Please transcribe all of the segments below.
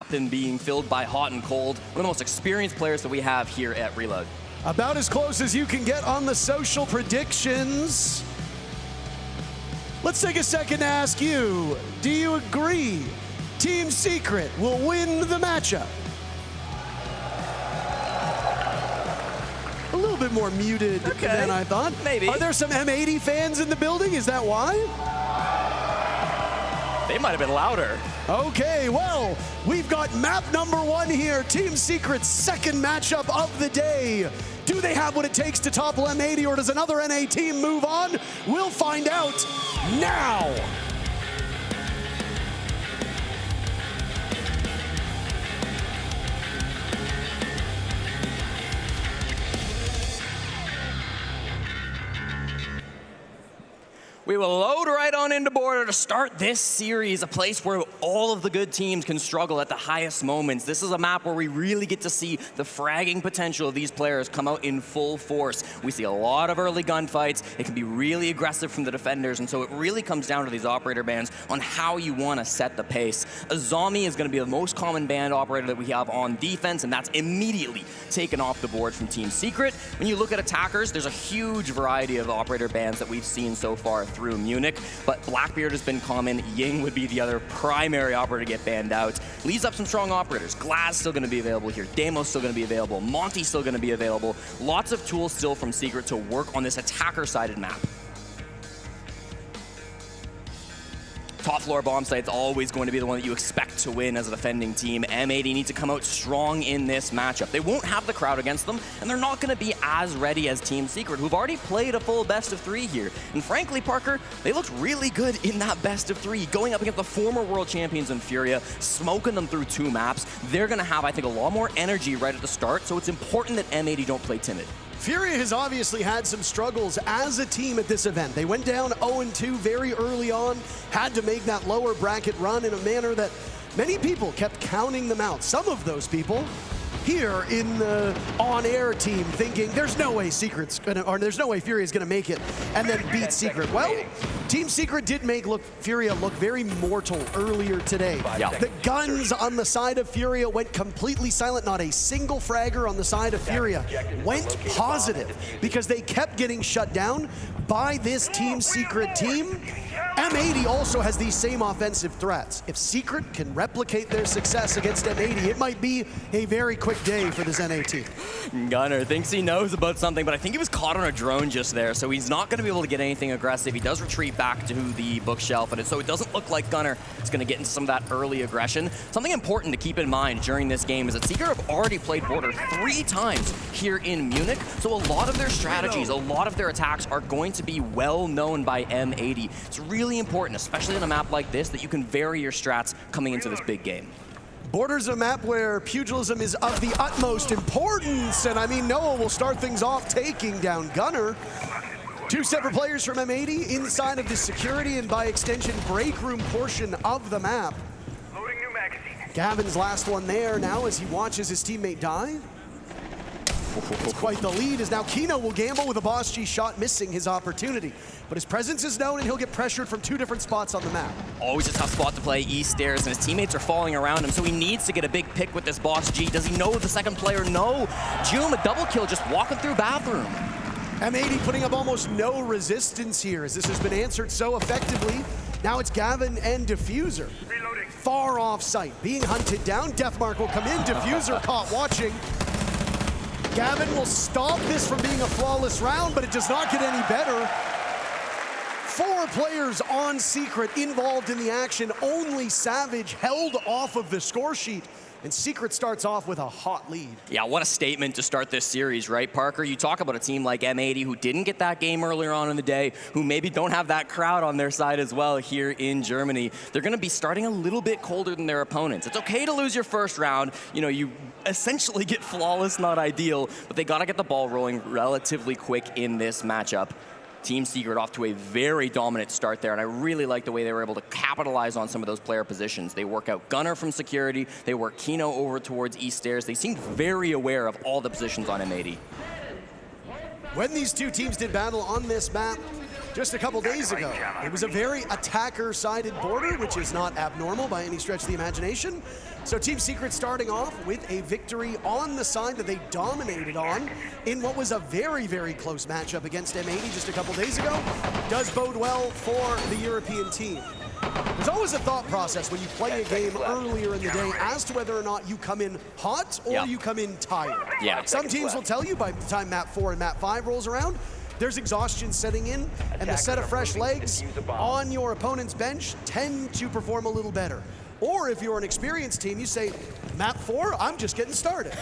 than being filled by hot and cold. One of the most experienced players that we have here at Reload. About as close as you can get on the social predictions. Let's take a second to ask you, do you agree Team Secret will win the matchup? A little bit more muted than I thought. Maybe. Are there some M80 fans in the building? Is that why? They might have been louder. Okay, well, we've got map number 1 here. Team Secret's second matchup of the day. Do they have what it takes to topple M80, or does another NA team move on? We'll find out now. We will load right on into Border to start this series, a place where all of the good teams can struggle at the highest moments. This is a map where we really get to see the fragging potential of these players come out in full force. We see a lot of early gunfights. It can be really aggressive from the defenders, and so it really comes down to these operator bans on how you want to set the pace. A zombie is going to be the most common banned operator that we have on defense, and that's immediately taken off the board from Team Secret. When you look at attackers, there's a huge variety of operator bans that we've seen so far through Munich, but Blackbeard has been common. Ying would be the other primary operator to get banned out. Leaves up some strong operators. Glaz still going to be available here. Demo's still going to be available. Monty's still going to be available. Lots of tools still from Secret to work on this attacker-sided map. Top floor bomb site's always going to be the one that you expect to win as a defending team. M80 needs to come out strong in this matchup. They won't have the crowd against them, and they're not going to be as ready as Team Secret, who've already played a full best of 3 here. And frankly, Parker, they looked really good in that best of 3, going up against the former world champions in Furia, smoking them through 2 maps. They're going to have, I think, a lot more energy right at the start, so it's important that M80 don't play timid. Furia has obviously had some struggles as a team at this event. They went down 0-2 very early on, had to make that lower bracket run in a manner that many people kept counting them out. Some of those people here in the on-air team thinking there's no way Secret's gonna, or there's no way Furia's gonna make it and then beat Secret. Well, Team Secret did make Furia look very mortal earlier today. The guns on the side of Furia went completely silent. Not a single fragger on the side of Furia went positive because they kept getting shut down by this Team Secret team. M80 also has these same offensive threats. If Secret can replicate their success against M80, it might be a very quick day for this NA team. Gunner thinks he knows about something, but I think he was caught on a drone just there, so he's not going to be able to get anything aggressive. He does retreat back to the bookshelf, and so it doesn't look like Gunner is going to get into some of that early aggression. Something important to keep in mind during this game is that Secret have already played Border 3 times here in Munich, so a lot of their strategies, a lot of their attacks are going to be well known by M80. It's really important, especially on a map like this, that you can vary your strats coming into this big game. Border's a map where pugilism is of the utmost importance, and I mean, Noah will start things off taking down Gunner. 2 separate players from M80 inside of the security and by extension break room portion of the map. Loading new magazine. Gavin's last one there now as he watches his teammate die. It's quite the lead as now Kino will gamble with a Boss G shot, missing his opportunity. But his presence is known and he'll get pressured from 2 different spots on the map. Always a tough spot to play, east stairs, and his teammates are falling around him, so he needs to get a big pick with this Boss G. Does he know the second player? No. June, a double kill, just walking through bathroom. M80 putting up almost no resistance here as this has been answered so effectively. Now it's Gavin and Diffuser. Reloading. Far off site, being hunted down. Deathmark will come in, Diffuser caught watching. Gavin will stop this from being a flawless round, but it does not get any better. 4 players on Secret involved in the action. Only Savage held off of the score sheet. And Secret starts off with a hot lead. Yeah, what a statement to start this series, right, Parker? You talk about a team like M80 who didn't get that game earlier on in the day, who maybe don't have that crowd on their side as well here in Germany. They're going to be starting a little bit colder than their opponents. It's okay to lose your first round. You know, you essentially get flawless, not ideal, but they got to get the ball rolling relatively quick in this matchup. Team Secret off to a very dominant start there, and I really like the way they were able to capitalize on some of those player positions. They work out Gunner from security, they work Kino over towards east stairs. They seemed very aware of all the positions on M80. When these 2 teams did battle on this map, just a couple days ago. It was a very attacker-sided border, which is not abnormal by any stretch of the imagination. So Team Secret starting off with a victory on the side that they dominated on in what was a very, very close matchup against M80 just a couple days ago. Does bode well for the European team. There's always a thought process when you play a game earlier in the day as to whether or not you come in hot or you come in tired. Some teams will tell you by the time map 4 and map 5 rolls around, there's exhaustion setting in, and the set of fresh legs on your opponent's bench tend to perform a little better. Or if you're an experienced team, you say, map 4, I'm just getting started.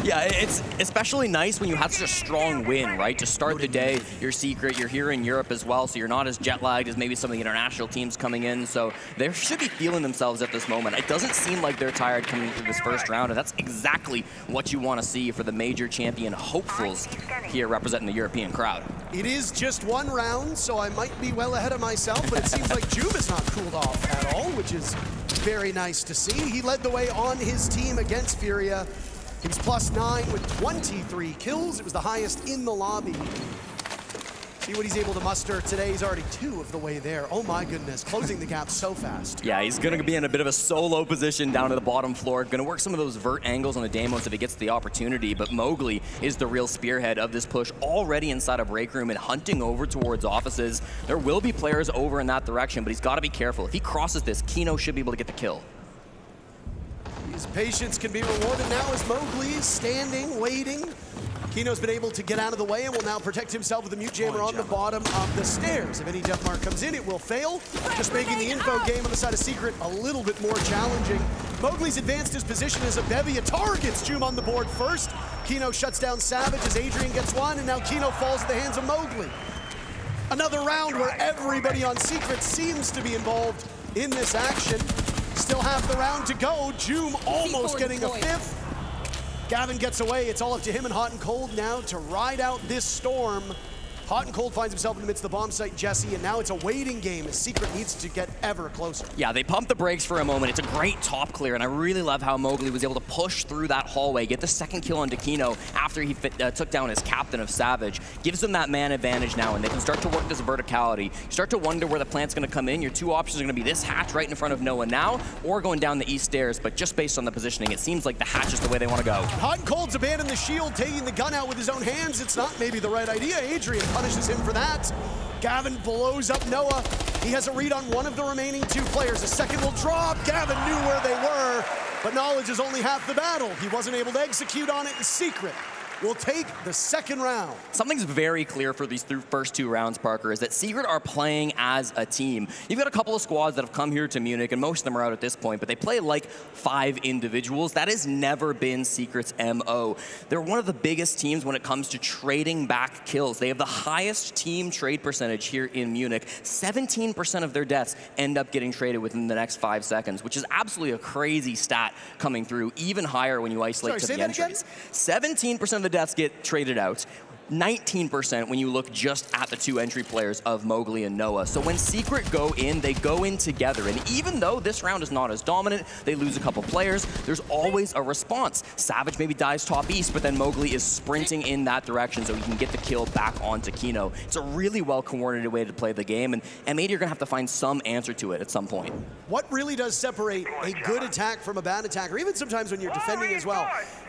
Yeah, it's especially nice when you have such a strong win, right? To start the day, you're Secret, you're here in Europe as well, so you're not as jet-lagged as maybe some of the international teams coming in, so they should be feeling themselves at this moment. It doesn't seem like they're tired coming through this first round, and that's exactly what you want to see for the major champion hopefuls here representing the European crowd. It is just one round, so I might be well ahead of myself, but it seems like Joom is not cooled off at all, which is very nice to see. He led the way on his team against Furia. He was +9 with 23 kills. It was the highest in the lobby. See what he's able to muster today. He's already 2 of the way there. Oh my goodness, closing the gap so fast. Yeah, he's going to be in a bit of a solo position down to the bottom floor. Going to work some of those vert angles on the Deimos if he gets the opportunity, but Mowgli is the real spearhead of this push, already inside a break room and hunting over towards offices. There will be players over in that direction, but he's got to be careful. If he crosses this, Kino should be able to get the kill. His patience can be rewarded now as Mowgli is standing, waiting. Kino's been able to get out of the way and will now protect himself with a mute jammer on the bottom of the stairs. If any death mark comes in, it will fail, just making the info game on the side of Secret a little bit more challenging. Mowgli's advanced his position as a bevy of targets. Joom on the board first. Kino shuts down Savage as Adrian gets one, and now Kino falls at the hands of Mowgli. Another round where everybody on Secret seems to be involved in this action. Still half the round to go. Joom almost getting a 5th. Gavin gets away. It's all up to him and Hot and Cold now to ride out this storm. Hot and Cold finds himself in the midst of the bomb site, Jesse, and now it's a waiting game as Secret needs to get ever closer. Yeah, they pump the brakes for a moment. It's a great top clear, and I really love how Mowgli was able to push through that hallway, get the second kill on Kino after he took down his captain of Savage. Gives them that man advantage now, and they can start to work this verticality. You start to wonder where the plant's going to come in. Your 2 options are going to be this hatch right in front of Noah now, or going down the east stairs, but just based on the positioning, it seems like the hatch is the way they want to go. Hot and Cold's abandoned the shield, taking the gun out with his own hands. It's not maybe the right idea. Adrian punishes him for that. Gavin blows up Noah. He has a read on one of the remaining 2 players. The second will drop. Gavin knew where they were, but knowledge is only half the battle. He wasn't able to execute on it in Secret. Will take the second round. Something's very clear for these first 2 rounds, Parker, is that Secret are playing as a team. You've got a couple of squads that have come here to Munich, and most of them are out at this point, but they play like 5 individuals. That has never been Secret's MO. They're one of the biggest teams when it comes to trading back kills. They have the highest team trade percentage here in Munich. 17% of their deaths end up getting traded within the next 5 seconds, which is absolutely a crazy stat coming through, even higher when you isolate to the entries. 17% of the deaths get traded out. 19% when you look just at the 2 entry players of Mowgli and Noah. So when Secret go in, they go in together. And even though this round is not as dominant, they lose a couple players, there's always a response. Savage maybe dies top east, but then Mowgli is sprinting in that direction so he can get the kill back onto Kino. It's a really well-coordinated way to play the game, and M80 are gonna have to find some answer to it at some point. What really does separate a good attack from a bad attack, or even sometimes when you're defending as well,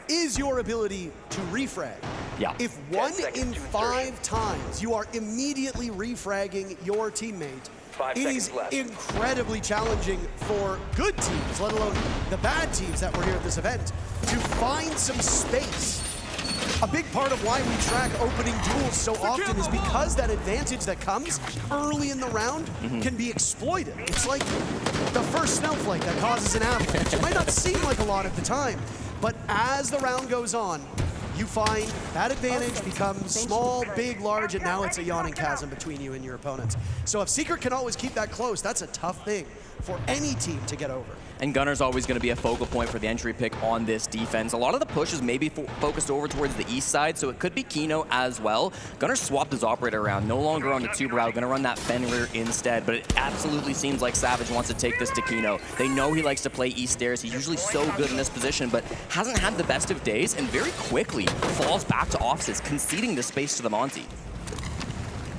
is your ability to refrag. Yeah. If 1 in 5 times you are immediately refragging your teammate, it is incredibly challenging for good teams, let alone the bad teams that were here at this event, to find some space. A big part of why we track opening duels so often is because that advantage that comes early in the round can be exploited. It's like the first snowflake that causes an avalanche. It might not seem like a lot at the time, but as the round goes on, you find that advantage becomes small, big, large, and now it's a yawning chasm between you and your opponents. So if Secret can always keep that close, that's a tough thing for any team to get over. And Gunner's always going to be a focal point for the entry pick on this defense. A lot of the push is maybe focused over towards the east side, so it could be Kino as well. Gunner swapped his operator around, no longer on the tube route, going to run that Fenrir instead, but it absolutely seems like Savage wants to take this to Kino. They know he likes to play east stairs. He's usually so good in this position, but hasn't had the best of days, and very quickly falls back to offices, conceding the space to the Monty.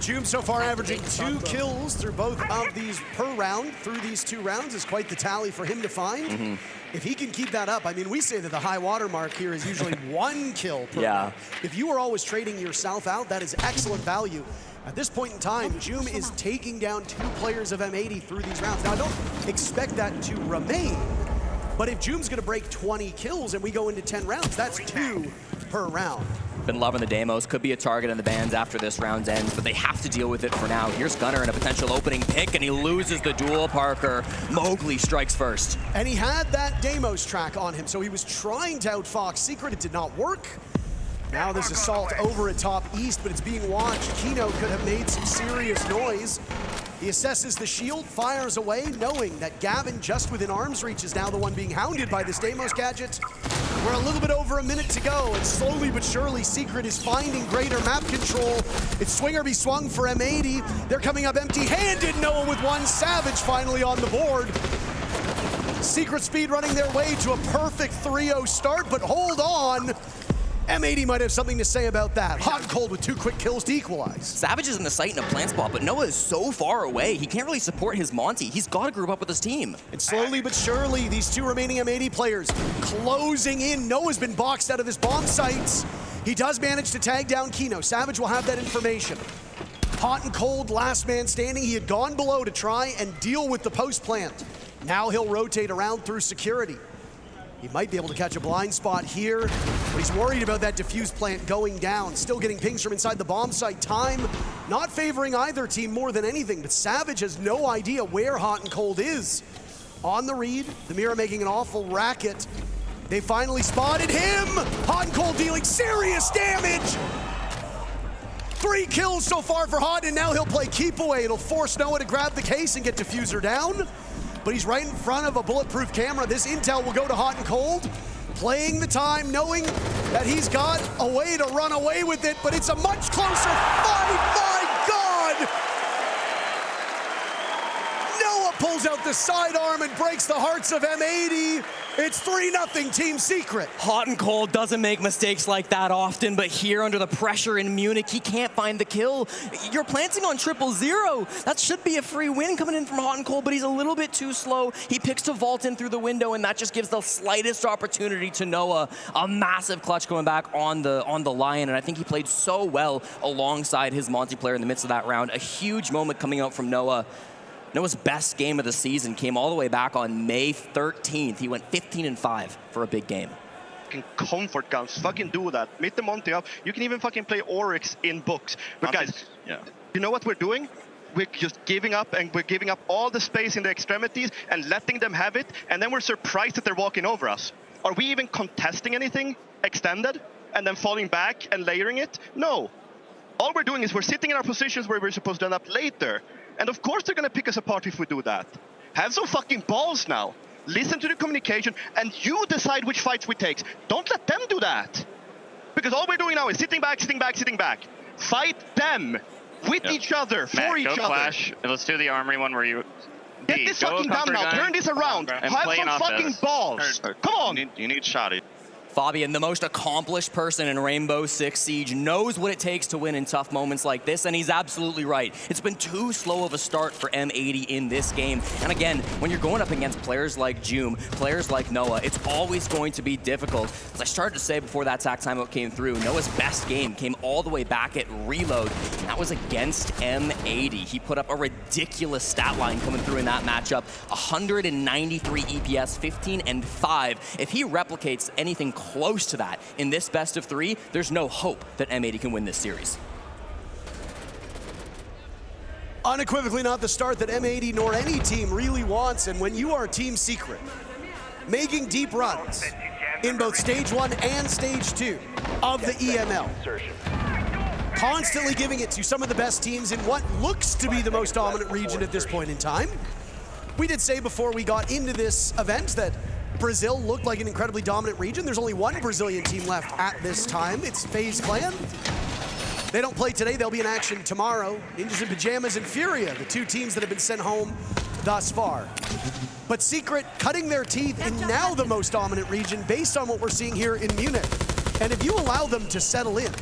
Joom so far averaging 2 kills through both of these per round. Through these 2 rounds is quite the tally for him to find. If he can keep that up, I mean, we say that the high water mark here is usually 1 kill per round. If you are always trading yourself out, that is excellent value. At this point in time, Joom is taking down 2 players of M80 through these rounds. Now, I don't expect that to remain, but if Joom's gonna break 20 kills and we go into 10 rounds, that's 2 per round. Been loving the demos. Could be a target in the bans after this round ends, but they have to deal with it for now. Here's Gunnar in a potential opening pick, and he loses the duel, Parker. Mowgli strikes first. And he had that Demos track on him, so he was trying to outfox Secret. It did not work. Now this assault over at top east, but it's being watched. Kino could have made some serious noise. He assesses the shield, fires away, knowing that Gavin, just within arm's reach, is now the one being hounded by this Demos gadget. We're a little bit over a minute to go, and slowly but surely, Secret is finding greater map control. It's swing or be swung for M80. They're coming up empty-handed. Noah with 1, Savage finally on the board. Secret speed running their way to a perfect 3-0 start, but hold on. M80 might have something to say about that. Hot and cold with 2 quick kills to equalize. Savage is in the site in a plant spot, but Noah is so far away, he can't really support his Monty. He's got to group up with his team. And slowly but surely, these 2 remaining M80 players closing in. Noah's been boxed out of his bomb sites. He does manage to tag down Kino. Savage will have that information. Hot and cold, last man standing. He had gone below to try and deal with the post plant. Now he'll rotate around through security. He might be able to catch a blind spot here, but he's worried about that diffuse plant going down. Still getting pings from inside the bomb site. Time not favoring either team more than anything, but Savage has no idea where Hot and Cold is. On the read, the Mira making an awful racket. They finally spotted him! Hot and Cold dealing serious damage! 3 kills so far for Hot, and now he'll play keep away. It'll force Noah to grab the case and get Diffuser down. But he's right in front of a bulletproof camera. This intel will go to Hot and Cold, playing the time, knowing that he's got a way to run away with it, but it's a much closer fight. My God! Noah pulls out the sidearm and breaks the hearts of M80. It's 3-0 Team Secret. Hot and Cold doesn't make mistakes like that often, but here under the pressure in Munich, he can't find the kill. You're planting on 000. That should be a free win coming in from Hot and Cold, but he's a little bit too slow. He picks to vault in through the window, and that just gives the slightest opportunity to Noah. A massive clutch going back on the Lion, and I think he played so well alongside his multiplayer in the midst of that round. A huge moment coming out from Noah. Noah's best game of the season came all the way back on May 13th. He went 15-5 for a big game. Comfort guns, fucking do that. Meet the Monty up. You can even fucking play Oryx in books. But guys, you know what we're doing? We're just giving up, and we're giving up all the space in the extremities and letting them have it, and then we're surprised that they're walking over us. Are we even contesting anything extended and then falling back and layering it? No. All we're doing is we're sitting in our positions where we're supposed to end up later. And of course they're going to pick us apart if we do that. Have some fucking balls now. Listen to the communication, and you decide which fights we take. Don't let them do that. Because all we're doing now is sitting back, sitting back, sitting back. Fight them with each other, for each other. Flash. Let's do the armory one where you... Get this fucking down now. Turn this around. Have some fucking balls. Come on. You need Shoddy. Fabian, the most accomplished person in Rainbow Six Siege, knows what it takes to win in tough moments like this, and he's absolutely right. It's been too slow of a start for M80 in this game. And again, when you're going up against players like Joom, players like Noah, it's always going to be difficult. As I started to say before that attack timeout came through, Noah's best game came all the way back at Reload, and that was against M80. He put up a ridiculous stat line coming through in that matchup. 193 EPS, 15-5. If he replicates anything close to that in this best of 3, there's no hope that M80 can win this series. Unequivocally not the start that M80 nor any team really wants, and when you are Team Secret, making deep runs in both Stage 1 and Stage 2 of the EML, constantly giving it to some of the best teams in what looks to be the most dominant region at this point in time. We did say before we got into this event that Brazil looked like an incredibly dominant region. There's only one Brazilian team left at this time. It's FaZe Clan. They don't play today. They'll be in action tomorrow. Ninjas in Pajamas and Furia, the 2 teams that have been sent home thus far. But Secret cutting their teeth in now the most dominant region based on what we're seeing here in Munich. And if you allow them to settle in,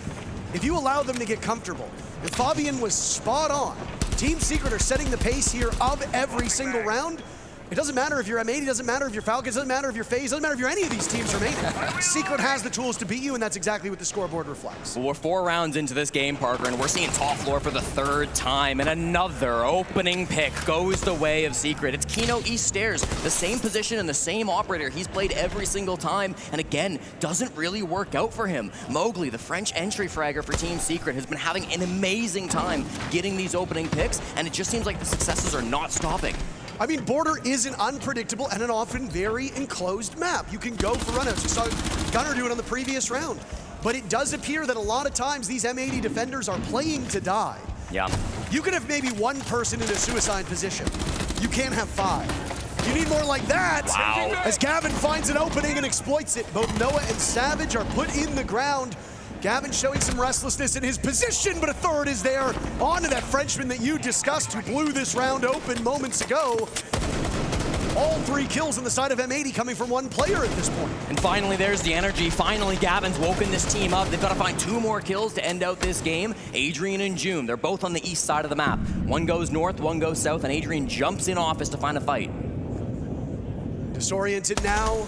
if you allow them to get comfortable, And Fabian was spot on. Team Secret are setting the pace here of every single round. It doesn't matter if you're M80, doesn't matter if you're Falcons, doesn't matter if you're FaZe, doesn't matter if you're any of these teams remaining. Secret has the tools to beat you, and that's exactly what the scoreboard reflects. Well, we're 4 rounds into this game, Parker, and we're seeing top floor for the 3rd time, and another opening pick goes the way of Secret. It's Kino East Stairs, the same position and the same operator he's played every single time, and again, doesn't really work out for him. Mowgli, the French entry fragger for Team Secret, has been having an amazing time getting these opening picks, and it just seems like the successes are not stopping. I mean, Border is an unpredictable and an often very enclosed map. You can go for runouts. You saw Gunnar do it on the previous round. But it does appear that a lot of times these M80 defenders are playing to die. Yeah. You can have maybe 1 person in a suicide position. You can't have 5. You need more like that. Wow. As Gavin finds an opening and exploits it. Both Noah and Savage are put in the ground. Gavin showing some restlessness in his position, but a third is there. On to that Frenchman that you discussed who blew this round open moments ago. All 3 kills on the side of M80 coming from 1 player at this point. And finally, there's the energy. Finally, Gavin's woken this team up. They've got to find 2 more kills to end out this game. Adrian and June, they're both on the east side of the map. One goes north, one goes south, and Adrian jumps in office to find a fight. Disoriented now.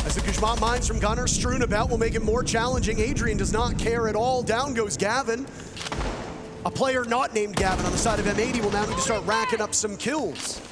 As the Kujmat mines from Gunnar strewn about will make it more challenging. Adrian does not care at all. Down goes Gavin. A player not named Gavin on the side of M80 will now need to start racking up some kills.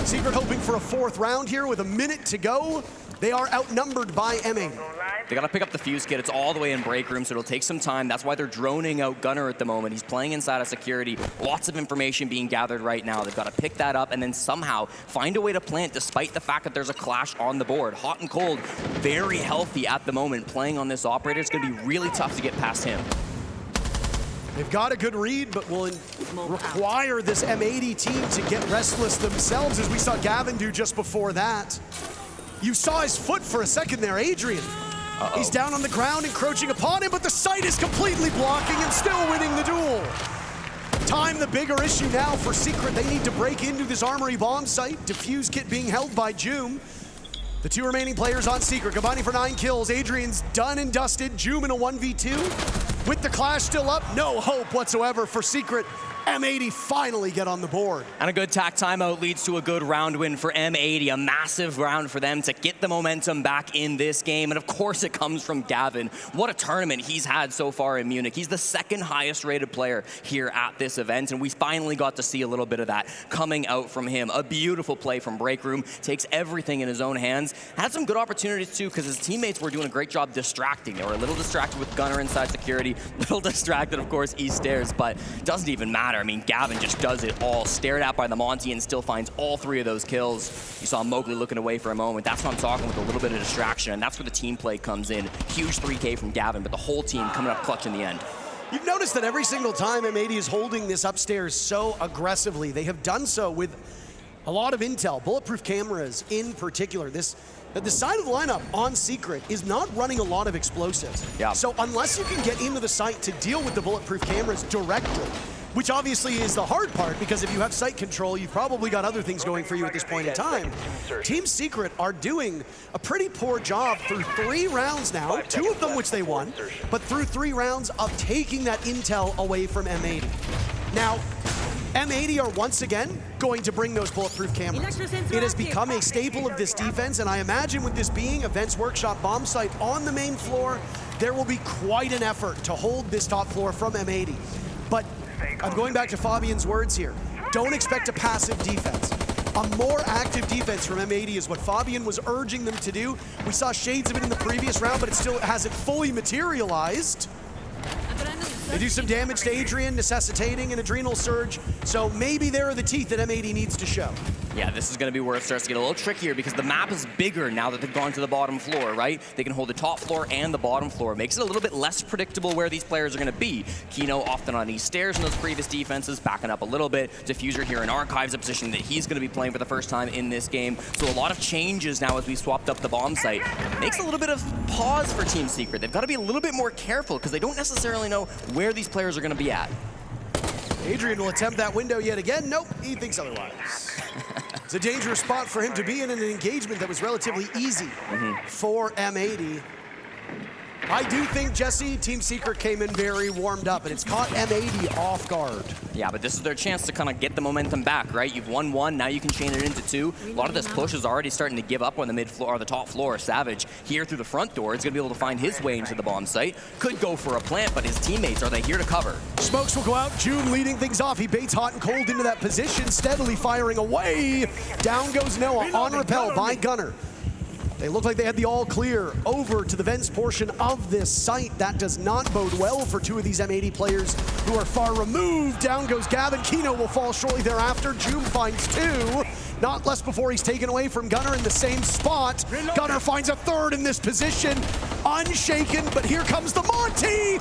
Secret hoping for a 4th round here with a minute to go. They are outnumbered by M80. They got to pick up the fuse kit. It's all the way in break room, so it'll take some time. That's why they're droning out Gunnar at the moment. He's playing inside of security. Lots of information being gathered right now. They've got to pick that up and then somehow find a way to plant despite the fact that there's a clash on the board. Hot and cold, very healthy at the moment. Playing on this operator, it's going to be really tough to get past him. They've got a good read, but will require this M80 team to get restless themselves, as we saw Gavin do just before that. You saw his foot for a second there, Adrian. He's down on the ground, encroaching upon him, but the sight is completely blocking and still winning the duel. Time the bigger issue now for Secret. They need to break into this armory bomb site. Defuse kit being held by Joom. The 2 remaining players on Secret combining for 9 kills. Adrian's done and dusted. Joom in a 1v2. With the clash still up, no hope whatsoever for Secret. M80 finally get on the board. And a good tack timeout leads to a good round win for M80, a massive round for them to get the momentum back in this game. And of course it comes from Gavin. What a tournament he's had so far in Munich. He's the 2nd highest rated player here at this event, and we finally got to see a little bit of that coming out from him. A beautiful play from break room, takes everything in his own hands. Had some good opportunities too, because his teammates were doing a great job distracting. They were a little distracted with Gunnar inside security, little distracted, of course, East Stairs, but doesn't even matter. I mean, Gavin just does it all. Stared at by the Monty and still finds all 3 of those kills. You saw Mowgli looking away for a moment. That's what I'm talking with, a little bit of distraction, and that's where the team play comes in. Huge 3K from Gavin, but the whole team coming up clutch in the end. You've noticed that every single time M80 is holding this upstairs so aggressively, they have done so with a lot of intel, bulletproof cameras in particular. The side of the lineup on Secret is not running a lot of explosives. Yeah. So unless you can get into the site to deal with the bulletproof cameras directly, which obviously is the hard part, because if you have site control, you've probably got other things going for you at this point in time. Team Secret are doing a pretty poor job through 3 rounds now, 2 of them which they won, but through 3 rounds of taking that intel away from M80. Now, M80 are once again going to bring those bulletproof cameras. It has become a staple of this defense, and I imagine with this being Events Workshop bomb site on the main floor, there will be quite an effort to hold this top floor from M80. But I'm going back to Fabian's words here. Don't expect a passive defense. A more active defense from M80 is what Fabian was urging them to do. We saw shades of it in the previous round, but it still hasn't fully materialized. They do some damage to Adrian, necessitating an adrenal surge, so maybe there are the teeth that M80 needs to show. Yeah, this is going to be where it starts to get a little trickier because the map is bigger now that they've gone to the bottom floor, right? They can hold the top floor and the bottom floor. Makes it a little bit less predictable where these players are going to be. Kino often on East Stairs in those previous defenses, backing up a little bit. Diffuser here in Archives, a position that he's going to be playing for the first time in this game. So a lot of changes now as we swapped up the bomb site. Makes a little bit of pause for Team Secret. They've got to be a little bit more careful because they don't necessarily know where these players are going to be at. Adrian will attempt that window yet again. Nope, he thinks otherwise. It's a dangerous spot for him to be in an engagement that was relatively easy for M80. I do think, Jesse, Team Secret came in very warmed up, and it's caught M80 off guard. Yeah, but this is their chance to kind of get the momentum back, right? You've won one, now you can chain it into two. A lot of this push is already starting to give up on the mid floor or the top floor. Savage here through the front door is going to be able to find his way into the bomb site. Could go for a plant, but his teammates, are they here to cover? Smokes will go out. June leading things off. He baits hot and cold into that position, steadily firing away. Down goes Noah on repel by Gunner. They look like they had the all clear over to the vents portion of this site. That does not bode well for two of these M80 players who are far removed. Down goes Gavin. Kino will fall shortly thereafter. June finds two. Not less before he's taken away from Gunner in the same spot. Gunner finds a third in this position. Unshaken, but here comes the Monty.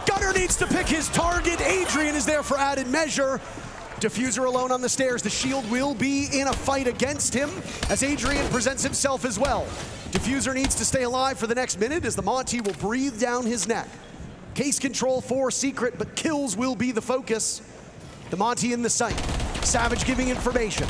Gunner needs to pick his target. Adrian is there for added measure. Diffuser alone on the stairs. The shield will be in a fight against him as Adrian presents himself as well. Diffuser needs to stay alive for the next minute as the Monty will breathe down his neck. Case control for Secret, but kills will be the focus. The Monty in the site. Savage giving information.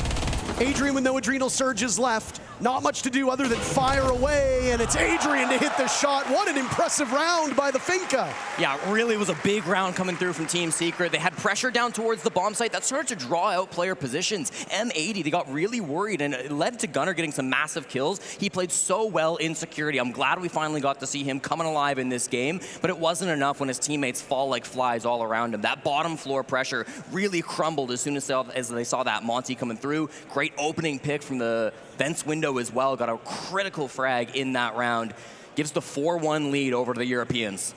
Adrian with no adrenal surges left. Not much to do other than fire away, and it's Adrian to hit the shot. What an impressive round by the Finka. Yeah, it really was a big round coming through from Team Secret. They had pressure down towards the bomb site. That started to draw out player positions. M80, they got really worried, and it led to Gunner getting some massive kills. He played so well in security. I'm glad we finally got to see him coming alive in this game, but it wasn't enough when his teammates fall like flies all around him. That bottom floor pressure really crumbled as soon as they saw that Monty coming through. Great opening pick from the vents window as well. Got a critical frag in that round. Gives the 4-1 lead over to the Europeans.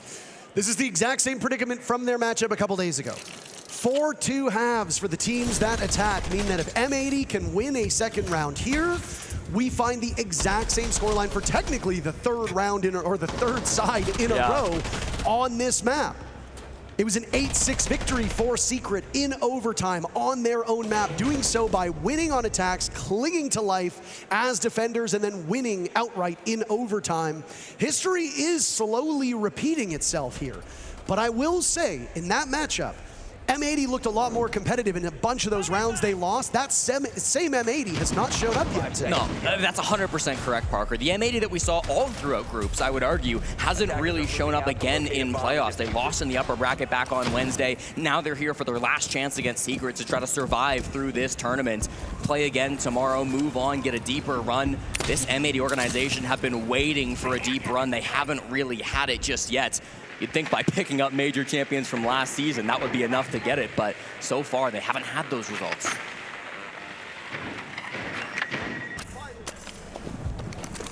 This is the exact same predicament from their matchup a couple days ago. 4-2 halves for the teams that attack mean that if M80 can win a second round here, we find the exact same scoreline for technically the third round or the third side in a row on this map. It was an 8-6 victory for Secret in overtime on their own map, doing so by winning on attacks, clinging to life as defenders, and then winning outright in overtime. History is slowly repeating itself here. But I will say, in that matchup, M80 looked a lot more competitive in a bunch of those rounds they lost. That same M80 has not showed up yet. No, that's 100% correct, Parker. The M80 that we saw all throughout groups, I would argue, hasn't really shown up again in playoffs. They lost in the upper bracket back on Wednesday. Now they're here for their last chance against Secret to try to survive through this tournament. Play again tomorrow, move on, get a deeper run. This M80 organization have been waiting for a deep run. They haven't really had it just yet. You'd think by picking up major champions from last season, that would be enough to get it, but so far they haven't had those results.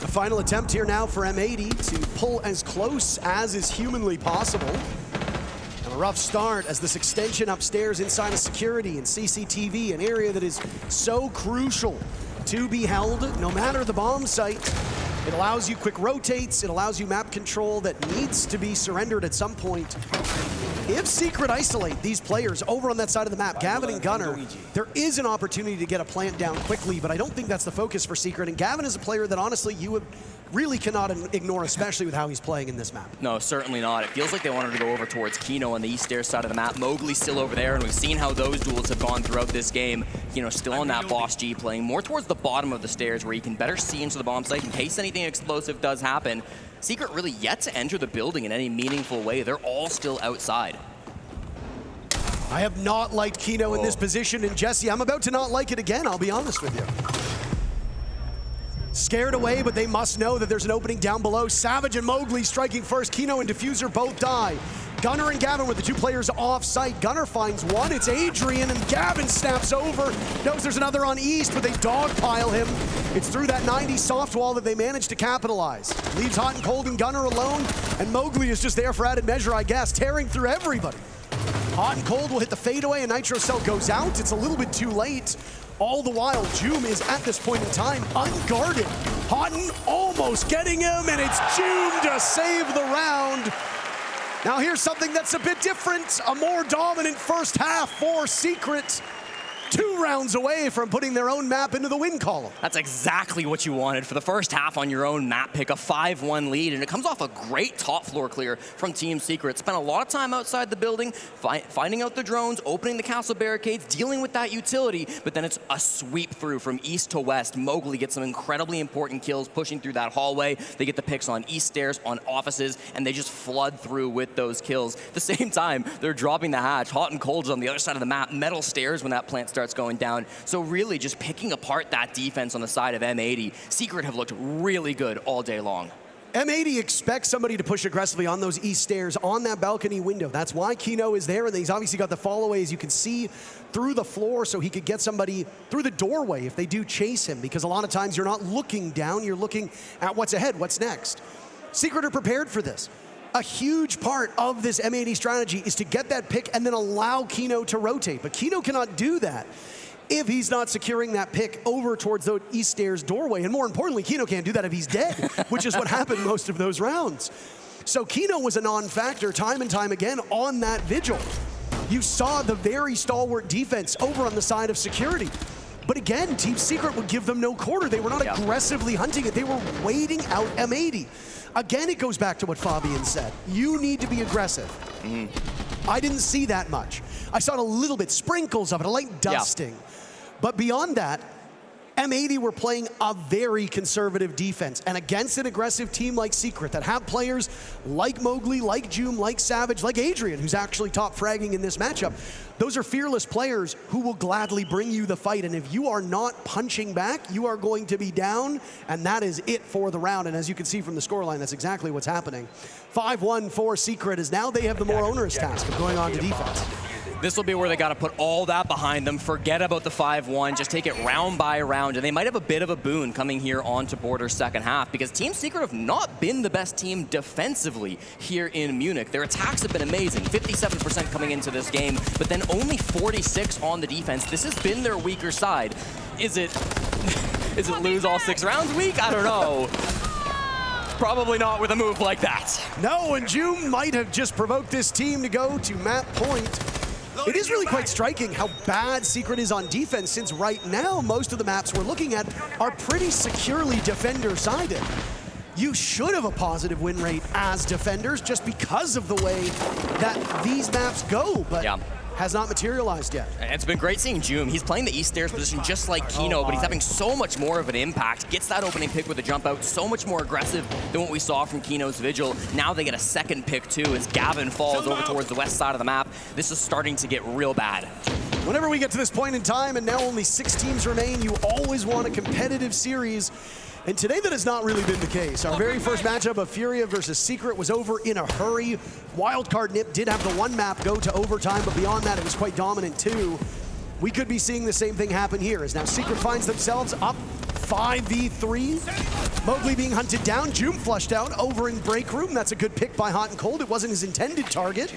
A final attempt here now for M80 to pull as close as is humanly possible. And a rough start as this extension upstairs inside of security and CCTV, an area that is so crucial to be held no matter the bomb site. It allows you quick rotates, it allows you map control that needs to be surrendered at some point. If Secret isolate these players over on that side of the map, Gavin and Gunner, there is an opportunity to get a plant down quickly, but I don't think that's the focus for Secret. And Gavin is a player that honestly you would really cannot ignore, especially with how he's playing in this map. No, certainly not. It feels like they wanted to go over towards Kino on the east stairs side of the map. Mowgli's still over there, and we've seen how those duels have gone throughout this game. Kino still on that boss G, playing more towards the bottom of the stairs where you can better see into the bomb site in case anything explosive does happen. Secret really yet to enter the building in any meaningful way. They're all still outside. I have not liked Kino in this position, and Jesse, I'm about to not like it again, I'll be honest with you. Scared away, but they must know that there's an opening down below. Savage and Mowgli striking first. Kino and Diffuser both die. Gunner and Gavin with the two players off site. Gunner finds one, it's Adrian, and Gavin snaps over. Knows there's another on east, but they dogpile him. It's through that 90 soft wall that they managed to capitalize. Leaves Hot and Cold and Gunner alone, and Mowgli is just there for added measure, I guess, tearing through everybody. Hot and Cold will hit the fadeaway, and Nitro Cell goes out. It's a little bit too late. All the while, Joom is at this point in time unguarded. Houghton almost getting him, and it's Joom to save the round. Now here's something that's a bit different. A more dominant first half for Secret. 2 rounds away from putting their own map into the win column. That's exactly what you wanted for the first half on your own map pick, a 5-1 lead, and it comes off a great top floor clear from Team Secret. Spent a lot of time outside the building, finding out the drones, opening the castle barricades, dealing with that utility, but then it's a sweep through from east to west. Mowgli gets some incredibly important kills pushing through that hallway. They get the picks on east stairs, on offices, and they just flood through with those kills. At the same time, they're dropping the hatch. Hot and Cold's on the other side of the map, metal stairs when that plant starts going down. So really just picking apart that defense on the side of M80. Secret have looked really good all day long. M80 expects somebody to push aggressively on those east stairs, on that balcony window. That's why Kino is there, and he's obviously got the followaways you can see through the floor so he could get somebody through the doorway if they do chase him, because a lot of times you're not looking down, you're looking at what's ahead, what's next. Secret are prepared for this. A huge part of this M80 strategy is to get that pick and then allow Kino to rotate, but Kino cannot do that if he's not securing that pick over towards the east stairs doorway. And more importantly, Kino can't do that if he's dead, which is what happened most of those rounds. So Kino was a non-factor time and time again on that vigil. You saw the very stalwart defense over on the side of security. But again, Team Secret would give them no quarter. They were not aggressively hunting it. They were waiting out M80. Again, it goes back to what Fabian said. You need to be aggressive. I didn't see that much. I saw it a little bit, sprinkles of it, a light dusting. But beyond that, M80 were playing a very conservative defense. And against an aggressive team like Secret that have players like Mowgli, like Joom, like Savage, like Adrian, who's actually top fragging in this matchup, those are fearless players who will gladly bring you the fight. And if you are not punching back, you are going to be down, and that is it for the round. And as you can see from the scoreline, that's exactly what's happening. 5-1 for Secret, as now they have the more onerous task of going on to defense. This will be where they got to put all that behind them, forget about the 5-1, just take it round by round, and they might have a bit of a boon coming here onto Border's second half, because Team Secret have not been the best team defensively here in Munich. Their attacks have been amazing, 57% coming into this game, but then only 46 on the defense. This has been their weaker side. Is it lose all 6 rounds weak? I don't know. Probably not with a move like that. No, and Joom might have just provoked this team to go to map point. It is really quite striking how bad Secret is on defense, since right now most of the maps we're looking at are pretty securely defender-sided. You should have a positive win rate as defenders just because of the way that these maps go, but has not materialized yet. It's been great seeing Joom. He's playing the east stairs position just like Kino, but he's having so much more of an impact. Gets that opening pick with a jump out, so much more aggressive than what we saw from Kino's Vigil. Now they get a second pick too as Gavin falls over towards the west side of the map. This is starting to get real bad. Whenever we get to this point in time and now only 6 teams remain, you always want a competitive series. And today that has not really been the case. Our very first matchup of Furia versus Secret was over in a hurry. Wildcard Nip did have the 1 map go to overtime, but beyond that, it was quite dominant too. We could be seeing the same thing happen here, as now Secret finds themselves up 5v3. Mowgli being hunted down, Joom flushed out over in break room. That's a good pick by Hot and Cold. It wasn't his intended target.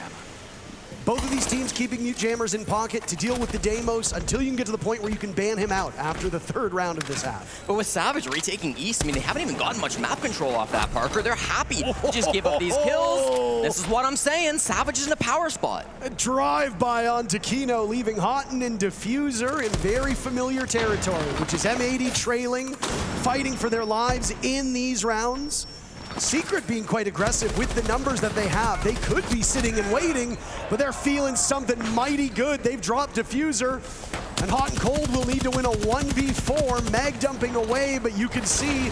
Both of these teams keeping Mute Jammers in pocket to deal with the Deimos until you can get to the point where you can ban him out after the 3rd round of this half. But with Savage retaking East, I mean, they haven't even gotten much map control off that, Parker. They're happy to just give up these kills. This is what I'm saying. Savage is in a power spot. A drive-by onto Kino, leaving Hotten and Diffuser in very familiar territory, which is M80 trailing, fighting for their lives in these rounds. Secret being quite aggressive with the numbers that they have. They could be sitting and waiting, but they're feeling something mighty good. They've dropped Diffuser, and Hot and Cold will need to win a 1v4. Mag dumping away, but you can see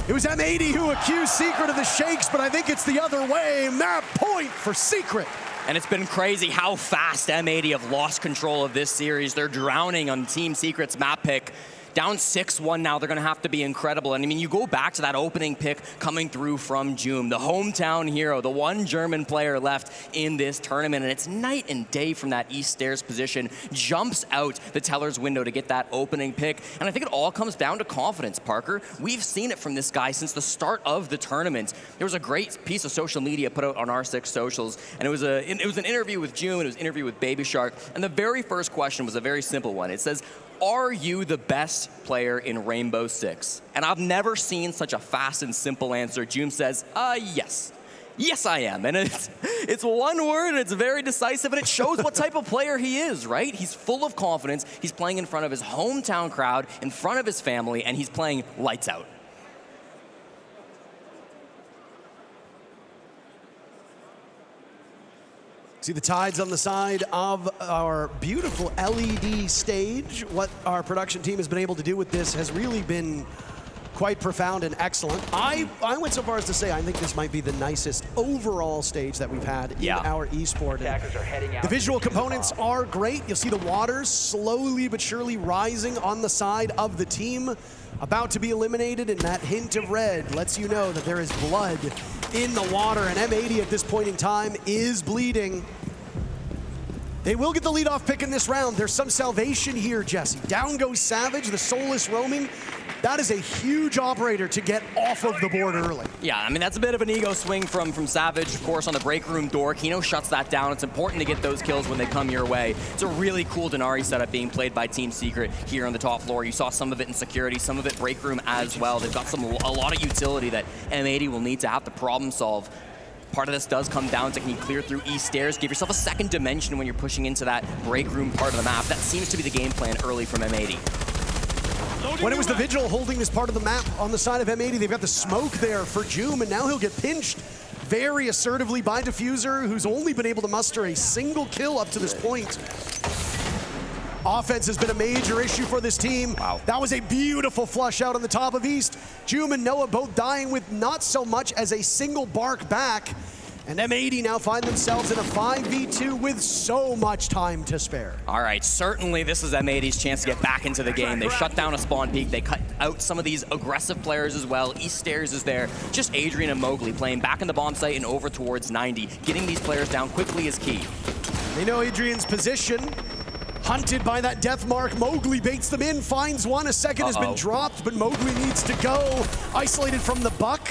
it was M80 who accused Secret of the shakes, but I think it's the other way. Map point for Secret. And it's been crazy how fast M80 have lost control of this series. They're drowning on Team Secret's map pick. Down 6-1 now, they're gonna have to be incredible. And I mean, you go back to that opening pick coming through from Joom, the hometown hero, the one German player left in this tournament, and it's night and day from that east stairs position, jumps out the teller's window to get that opening pick. And I think it all comes down to confidence, Parker. We've seen it from this guy since the start of the tournament. There was a great piece of social media put out on R6 socials, and it was an interview with Joom, and it was an interview with Baby Shark, and the very first question was a very simple one. It says, "Are you the best player in Rainbow Six?" And I've never seen such a fast and simple answer. Joom says, yes. Yes, I am. And it's one word, and it's very decisive, and it shows what type of player he is, right? He's full of confidence. He's playing in front of his hometown crowd, in front of his family, and he's playing lights out. See the tides on the side of our beautiful LED stage. What our production team has been able to do with this has really been quite profound and excellent. I went so far as to say I think this might be the nicest overall stage that we've had in our esport. The visual components are great. You'll see the waters slowly but surely rising on the side of the team, about to be eliminated, and that hint of red lets you know that there is blood in the water, and M80 at this point in time is bleeding. They will get the leadoff pick in this round. There's some salvation here, Jesse. Down goes Savage, the soulless roaming. That is a huge operator to get off of the board early. Yeah, I mean, that's a bit of an ego swing from Savage, of course, on the break room door. Kino shuts that down. It's important to get those kills when they come your way. It's a really cool Denari setup being played by Team Secret here on the top floor. You saw some of it in security, some of it break room as well. They've got a lot of utility that M80 will need to have to problem solve. Part of this does come down to, can you clear through east stairs, give yourself a second dimension when you're pushing into that break room part of the map. That seems to be the game plan early from M80. When it was the Vigil holding this part of the map on the side of M80, they've got the smoke there for Joom, and now he'll get pinched very assertively by Diffuser, who's only been able to muster a single kill up to this point. Offense has been a major issue for this team. Wow. That was a beautiful flush out on the top of East. Joom and Noah both dying with not so much as a single bark back. And M80 now find themselves in a 5v2 with so much time to spare. All right, certainly this is M80's chance to get back into the game. They shut down a spawn peak. They cut out some of these aggressive players as well. East Stairs is there. Just Adrian and Mowgli playing back in the bomb site and over towards 90. Getting these players down quickly is key. They know Adrian's position. Hunted by that death mark, Mowgli baits them in, finds one. A second has been dropped, but Mowgli needs to go. Isolated from the buck.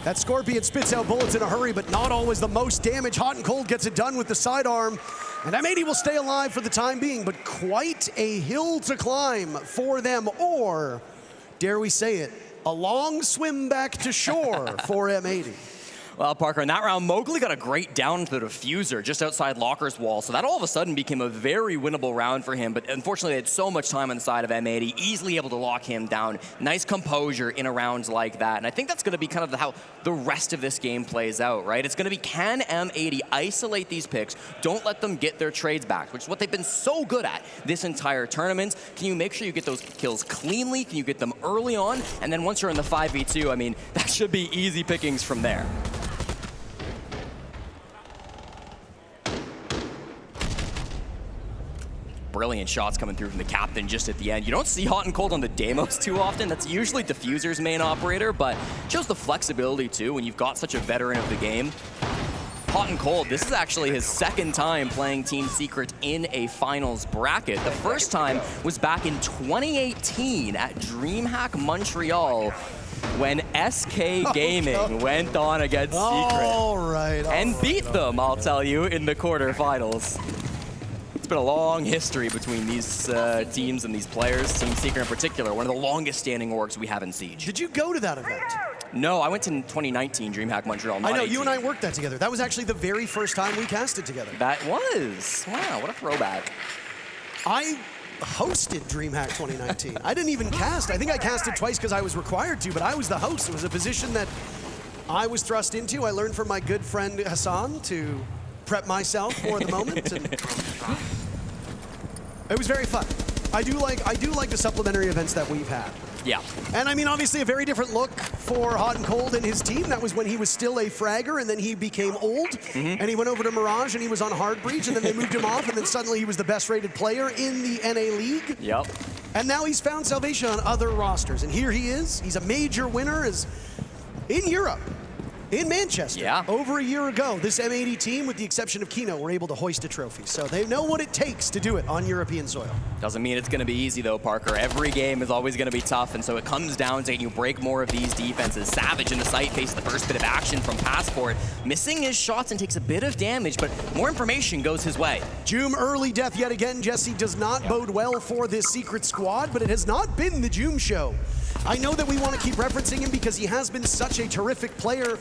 That Scorpion spits out bullets in a hurry, but not always the most damage. Hot and Cold gets it done with the sidearm. And M80 will stay alive for the time being, but quite a hill to climb for them, or, dare we say it, a long swim back to shore for M80. Well, Parker, in that round, Mowgli got a great down to the Diffuser just outside Locker's wall, so that all of a sudden became a very winnable round for him, but unfortunately they had so much time on the side of M80, easily able to lock him down. Nice composure in a round like that, and I think that's going to be kind of how the rest of this game plays out, right? It's going to be, can M80 isolate these picks, don't let them get their trades back, which is what they've been so good at this entire tournament. Can you make sure you get those kills cleanly? Can you get them early on? And then once you're in the 5v2, I mean, that should be easy pickings from there. Brilliant shots coming through from the captain just at the end. You don't see Hot and Cold on the Deimos too often. That's usually Diffuser's main operator, but shows the flexibility too when you've got such a veteran of the game. Hot and Cold, this is actually his second time playing Team Secret in a finals bracket. The first time was back in 2018 at DreamHack Montreal, when SK Gaming went on against Secret. And beat them, I'll tell you, in the quarterfinals. It's been a long history between these teams and these players. Team Secret in particular, one of the longest standing orgs we have in Siege. Did you go to that event? No, I went to 2019 DreamHack Montreal. I know, 18. you and I worked that together. That was actually the very first time we casted together. That was. Wow, what a throwback. I hosted DreamHack 2019. I didn't even cast. I think I casted twice because I was required to, but I was the host. It was a position that I was thrust into. I learned from my good friend Hassan to prep myself for the moment. And it was very fun. I do like the supplementary events that we've had. Yeah. And I mean, obviously a very different look for Hot and Cold and his team. That was when he was still a fragger, and then he became old, and he went over to Mirage, and he was on Hard Breach, and then they moved him off, and then suddenly he was the best rated player in the NA League. Yep. And now he's found salvation on other rosters, and here he is. He's a major winner in Europe. In Manchester, over a year ago, this M80 team, with the exception of Kino, were able to hoist a trophy. So they know what it takes to do it on European soil. Doesn't mean it's going to be easy, though, Parker. Every game is always going to be tough, and so it comes down to, can you break more of these defenses? Savage in the site faced the first bit of action from Passport, missing his shots and takes a bit of damage, but more information goes his way. Joom early death yet again, Jesse, does not bode well for this Secret squad, but it has not been the Joom show I know that we want to keep referencing him because he has been such a terrific player,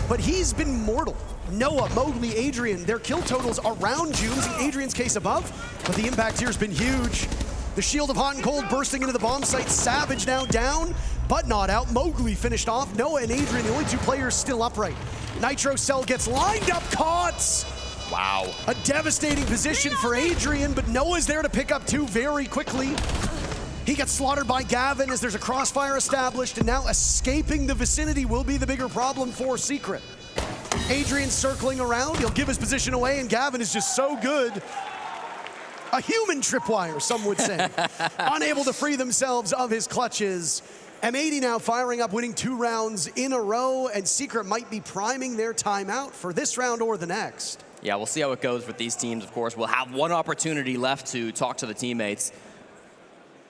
but he's been mortal. Noah, Mowgli, Adrian, their kill totals around June's, in Adrian's case above, but the impact here has been huge. The shield of Hot and Cold bursting into the bomb site. Savage now down, but not out. Mowgli finished off. Noah and Adrian, the only two players still upright. Nitro Cell gets lined up, caught. Wow. A devastating position for Adrian, but Noah's there to pick up two very quickly. He gets slaughtered by Gavin as there's a crossfire established, and now escaping the vicinity will be the bigger problem for Secret. Adrian circling around, he'll give his position away, and Gavin is just so good. A human tripwire, some would say. Unable to free themselves of his clutches. M80 now firing up, winning 2 rounds in a row, and Secret might be priming their timeout for this round or the next. Yeah, we'll see how it goes with these teams, of course. We'll have one opportunity left to talk to the teammates.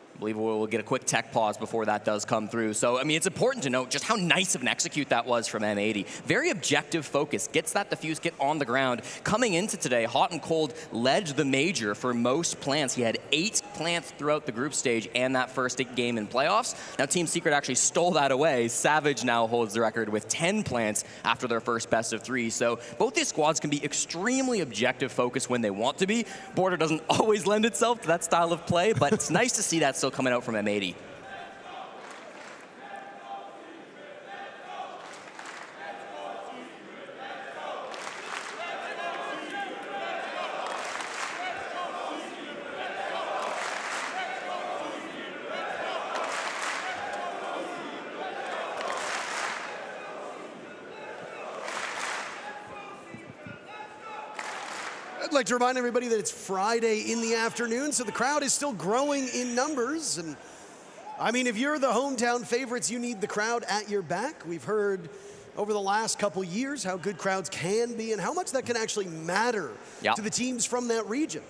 I believe we'll get a quick tech pause before that does come through. So, I mean, it's important to note just how nice of an execute that was from M80. Very objective focus, gets that defuse kit on the ground. Coming into today, Hot and Cold led the Major for most plants. He had 8 plants throughout the group stage and that first game in playoffs. Now, Team Secret actually stole that away. Savage now holds the record with 10 plants after their first best of 3. So both these squads can be extremely objective focused when they want to be. Border doesn't always lend itself to that style of play, but it's nice to see that still coming out from M80. I'd like to remind everybody that it's Friday in the afternoon, so the crowd is still growing in numbers. And I mean, if you're the hometown favorites, you need the crowd at your back. We've heard over the last couple years how good crowds can be and how much that can actually matter to the teams from that region.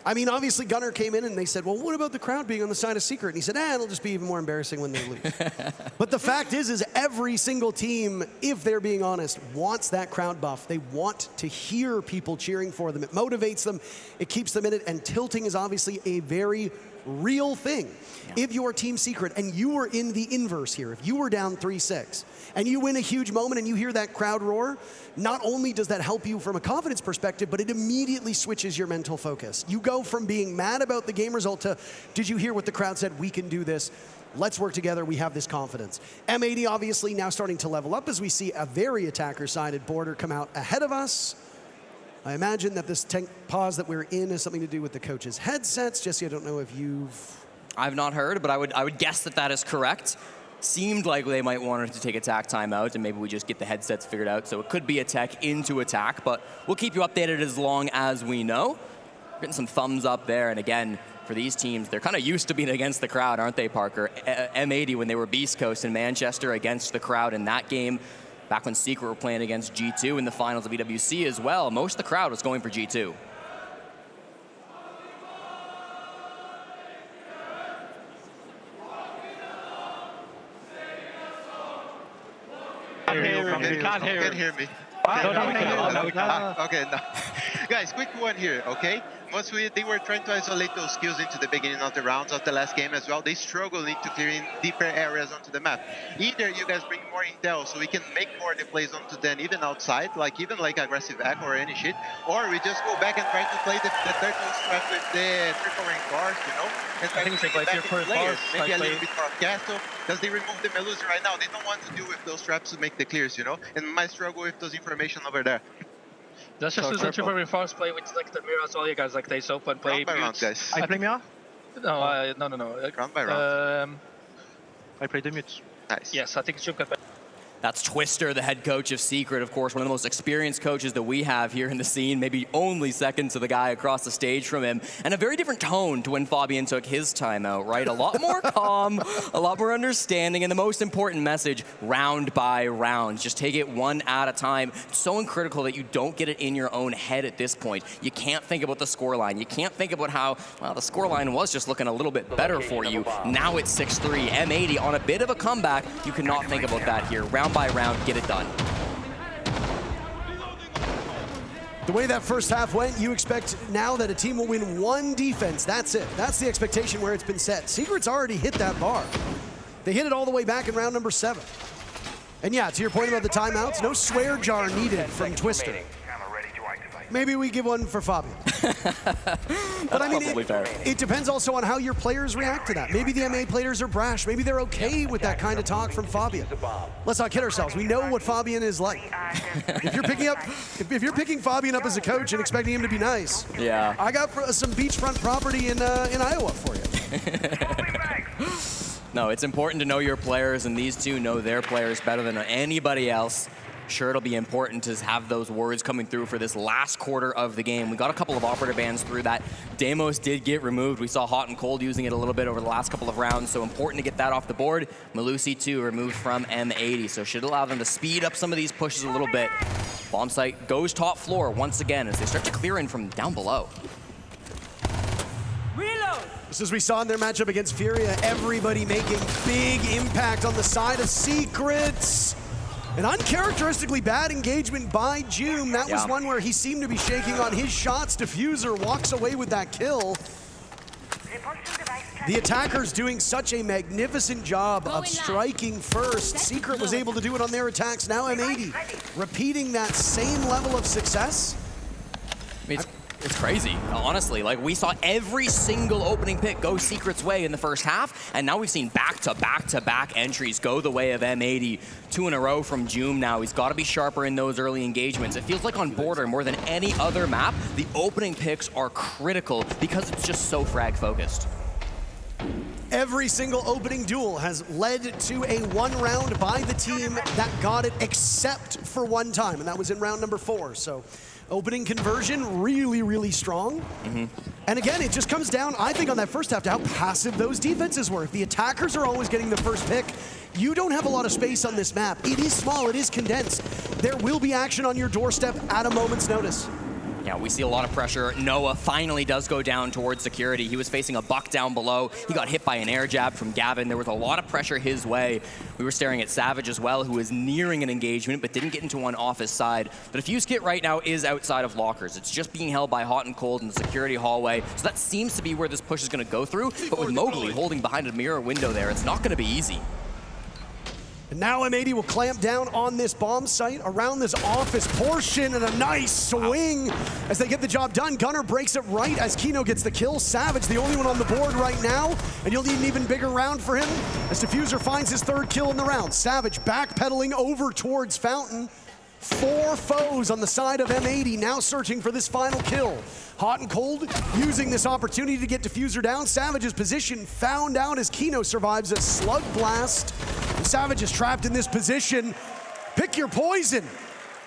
I mean, obviously Gunnar came in and they said, well, what about the crowd being on the side of Secret? And he said, it'll just be even more embarrassing when they lose. But the fact is every single team, if they're being honest, wants that crowd buff. They want to hear people cheering for them. It motivates them, it keeps them in it, and tilting is obviously a very real thing. If you're Team Secret and you were in the inverse here, if you were down 3-6 and you win a huge moment and you hear that crowd roar, not only does that help you from a confidence perspective, but it immediately switches your mental focus. You go from being mad about the game result to, did you hear what the crowd said? We can do this. Let's work together. We have this confidence. M80 obviously now starting to level up as we see a very attacker-sided Border come out ahead of us. I imagine that this tank pause that we're in has something to do with the coaches' headsets. Jesse, I don't know if you've... I've not heard, but I would guess that that is correct. Seemed like they might want to take attack timeout, and maybe we just get the headsets figured out. So it could be a tech into attack, but we'll keep you updated as long as we know. Getting some thumbs up there, and again, for these teams, they're kind of used to being against the crowd, aren't they, Parker? M80, when they were Beast Coast in Manchester against the crowd in that game, back when Secret were playing against G2 in the finals of EWC as well, most of the crowd was going for G2. Can't hear me. Okay, no. Guys, quick one here, okay? They were trying to isolate those skills into the beginning of the rounds of the last game as well. They struggled into clearing deeper areas onto the map. Either you guys bring more intel so we can make more of the plays onto them even outside, even like aggressive hack or any shit, or we just go back and try to play the turtle strap with the triple ring bars, you know? And try to play back into players. Maybe a little bit more of castle, because they remove the Melusi right now. They don't want to deal with those traps to make the clears, you know? And might struggle with those information over there. Let's just use the triple reinforce play with like the mirror as well, you guys, like they open play. Round by round, guys. I play mirror? No, no. Round by round. I play the mute. Nice. Yes, I think it should get better. That's Twister, the head coach of Secret, of course, one of the most experienced coaches that we have here in the scene, maybe only second to the guy across the stage from him. And a very different tone to when Fabian took his timeout, right? A lot more calm, a lot more understanding, and the most important message, round by round. Just take it one at a time. It's so critical that you don't get it in your own head at this point. You can't think about the scoreline. You can't think about how, well, the scoreline was just looking a little bit better for you. Now it's 6-3. M80 on a bit of a comeback. You cannot think about that here. Round by round, get it done. The way that first half went, you expect now that a team will win one defense. That's it. That's the expectation where it's been set. Secret's already hit that bar. They hit it all the way back in round number 7. And yeah, to your point about the timeouts, no swear jar needed from Twister. Maybe we give one for Fabian. But I mean, it depends also on how your players react to that. Maybe the M80 players are brash. Maybe they're okay with that kind of talk from Fabian. Let's not kid ourselves. We know what Fabian is like. If you're picking Fabian up as a coach and expecting him to be nice, yeah, I got some beachfront property in Iowa for you. No, it's important to know your players, and these two know their players better than anybody else. Sure, it'll be important to have those words coming through for this last quarter of the game. We got a couple of operator bans through that. Deimos did get removed. We saw Hot and Cold using it a little bit over the last couple of rounds, so important to get that off the board. Malusi, too, removed from M80, so should allow them to speed up some of these pushes a little bit. Bomb site goes top floor once again as they start to clear in from down below. Reload! Just as we saw in their matchup against Furia, everybody making big impact on the side of Secrets. An uncharacteristically bad engagement by Joom. That was one where he seemed to be shaking on his shots. Diffuser walks away with that kill. The attackers doing such a magnificent job of striking first. Secret was able to do it on their attacks. Now M80 repeating that same level of success. I mean, it's crazy, honestly. Like, we saw every single opening pick go Secret's way in the first half, and now we've seen back-to-back entries go the way of M80. 2 in a row from Joom now. He's got to be sharper in those early engagements. It feels like on Border, more than any other map, the opening picks are critical because it's just so frag-focused. Every single opening duel has led to a 1 round by the team that got it, except for one time, and that was in round number 4. So opening conversion really, really strong. And again, it just comes down, I think, on that first half to how passive those defenses were. If the attackers are always getting the first pick, you don't have a lot of space on this map. It is small, it is condensed. There will be action on your doorstep at a moment's notice. Yeah, we see a lot of pressure. Noah finally does go down towards security. He was facing a buck down below. He got hit by an air jab from Gavin. There was a lot of pressure his way. We were staring at Savage as well, who was nearing an engagement, but didn't get into one off his side. But Diffuse Kit right now is outside of lockers. It's just being held by Hot and Cold in the security hallway. So that seems to be where this push is going to go through. But with Mowgli holding behind a mirror window there, it's not going to be easy. And now M80 will clamp down on this bomb site around this office portion, and a nice swing as they get the job done. Gunner breaks it right as Kino gets the kill. Savage, the only one on the board right now, and you'll need an even bigger round for him as Diffuser finds his 3rd kill in the round. Savage backpedaling over towards Fountain. 4 foes on the side of M80, now searching for this final kill. Hot and Cold using this opportunity to get Diffuser down. Savage's position found out as Kino survives a slug blast. Savage is trapped in this position. Pick your poison.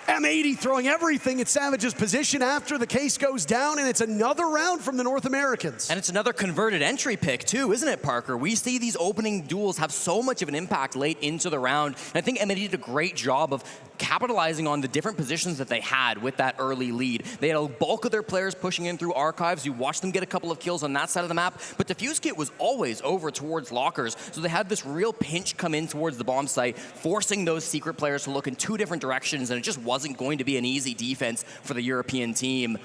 M80 throwing everything at Savage's position after the case goes down, and it's another round from the North Americans. And it's another converted entry pick too, isn't it, Parker? We see these opening duels have so much of an impact late into the round, and I think M80 did a great job of capitalizing on the different positions that they had with that early lead. They had a bulk of their players pushing in through archives. You watched them get a couple of kills on that side of the map, but Diffuse Kit was always over towards lockers, so they had this real pinch come in towards the bomb site, forcing those secret players to look in 2 different directions, and it just wasn't going to be an easy defense for the European team.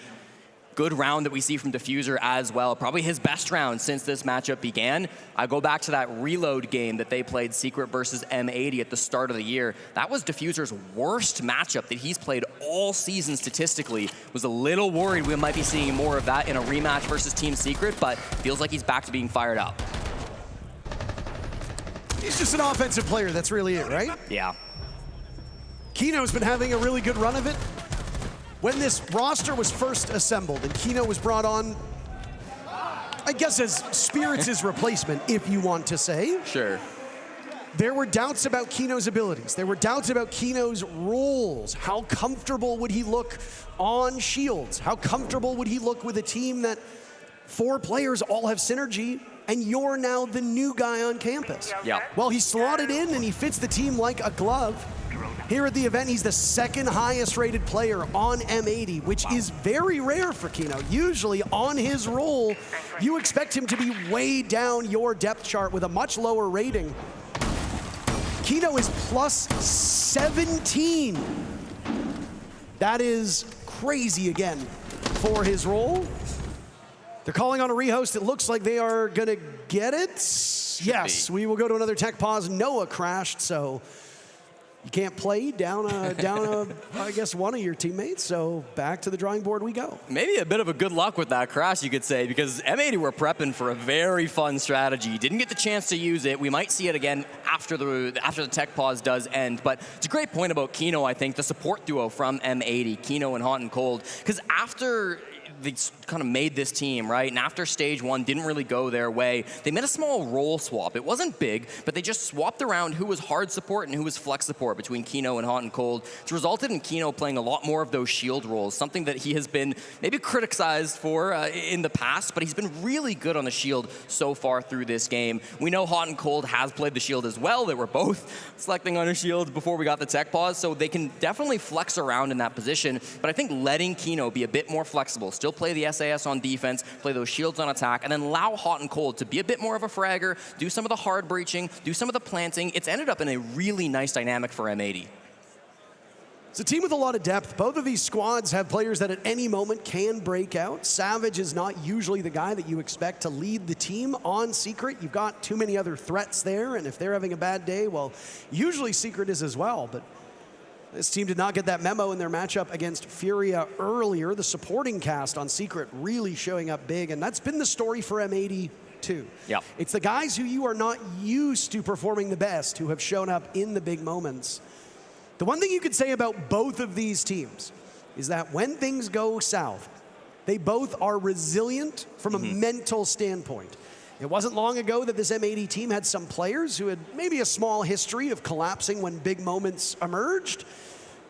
Good round that we see from Diffuser as well. Probably his best round since this matchup began. I go back to that reload game that they played Secret versus M80 at the start of the year. That was Diffuser's worst matchup that he's played all season statistically. Was a little worried we might be seeing more of that in a rematch versus Team Secret, but feels like he's back to being fired up. He's just an offensive player, that's really it, right? Yeah. Kino's been having a really good run of it. When this roster was first assembled and Kino was brought on, I guess as Spirits' replacement, if you want to say. Sure. There were doubts about Kino's abilities. There were doubts about Kino's roles. How comfortable would he look on Shields? How comfortable would he look with a team that 4 players all have synergy, and you're now the new guy on campus? Yeah. Well, he slotted in and he fits the team like a glove. Here at the event, he's the 2nd highest rated player on M80, which is very rare for Kino. Usually on his role, you expect him to be way down your depth chart with a much lower rating. Kino is plus 17. That is crazy again for his role. They're calling on a rehost. It looks like they are gonna get it. Yes, we will go to another tech pause. Noah crashed, so you can't play down I guess, one of your teammates. So back to the drawing board we go. Maybe a bit of a good luck with that crash, you could say, because M80 were prepping for a very fun strategy. Didn't get the chance to use it. We might see it again after the tech pause does end. But it's a great point about Kino, I think, the support duo from M80, Kino and Hot and Cold. Because after they kind of made this team, right? And after stage one didn't really go their way, they made a small role swap. It wasn't big, but they just swapped around who was hard support and who was flex support between Kino and Hot and Cold. It's resulted in Kino playing a lot more of those shield roles, something that he has been maybe criticized for in the past, but he's been really good on the shield so far through this game. We know Hot and Cold has played the shield as well. They were both selecting on a shield before we got the tech pause, so they can definitely flex around in that position, but I think letting Kino be a bit more flexible, still play the SAS on defense, play those shields on attack, and then allow Hot and Cold to be a bit more of a fragger, do some of the hard breaching, do some of the planting. It's ended up in a really nice dynamic for M80. It's a team with a lot of depth. Both of these squads have players that at any moment can break out. Savage is not usually the guy that you expect to lead the team on Secret. You've got too many other threats there, and if they're having a bad day, well, usually Secret is as well, but this team did not get that memo in their matchup against Furia earlier. The supporting cast on Secret really showing up big, and that's been the story for M80 too. Yep. It's the guys who you are not used to performing the best who have shown up in the big moments. The one thing you could say about both of these teams is that when things go south, they both are resilient from a mental standpoint. It wasn't long ago that this M80 team had some players who had maybe a small history of collapsing when big moments emerged,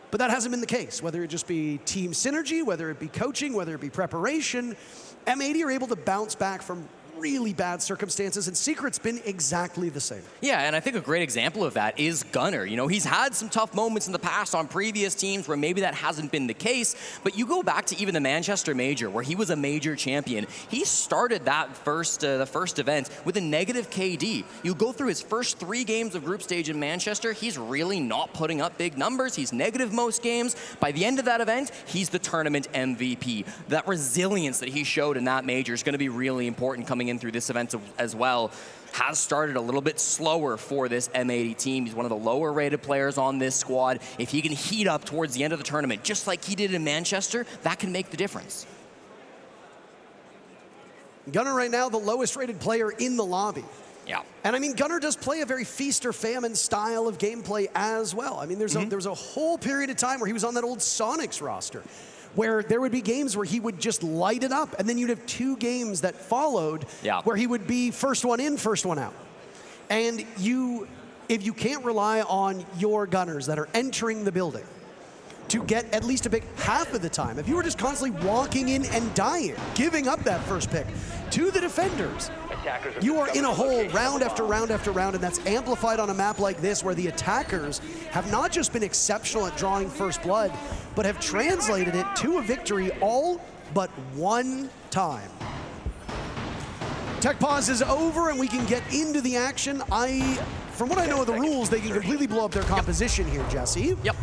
but that hasn't been the case. Whether it just be team synergy, whether it be coaching, whether it be preparation, M80 are able to bounce back from really bad circumstances, and Secret's been exactly the same. Yeah, and I think a great example of that is Gunnar. You know, he's had some tough moments in the past on previous teams where maybe that hasn't been the case, but you go back to even the Manchester Major where he was a major champion. He started that the first event with a negative KD. You go through his first 3 games of group stage in Manchester, he's really not putting up big numbers. He's negative most games. By the end of that event, he's the tournament MVP. That resilience that he showed in that major is going to be really important coming in through this event as well. Has started a little bit slower for this M80 team. He's one of the lower rated players on this squad. If he can heat up towards the end of the tournament, just like he did in Manchester, that can make the difference. Gunnar right now, the lowest rated player in the lobby. Yeah. And I mean, Gunnar does play a very feast or famine style of gameplay as well. I mean, there was a whole period of time where he was on that old Sonics roster, where there would be games where he would just light it up, and then you'd have 2 games that followed where he would be first one in, first one out. And if you can't rely on your gunners that are entering the building to get at least a pick half of the time, if you were just constantly walking in and dying, giving up that first pick to the defenders, you are in a hole round after round after round, and that's amplified on a map like this where the attackers have not just been exceptional at drawing first blood, but have translated it to a victory all but one time. Tech pause is over and we can get into the action. From what I know of the rules, they can completely blow up their composition here, Jesse. Yep.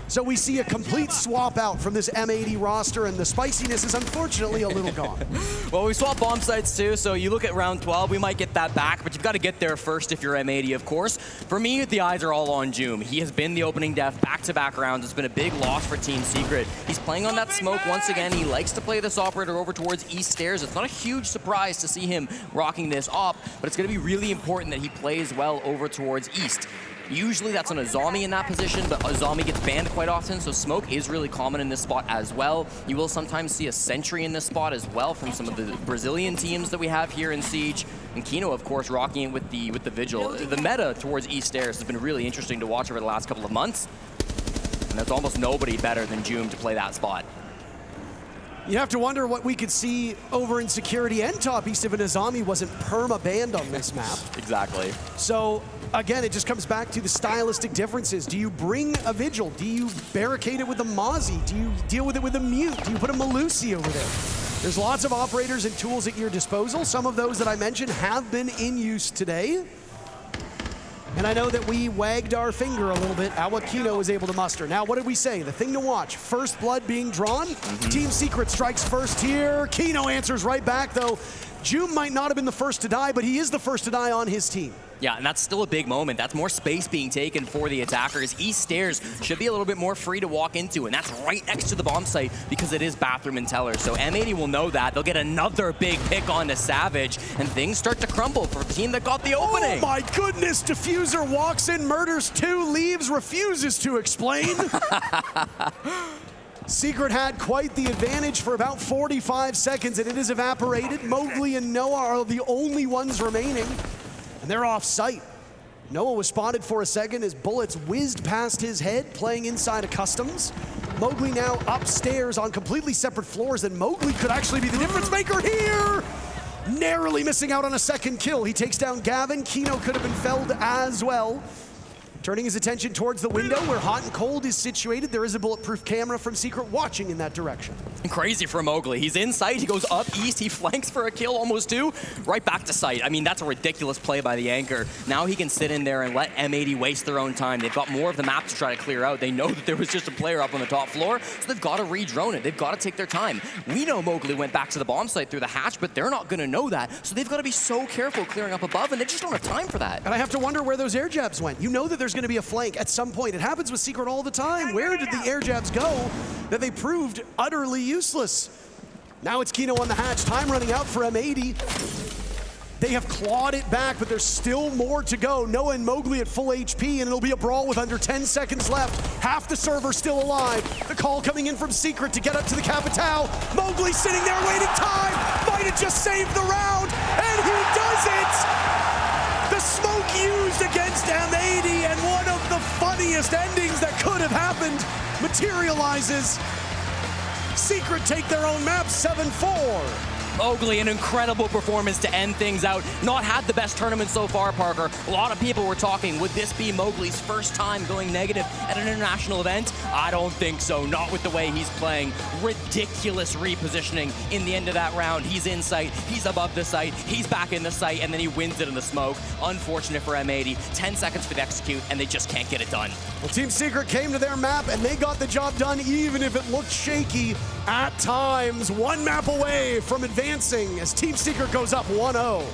So we see a complete swap out from this M80 roster, and the spiciness is unfortunately a little gone. Well, we swap bomb sites too, so you look at round 12, we might get that back, but you've got to get there first if you're M80, of course. For me, the eyes are all on Joom. He has been the opening def back-to-back rounds. It's been a big loss for Team Secret. He's playing on that smoke once again. He likes to play this operator over towards East Stairs. It's not a huge surprise to see him rocking this op, but it's going to be really important that he plays well over towards East. Usually that's on a Azami in that position, but Azami gets banned quite often, so smoke is really common in this spot as well. You will sometimes see a sentry in this spot as well from some of the Brazilian teams that we have here in Siege. And Kino, of course, rocking it with the Vigil. The meta towards East Stairs has been really interesting to watch over the last couple of months. And there's almost nobody better than Joom to play that spot. You have to wonder what we could see over in security and top east if an Azami wasn't perma-banned on this map. Exactly. So, again, it just comes back to the stylistic differences. Do you bring a Vigil? Do you barricade it with a Mozzie? Do you deal with it with a Mute? Do you put a Malusi over there? There's lots of operators and tools at your disposal. Some of those that I mentioned have been in use today. And I know that we wagged our finger a little bit at what Kino was able to muster. Now, what did we say? The thing to watch, first blood being drawn. Team Secret strikes first here. Kino answers right back, though. Joom might not have been the first to die, but he is the first to die on his team. Yeah, and that's still a big moment. That's more space being taken for the attackers. East stairs should be a little bit more free to walk into, and that's right next to the bomb site because it is bathroom and teller. So M80 will know that. They'll get another big pick onto Savage, and things start to crumble for the team that got the opening. Oh my goodness, Diffuser walks in, murders two, leaves, refuses to explain. Secret had quite the advantage for about 45 seconds, and it is evaporated. Mowgli and Noah are the only ones remaining, and they're off site. Noah was spotted for a second as bullets whizzed past his head, playing inside of customs. Mowgli now upstairs on completely separate floors, and Mowgli could actually be the difference maker here. Narrowly missing out on a second kill. He takes down Gavin. Kino could have been felled as well. Turning his attention towards the window where Hot and Cold is situated. There is a bulletproof camera from Secret watching in that direction. And crazy for Mowgli. He's in sight, he goes up east, he flanks for a kill, almost two, right back to sight. I mean, that's a ridiculous play by the anchor. Now he can sit in there and let M80 waste their own time. They've got more of the map to try to clear out. They know that there was just a player up on the top floor, so they've got to re-drone it. They've got to take their time. We know Mowgli went back to the bomb site through the hatch, but they're not going to know that, so they've got to be so careful clearing up above, and they just don't have time for that. And I have to wonder where those air jabs went. You know that there's going to be a flank at some point. It happens with Secret all the time. Where did the air jabs go that they proved utterly useless? Now it's Kino on the hatch. Time running out for M80. They have clawed it back, but there's still more to go. Noah and Mowgli at full HP, and it'll be a brawl with under 10 seconds left. Half the server still alive. The call coming in from Secret to get up to the Capitao. Mowgli sitting there waiting time. Might have just saved the round, and he does it! The smoke used against M80, and one of the funniest endings that could have happened materializes. Secret take their own map, 7-4. Mowgli, an incredible performance to end things out. Not had the best tournament so far, Parker. A lot of people were talking, would this be Mowgli's first time going negative at an international event? I don't think so, not with the way he's playing. Ridiculous repositioning in the end of that round. He's in sight, he's above the site, he's back in the site, and then he wins it in the smoke. Unfortunate for M80, 10 seconds for the execute, and they just can't get it done. Well, Team Secret came to their map, and they got the job done, even if it looked shaky at times. One map away from advancing as Team Secret goes up 1-0.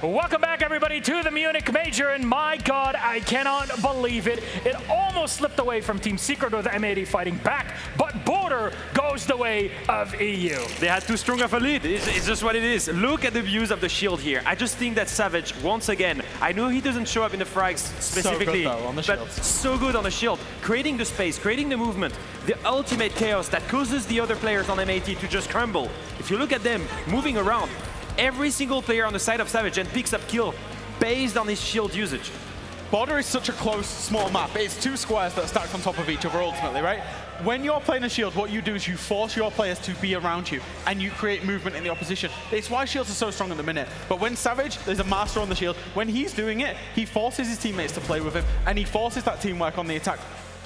Welcome back, everybody, to the Munich Major, and my God, I cannot believe it. It almost slipped away from Team Secret with M80 fighting back, but Border goes the way of EU. They had too strong of a lead. It's just what it is. Look at the views of the shield here. I just think that Savage, once again, I know he doesn't show up in the frags specifically, so good, though, on the but shields. so good on the shield. Creating the space, creating the movement, the ultimate chaos that causes the other players on M80 to just crumble. If you look at them moving around, every single player on the side of Savage and picks up kill based on his shield usage. Border is such a close, small map. It's two squares that are stacked on top of each other ultimately, right? When you're playing a shield, what you do is you force your players to be around you, and you create movement in the opposition. It's why shields are so strong at the minute. But when Savage, there's a master on the shield, when he's doing it, he forces his teammates to play with him, and he forces that teamwork on the attack.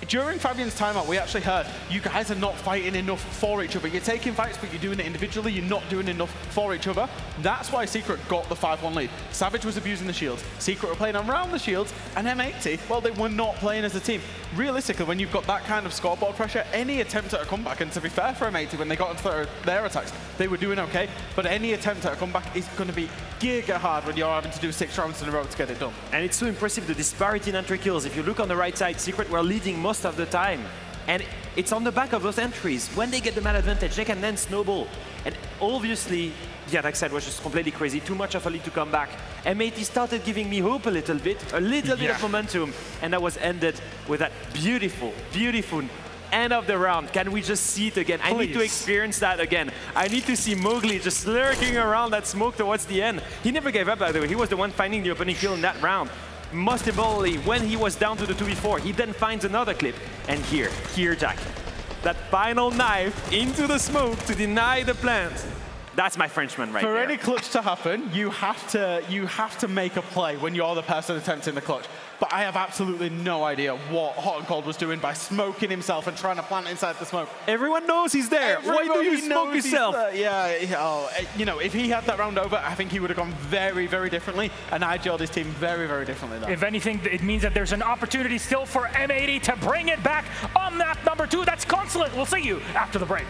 During Fabian's timeout, we actually heard you guys are not fighting enough for each other. You're taking fights, but you're doing it individually. You're not doing enough for each other. That's why Secret got the 5-1 lead. Savage was abusing the shields. Secret were playing around the shields, and M80, well, they were not playing as a team. Realistically, when you've got that kind of scoreboard pressure, any attempt at a comeback, and to be fair for M80, when they got into their attacks, they were doing okay, but any attempt at a comeback is going to be giga hard when you're having to do 6 rounds in a row to get it done. And it's so impressive, the disparity in entry kills. If you look on the right side, Secret were leading most of the time. And it's on the back of those entries. When they get the man advantage, they can then snowball. And obviously, the attack side was just completely crazy. Too much of a lead to come back. M80 started giving me hope a little bit of momentum. And that was ended with that beautiful, beautiful end of the round. Can we just see it again? Please. I need to experience that again. I need to see Mowgli just lurking around that smoke towards the end. He never gave up, by the way. He was the one finding the opening kill in that round. Most importantly, when he was down to the 2v4, he then finds another clip. And here, Jack. That final knife into the smoke to deny the plant. That's my Frenchman right there. For any clutch to happen, you have to make a play when you're the person attempting the clutch. But I have absolutely no idea what Hot and Cold was doing by smoking himself and trying to plant inside the smoke. Everyone knows he's there. Why do you smoke yourself? You know, if he had that round over, I think he would have gone very, very differently, and I judged his team very, very differently though. If anything, it means that there's an opportunity still for M80 to bring it back on map number 2. That's Consulate. We'll see you after the break.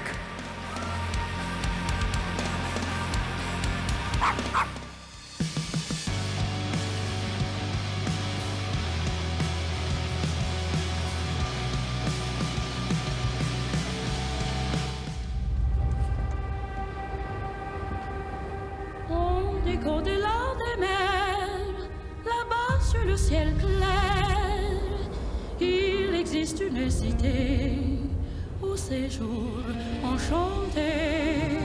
Au-delà des mers, là-bas sur le ciel clair, il existe une cité au séjour enchanté.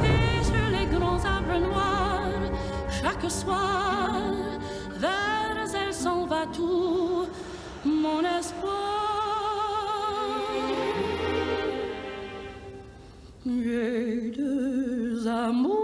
Et sur les grands arbres noirs, chaque soir, vers elle s'en va tout mon espoir. J'ai deux amours.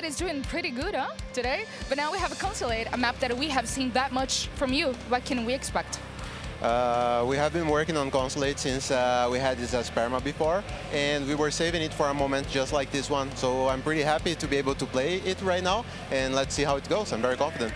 Consulate is doing pretty good, huh, today? But now we have a Consulate, a map that we have seen that much from you. What can we expect? We have been working on Consulate since we had this Sperma before, and we were saving it for a moment just like this one. So I'm pretty happy to be able to play it right now, and let's see how it goes. I'm very confident.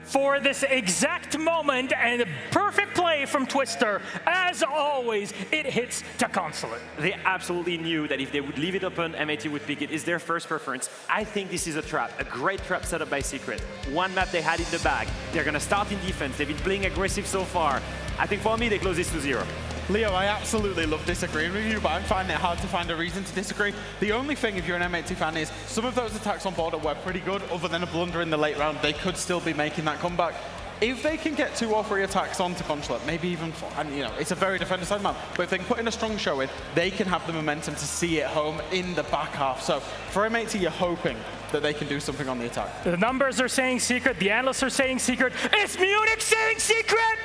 For this exact moment and a perfect play from Twister, as always, it hits to Consulate. They absolutely knew that if they would leave it open, M80 would pick it. It's their first preference. I think this is a trap, a great trap set up by Secret. One map they had in the bag. They're going to start in defense. They've been playing aggressive so far. I think for me, they close this to 0. Leo, I absolutely love disagreeing with you, but I'm finding it hard to find a reason to disagree. The only thing, if you're an M80 fan, is some of those attacks on border were pretty good. Other than a blunder in the late round, they could still be making that comeback. If they can get 2 or 3 attacks onto Consulate, maybe even 4, and you know, it's a very defender-side map, but if they can put in a strong showing, they can have the momentum to see it home in the back half. So for M80, you're hoping that they can do something on the attack. The numbers are saying Secret, the analysts are saying Secret. It's Munich saying Secret!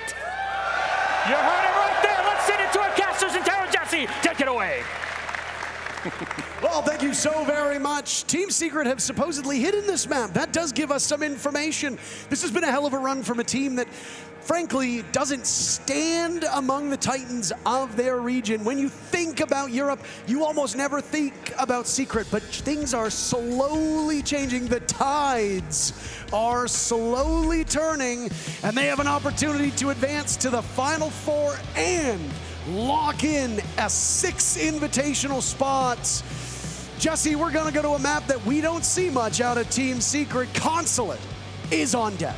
You heard it right there. Let's send it to our casters and Tara Jesse. Take it away. Well, thank you so very much. Team Secret have supposedly hidden this map. That does give us some information. This has been a hell of a run from a team that, frankly, doesn't stand among the titans of their region. When you think about Europe, you almost never think about Secret, but things are slowly changing. The tides are slowly turning, and they have an opportunity to advance to the Final Four and lock in a 6 invitational spots. Jesse, we're gonna go to a map that we don't see much out of Team Secret. Consulate is on deck.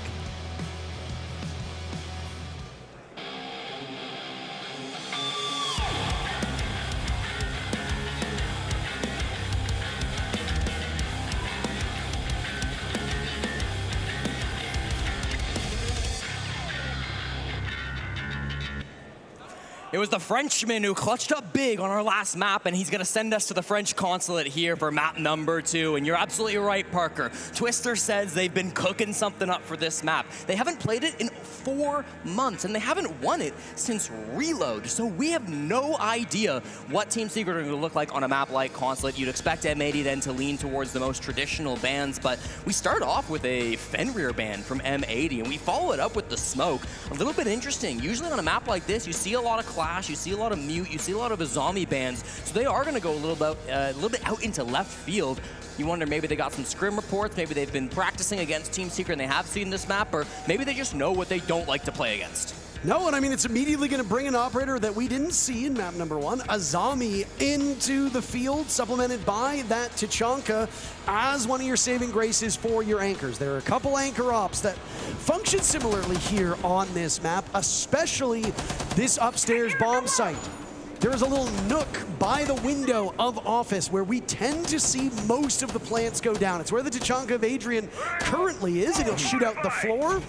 It was the Frenchman who clutched up big on our last map, and he's going to send us to the French Consulate here for map number 2. And you're absolutely right, Parker. Twister says they've been cooking something up for this map. They haven't played it in 4 months, and they haven't won it since Reload. So we have no idea what Team Secret are going to look like on a map like Consulate. You'd expect M80 then to lean towards the most traditional bans, but we start off with a Fenrir ban from M80, and we follow it up with the Smoke. A little bit interesting. Usually on a map like this, you see a lot of Clash, you see a lot of Mute, you see a lot of Azami bans, so they are going to go a little bit out into left field. You wonder maybe they got some scrim reports, maybe they've been practicing against Team Secret and they have seen this map, or maybe they just know what they don't like to play against. No, and I mean, it's immediately going to bring an operator that we didn't see in map number 1, Azami, into the field, supplemented by that Tachanka as one of your saving graces for your anchors. There are a couple anchor ops that function similarly here on this map, especially this upstairs bomb site. There is a little nook by the window of office where we tend to see most of the plants go down. It's where the Tachanka of Adrian currently is, and he'll shoot out the floor.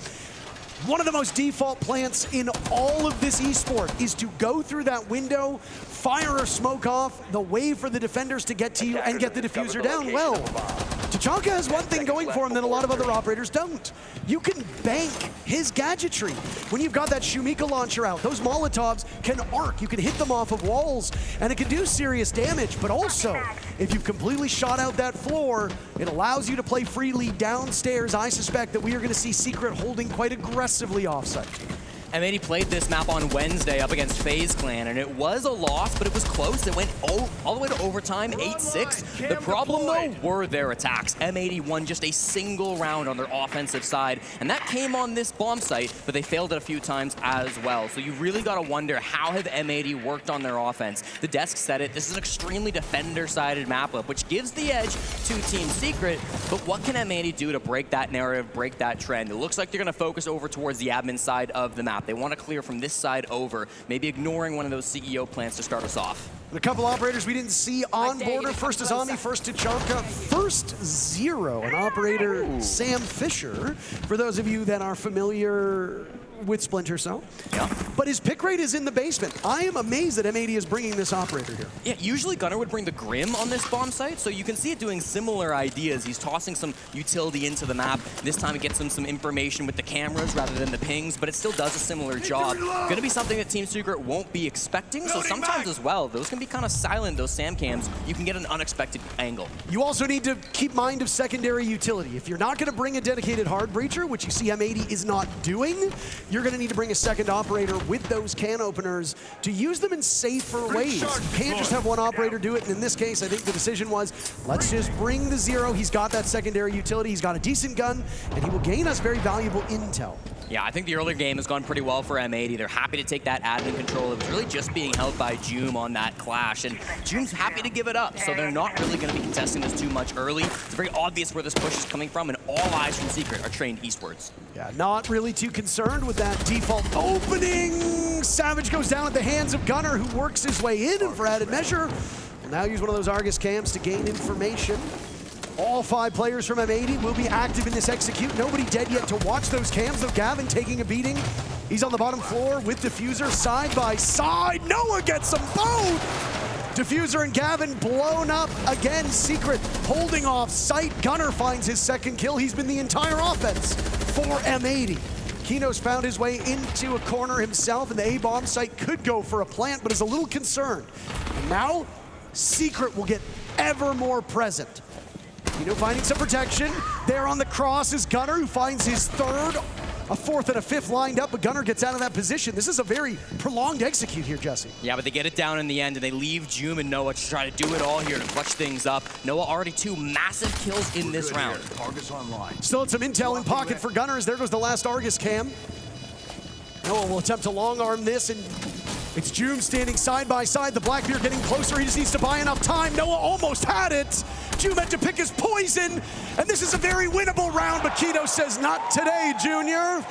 One of the most default plants in all of this esport is to go through that window, fire a smoke off, the way for the defenders to get to you and get the diffuser down. Well, Tachanka has one thing going for him that a lot of other operators don't. You can bank his gadgetry. When you've got that Shumika launcher out, those Molotovs can arc. You can hit them off of walls, and it can do serious damage. But also, if you've completely shot out that floor, it allows you to play freely downstairs. I suspect that we are going to see Secret holding quite aggressively offsite. M80 played this map on Wednesday up against FaZe Clan, and it was a loss, but it was close. It went all the way to overtime, 8-6. The problem, though, were their attacks. M80 won just a single round on their offensive side, and that came on this bomb site, but they failed it a few times as well. So you really got to wonder, how have M80 worked on their offense? The desk said it. This is an extremely defender-sided map, which gives the edge to Team Secret, but what can M80 do to break that narrative, break that trend? It looks like they're going to focus over towards the admin side of the map. They want to clear from this side over, maybe ignoring one of those CEO plans to start us off. A couple operators we didn't see on border. First Azami, first Tachanka, first Zero, an operator, Sam Fisher. For those of you that are familiar with Splinter Cell. Yeah. But his pick rate is in the basement. I am amazed that M80 is bringing this operator here. Yeah, usually Gunnar would bring the Grim on this bomb site, so you can see it doing similar ideas. He's tossing some utility into the map. This time it gets him some information with the cameras rather than the pings, but it still does a similar job. Going to be something that Team Secret won't be expecting, so sometimes as well, those can be kind of silent, those SAM cams. You can get an unexpected angle. You also need to keep mind of secondary utility. If you're not going to bring a dedicated hard breacher, which you see M80 is not doing, you're going to need to bring a second operator with those can openers to use them in safer ways. You can't just have one operator do it, and in this case, I think the decision was, let's just bring the Zero. He's got that secondary utility, he's got a decent gun, and he will gain us very valuable intel. Yeah, I think the earlier game has gone pretty well for M80. They're happy to take that admin control. It was really just being held by Joom on that clash, and Joom's happy to give it up, so they're not really going to be contesting this too much early. It's very obvious where this push is coming from, and all eyes from Secret are trained eastwards. Yeah, not really too concerned with that default opening. Savage goes down at the hands of Gunnar, who works his way in, and for added measure, will now use one of those Argus cams to gain information. All 5 players from M80 will be active in this execute. Nobody dead yet to watch those cams, though Gavin taking a beating. He's on the bottom floor with Diffuser side by side. Noah gets them both! Diffuser and Gavin blown up again. Secret holding off sight. Gunnar finds his second kill. He's been the entire offense for M80. Kino's found his way into a corner himself, and the A-bomb site could go for a plant, but is a little concerned. And now, Secret will get ever more present. Kino finding some protection. There on the cross is Gunnar, who finds his third. A fourth and a fifth lined up, but Gunnar gets out of that position. This is a very prolonged execute here, Jesse. Yeah, but they get it down in the end, and they leave Joom and Noah to try to do it all here to clutch things up. Noah already 2 massive kills in this round. Argus online. Still had some intel in pocket for Gunnar, as there goes the last Argus cam. Noah will attempt to long arm this, and it's Joom standing side by side. The Blackbeard getting closer. He just needs to buy enough time. Noah almost had it. Joom had to pick his poison, and this is a very winnable round, but Kino says, not today, Junior.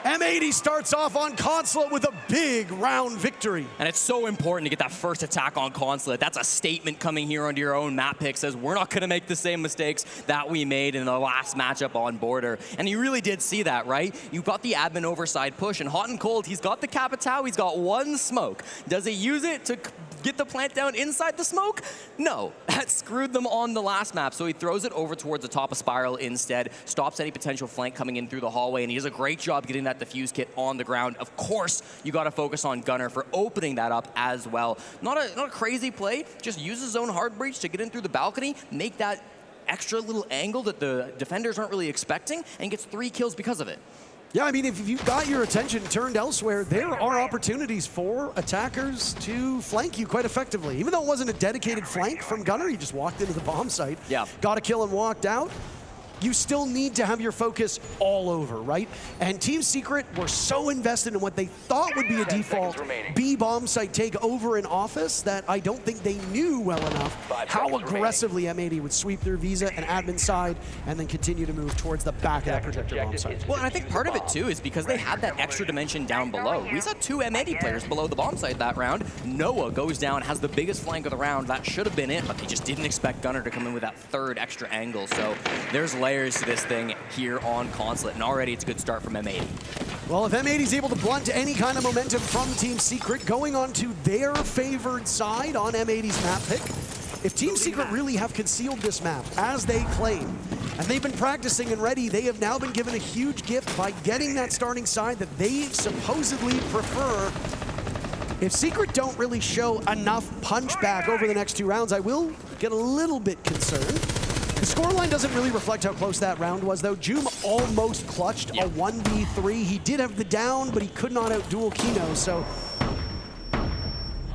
M80 starts off on Consulate with a big round victory. And it's so important to get that first attack on Consulate. That's a statement coming here onto your own map pick. Says we're not going to make the same mistakes that we made in the last matchup on Border. And you really did see that, right? You got the admin overside push, and hot and cold, he's got the Capitao, he's got 1 smoke. Does he use it to get the plant down inside the smoke? No, that screwed them on the last map. So he throws it over towards the top of Spiral instead, stops any potential flank coming in through the hallway, and he does a great job getting that defuse kit on the ground. Of course, you got to focus on Gunnar for opening that up as well. Not a crazy play, just use his own hard breach to get in through the balcony, make that extra little angle that the defenders aren't really expecting, and gets 3 kills because of it. Yeah, I mean, if you've got your attention turned elsewhere, there are opportunities for attackers to flank you quite effectively. Even though it wasn't a dedicated flank from Gunnar, he just walked into the bomb site, got a kill and walked out. You still need to have your focus all over, right? And Team Secret were so invested in what they thought would be a default B bomb site take over in office that I don't think they knew well enough how aggressively M80 would sweep through Visa and admin side and then continue to move towards the back of that projector bomb site. Well, and I think part of it too is because they had that extra dimension down below. We saw 2 M80 players below the bomb site that round. Noah goes down, has the biggest flank of the round. That should have been it, but they just didn't expect Gunnar to come in with that 3rd extra angle. So there's layers to this thing here on Consulate, and already it's a good start from M80. Well, if M80 is able to blunt any kind of momentum from Team Secret, going on to their favored side on M80's map pick, if Team Secret really have concealed this map as they claim, and they've been practicing and ready, they have now been given a huge gift by getting that starting side that they supposedly prefer. If Secret don't really show enough punch back over the next 2 rounds, I will get a little bit concerned. The scoreline doesn't really reflect how close that round was, though. Joom almost clutched a 1v3. He did have the down, but he could not outduel Kino, so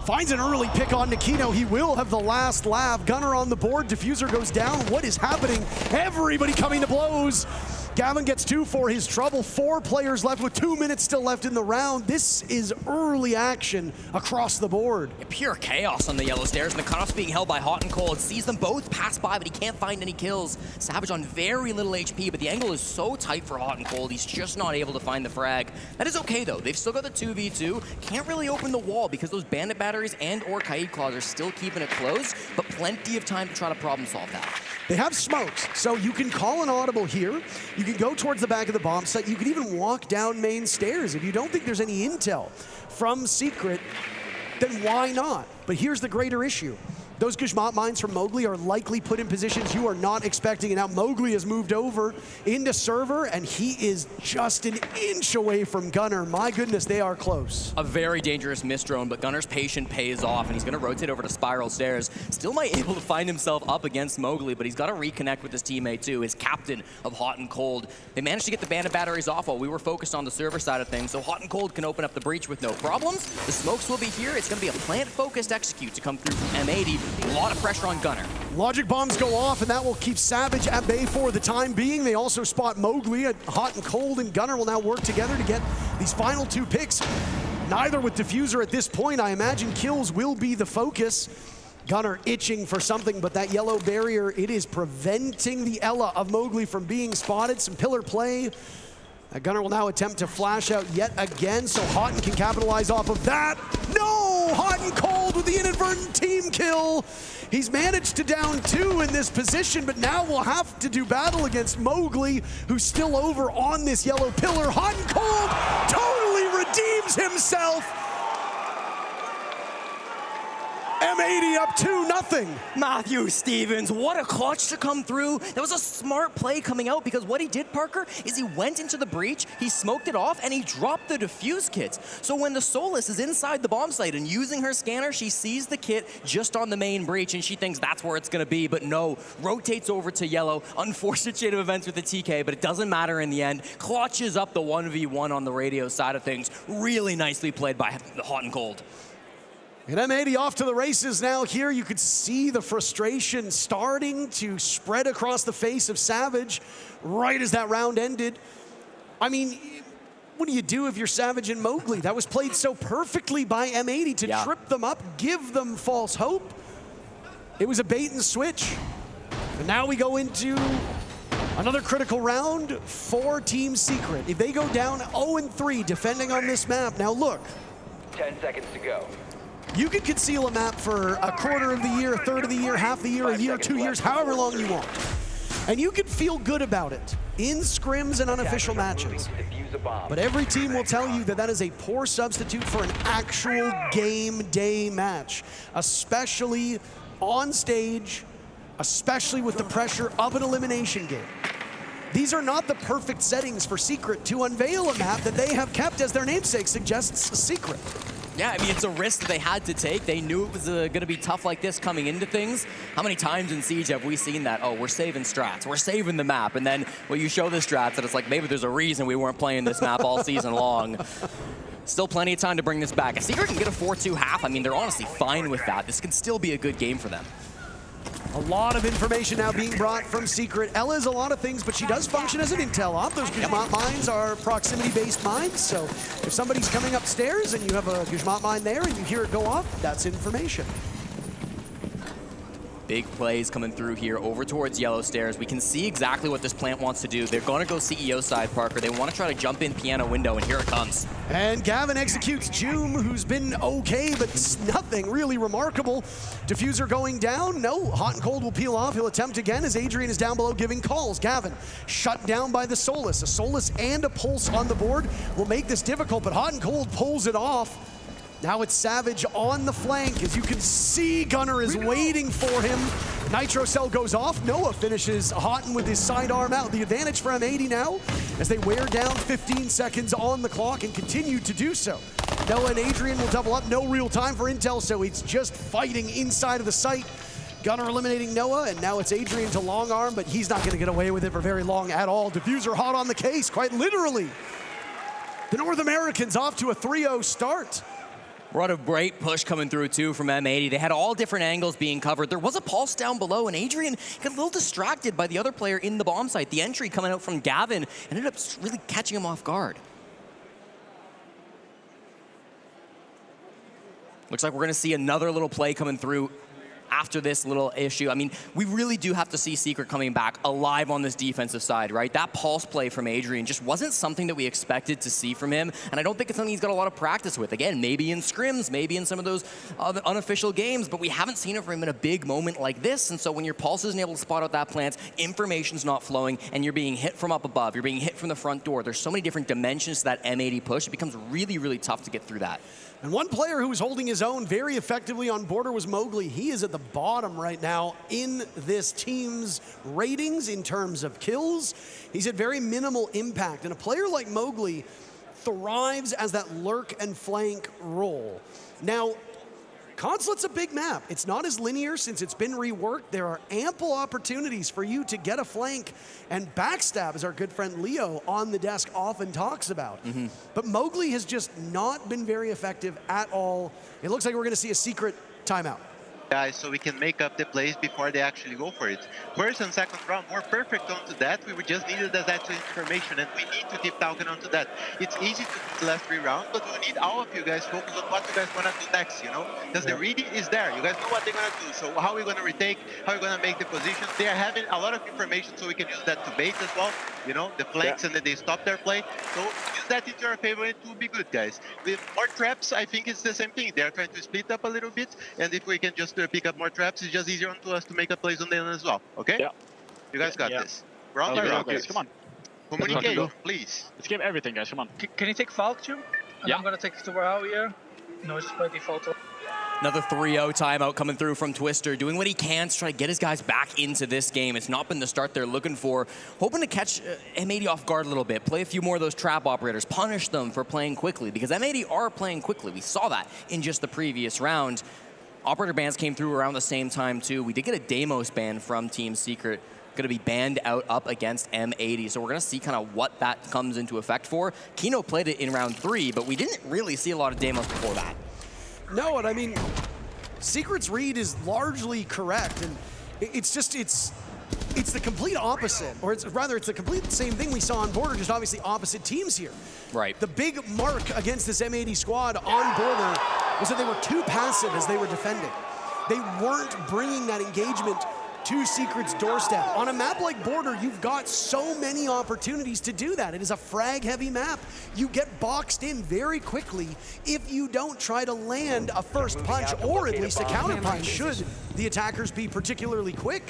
finds an early pick on Kino. He will have the last laugh. Gunnar on the board. Diffuser goes down. What is happening? Everybody coming to blows. Gavin gets 2 for his trouble. 4 players left with 2 minutes still left in the round. This is early action across the board. Pure chaos on the yellow stairs, and the cutoff's being held by Hot and Cold. Sees them both pass by, but he can't find any kills. Savage on very little HP, but the angle is so tight for Hot and Cold, he's just not able to find the frag. That is okay, though. They've still got the 2v2. Can't really open the wall because those bandit batteries and or Kaid claws are still keeping it close, but plenty of time to try to problem solve that. They have smokes, so you can call an audible here. You can go towards the back of the bomb site. You can even walk down main stairs. If you don't think there's any intel from Secret, then why not? But here's the greater issue. Those Guzmat mines from Mowgli are likely put in positions you are not expecting. And now Mowgli has moved over into server, and he is just an inch away from Gunnar. My goodness, they are close. A very dangerous miss drone, but Gunnar's patience pays off, and he's going to rotate over to Spiral Stairs. Still might able to find himself up against Mowgli, but he's got to reconnect with his teammate too, his captain of Hot and Cold. They managed to get the bandit batteries off while we were focused on the server side of things, so Hot and Cold can open up the breach with no problems. The smokes will be here. It's going to be a plant-focused execute to come through from M80. A lot of pressure on Gunnar. Logic bombs go off, and that will keep Savage at bay for the time being. They also spot Mowgli at Hot and Cold, and Gunnar will now work together to get these final 2 picks. Neither with Diffuser at this point. I imagine kills will be the focus. Gunnar itching for something, but that yellow barrier, it is preventing the Ella of Mowgli from being spotted. Some pillar play. Gunnar will now attempt to flash out yet again, so Houghton can capitalize off of that. No! Hot and Cold with the inadvertent team kill. He's managed to down 2 in this position, but now we'll have to do battle against Mowgli, who's still over on this yellow pillar. Hot and Cold totally redeems himself. M80 up 2-0. Matthew Stevens, what a clutch to come through. That was a smart play coming out, because what he did, Parker, is he went into the breach, he smoked it off, and he dropped the defuse kits. So when the Solus is inside the bomb site and using her scanner, she sees the kit just on the main breach, and she thinks that's where it's going to be, but no, rotates over to yellow. Unfortunate chain of events with the TK, but it doesn't matter in the end. Clutches up the 1v1 on the radio side of things. Really nicely played by the Hot and Cold. And M80 off to the races now here. You could see the frustration starting to spread across the face of Savage right as that round ended. I mean, what do you do if you're Savage and Mowgli? That was played so perfectly by M80 to trip them up, give them false hope. It was a bait and switch. And now we go into another critical round for Team Secret. If they go down 0-3 defending on this map, now look. 10 seconds to go. You can conceal a map for a quarter of the year, a third of the year, half the year, a year, 2 years, however long you want. And you can feel good about it in scrims and unofficial matches. But every team will tell you that that is a poor substitute for an actual game day match, especially on stage, especially with the pressure of an elimination game. These are not the perfect settings for Secret to unveil a map that they have kept, as their namesake suggests, a secret. Yeah, I mean, it's a risk that they had to take. They knew it was going to be tough like this coming into things. How many times in Siege have we seen that? Oh, we're saving strats. We're saving the map. And then when you show the strats, and it's like, maybe there's a reason we weren't playing this map all season long. Still plenty of time to bring this back. If Secret can get a 4-2 half, I mean, they're honestly fine with that. This can still be a good game for them. A lot of information now being brought from Secret. Ella is a lot of things, but she does function as an intel op. Those Guzmat mines are proximity-based mines, so if somebody's coming upstairs and you have a Guzmat mine there and you hear it go off, that's information. Big plays coming through here over towards yellow stairs. We can see exactly what this plant wants to do. They're going to go CEO side, Parker. They want to try to jump in piano window, and here it comes. And Gavin executes Joom, who's been okay, but nothing really remarkable. Diffuser going down. No, Hot and Cold will peel off. He'll attempt again as Adrian is down below giving calls. Gavin shut down by the Solus. A Solus and a Pulse on the board will make this difficult, but Hot and Cold pulls it off. Now it's Savage on the flank. As you can see, Gunnar is waiting for him. Nitro Cell goes off. Noah finishes Houghton with his sidearm out. The advantage for M80 now as they wear down 15 seconds on the clock and continue to do so. Noah and Adrian will double up. No real time for intel, so it's just fighting inside of the site. Gunnar eliminating Noah, and now it's Adrian to long arm, but he's not going to get away with it for very long at all. Diffuser hot on the case, quite literally. The North Americans off to a 3-0 start. What a great push coming through, too, from M80. They had all different angles being covered. There was a pulse down below, and Adrian got a little distracted by the other player in the bomb site. The entry coming out from Gavin ended up really catching him off guard. Looks like we're going to see another little play coming through after this little issue. I mean, we really do have to see Secret coming back alive on this defensive side, right? That pulse play from Adrian just wasn't something that we expected to see from him, and I don't think it's something he's got a lot of practice with. Again, maybe in scrims, maybe in some of those other unofficial games, but we haven't seen it from him in a big moment like this, and so when your pulse isn't able to spot out that plant, information's not flowing, and you're being hit from up above, you're being hit from the front door. There's so many different dimensions to that M80 push. It becomes really, really tough to get through that. And one player who was holding his own very effectively on Border was Mowgli. He is at the bottom right now in this team's ratings in terms of kills. He's at very minimal impact. And a player like Mowgli thrives as that lurk and flank role. Now, Consulate's a big map. It's not as linear since it's been reworked. There are ample opportunities for you to get a flank and backstab, as our good friend Leo on the desk often talks about. But Mowgli has just not been very effective at all. It looks like we're going to see a Secret timeout. Guys, so we can make up the plays before they actually go for it. First and second round, we're perfect onto that. We just needed that information, and we need to keep talking onto that. It's easy to do the last 3 rounds, but we need all of you guys focus on what you guys want to do next, you know? Because the reading is there. You guys know what they're going to do. So how are we going to retake? How are we going to make the positions? They are having a lot of information, so we can use that to bait as well. You know, the flanks, and then they stop their play. So use that into your favor. It will be good, guys. With more traps, I think it's the same thing. They're trying to split up a little bit, and if we can just pick up more traps, it's just easier to us to make up plays on them as well. Okay? Yeah. You guys got this. We're on the road, guys. Come on. Communicate, please. Let's give everything, guys. Come on. Can you take Falk, Jim? And I'm gonna take the Warhow here. No, it's just by default. Another 3-0 timeout coming through from Twister, doing what he can to try to get his guys back into this game. It's not been the start they're looking for. Hoping to catch M80 off guard a little bit, play a few more of those trap operators, punish them for playing quickly, because M80 are playing quickly. We saw that in just the previous round. Operator bans came through around the same time, too. We did get a Deimos ban from Team Secret. Going to be banned out up against M80. So we're going to see kind of what that comes into effect for. Kino played it in round 3, but we didn't really see a lot of Deimos before that. No, and I mean, Secret's read is largely correct, and it's the complete opposite, or it's the complete same thing we saw on Border, just obviously opposite teams here. Right. The big mark against this M80 squad on Border was that they were too passive as they were defending. They weren't bringing that engagement to Secret's doorstep. On a map like Border, you've got so many opportunities to do that. It is a frag-heavy map. You get boxed in very quickly if you don't try to land a first punch, or at least a counter punch, should the attackers be particularly quick.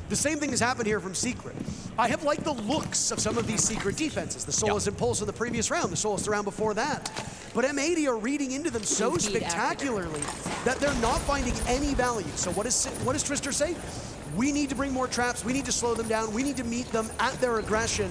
The same thing has happened here from Secret. I have liked the looks of some of these Secret defenses. The Solus Impulse of the previous round, the Solus the round before that. But M80 are reading into them so spectacularly that they're not finding any value. So what does Twister say? We need to bring more traps, we need to slow them down, we need to meet them at their aggression.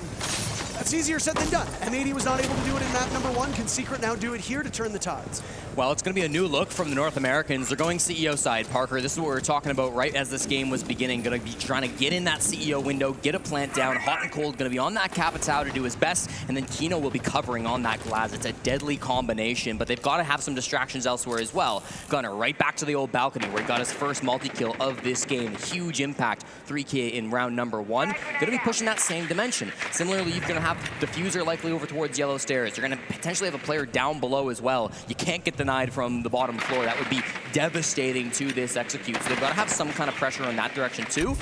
That's easier said than done. M80 was not able to do it in map number 1. Can Secret now do it here to turn the tides? Well, it's going to be a new look from the North Americans. They're going CEO side, Parker. This is what we were talking about right as this game was beginning. Going to be trying to get in that CEO window, get a plant down. Hot and Cold going to be on that Capitao to do his best, and then Kino will be covering on that Glass. It's a deadly combination, but they've got to have some distractions elsewhere as well. Gunner right back to the old balcony where he got his first multi-kill of this game. Huge impact, 3K in round number 1. Going to be pushing that same dimension. Similarly, you're going to have Diffuser likely over towards Yellow Stairs. You're going to potentially have a player down below as well. You can't get denied from the bottom floor. That would be devastating to this execute. So they've got to have some kind of pressure in that direction too.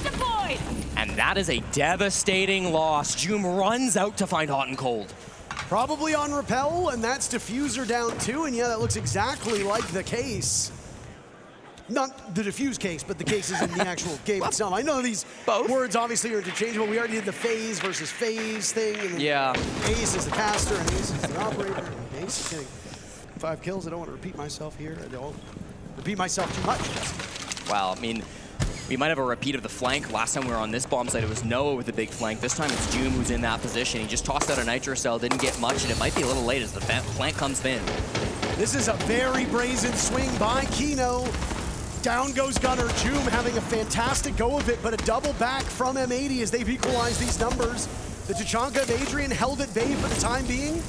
And that is a devastating loss. Joom runs out to find Hot and Cold. Probably on Repel, and that's Diffuser down too, and yeah, that looks exactly like the case. Not the diffuse case, but the cases in the actual game itself. I know these words obviously are interchangeable. We already did the phase versus phase thing. And yeah. Ace is the caster, and Ace is the operator. And Ace is getting 5 kills. I don't want to repeat myself here. I don't repeat myself too much. Well, I mean, we might have a repeat of the flank. Last time we were on this bomb site, it was Noah with the big flank. This time it's Joom who's in that position. He just tossed out a Nitro Cell, didn't get much, and it might be a little late as the flank comes thin. This is a very brazen swing by Kino. Down goes Gunner. Joom having a fantastic go of it, but a double back from M80 as they've equalized these numbers. The Tachanka of Adrian held at bay for the time being.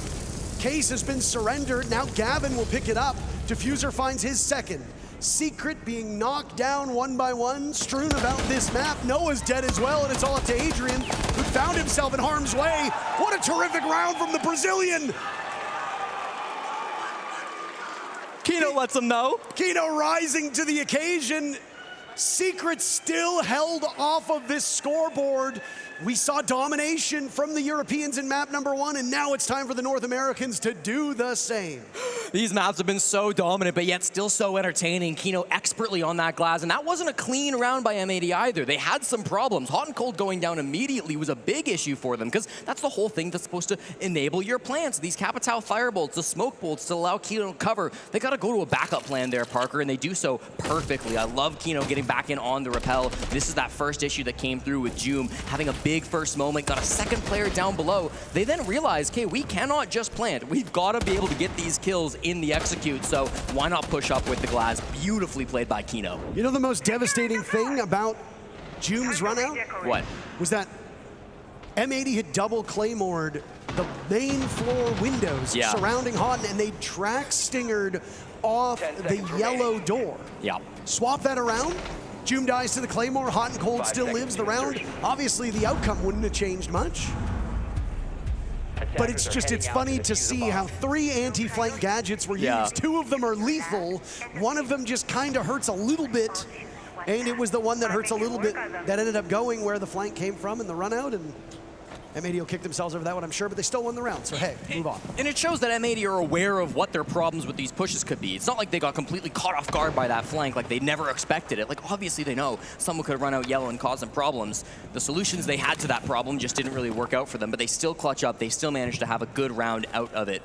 Case has been surrendered. Now Gavin will pick it up. Diffuser finds his second. Secret being knocked down one by one, strewn about this map. Noah's dead as well, and it's all up to Adrian, who found himself in harm's way. What a terrific round from the Brazilian. Kino lets him know. Kino rising to the occasion. Secret still held off of this scoreboard. We saw domination from the Europeans in map number 1, and now it's time for the North Americans to do the same. These maps have been so dominant, but yet still so entertaining. Kino expertly on that glass, and that wasn't a clean round by M80 either. They had some problems. Hot and cold going down immediately was a big issue for them, because that's the whole thing that's supposed to enable your plans. These Capitao firebolts, the smoke bolts to allow Kino to cover. They got to go to a backup plan there, Parker, and they do so perfectly. I love Kino getting back in on the rappel. This is that first issue that came through with Joom having a big first moment, got a second player down below. They then realized, okay, we cannot just plant. We've got to be able to get these kills in the execute, so why not push up with the glass? Beautifully played by Kino. You know the most devastating thing about Joom's run out? What? Was that M80 had double claymored the main floor windows surrounding Houghton, and they track stingered off the yellow door. Yeah. Swap that around. Joom dies to the Claymore, Hot and Cold still lives the round. Obviously, the outcome wouldn't have changed much. But it's funny to see how 3 anti-flank gadgets were used. 2 of them are lethal. 1 of them just kind of hurts a little bit. And it was the one that hurts a little bit that ended up going where the flank came from in the run out. And M80 will kick themselves over that one, I'm sure, but they still won the round, so hey, move on. And it shows that M80 are aware of what their problems with these pushes could be. It's not like they got completely caught off guard by that flank, like they never expected it. Like, obviously they know someone could run out yellow and cause them problems. The solutions they had to that problem just didn't really work out for them, but they still clutch up. They still managed to have a good round out of it.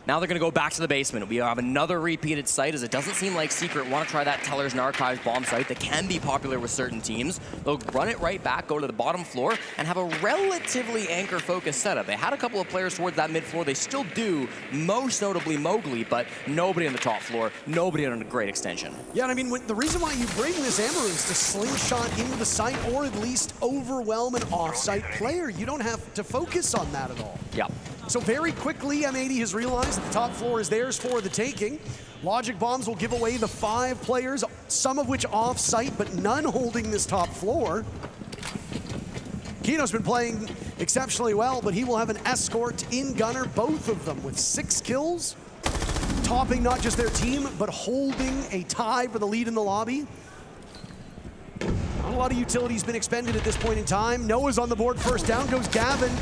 Now they're going to go back to the basement. We have another repeated site, as it doesn't seem like Secret want to try that Tellers and Archives bomb site that can be popular with certain teams. They'll run it right back, go to the bottom floor, and have a relatively anchor-focused setup. They had a couple of players towards that mid floor. They still do, most notably Mowgli, but nobody on the top floor, nobody on a great extension. Yeah, and I mean, the reason why you bring this Amber is to slingshot into the site or at least overwhelm an off-site player. You don't have to focus on that at all. Yeah. So very quickly, M80 has realized that the top floor is theirs for the taking. Logic Bombs will give away the 5 players, some of which off-site, but none holding this top floor. Kino's been playing exceptionally well, but he will have an escort in Gunner, both of them with 6 kills, topping not just their team, but holding a tie for the lead in the lobby. Not a lot of utility's been expended at this point in time. Noah's on the board first. Down goes Gavin.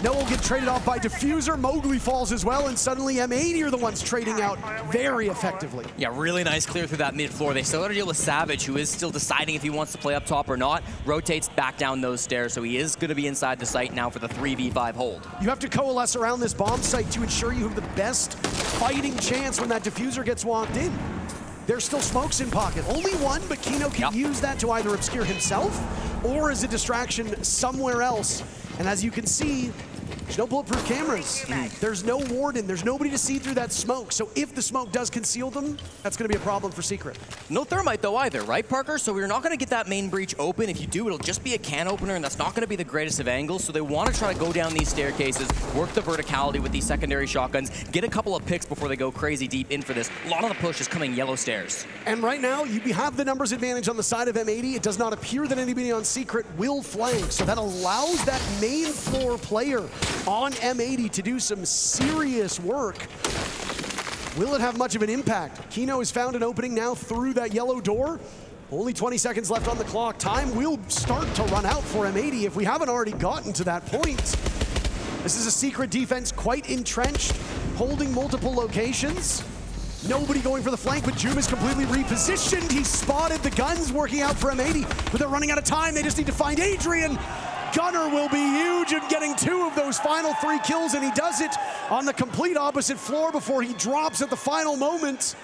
Noah will get traded off by Diffuser. Mowgli falls as well, and suddenly M80 are the ones trading out very effectively. Yeah, really nice clear through that mid floor. They still got to deal with Savage, who is still deciding if he wants to play up top or not. Rotates back down those stairs, so he is going to be inside the site now for the 3v5 hold. You have to coalesce around this bomb site to ensure you have the best fighting chance when that Diffuser gets walked in. There's still smokes in pocket. Only one, but Kino can use that to either obscure himself or as a distraction somewhere else. And as you can see, there's no bulletproof cameras. There's no warden. There's nobody to see through that smoke. So if the smoke does conceal them, that's going to be a problem for Secret. No thermite though either, right, Parker? So we're not going to get that main breach open. If you do, it'll just be a can opener, and that's not going to be the greatest of angles. So they want to try to go down these staircases, work the verticality with these secondary shotguns, get a couple of picks before they go crazy deep in for this. A lot of the push is coming yellow stairs. And right now, you have the numbers advantage on the side of M80. It does not appear that anybody on Secret will flank. So that allows that main floor player on M80 to do some serious work. Will it have much of an impact? Kino has found an opening now through that yellow door. Only 20 seconds left on the clock. Time will start to run out for M80 if we haven't already gotten to that point. This is a Secret defense quite entrenched, holding multiple locations. Nobody going for the flank, but Joom is completely repositioned. He spotted the guns working out for M80, but they're running out of time. They just need to find Adrian. Gunner will be huge in getting 2 of those final 3 kills, and he does it on the complete opposite floor before he drops at the final moment.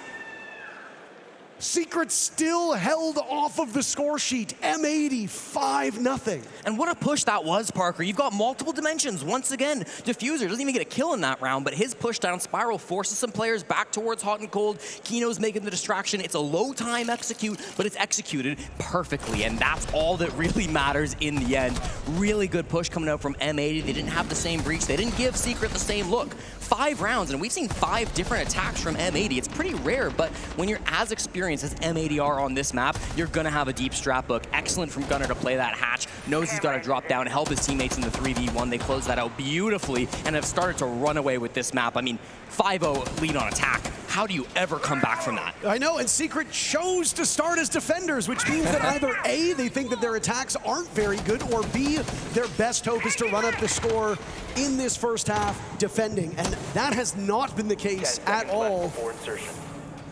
Secret still held off of the score sheet. M80, 5-0. And what a push that was, Parker. You've got multiple dimensions. Once again, Diffuser doesn't even get a kill in that round, but his push down spiral forces some players back towards Hot and Cold. Kino's making the distraction. It's a low time execute, but it's executed perfectly, and that's all that really matters in the end. Really good push coming out from M80. They didn't have the same breach. They didn't give Secret the same look. 5 rounds, and we've seen 5 different attacks from M80. It's pretty rare, but when you're as experienced experience as M80 are on this map, you're gonna have a deep strat book. Excellent from Gunnar to play that hatch. Knows he's gotta drop down, help his teammates in the 3v1. They close that out beautifully and have started to run away with this map. I mean, 5-0 lead on attack. How do you ever come back from that? I know, and Secret chose to start as defenders, which means that either A, they think that their attacks aren't very good, or B, their best hope is to run up the score in this first half defending. And that has not been the case at all.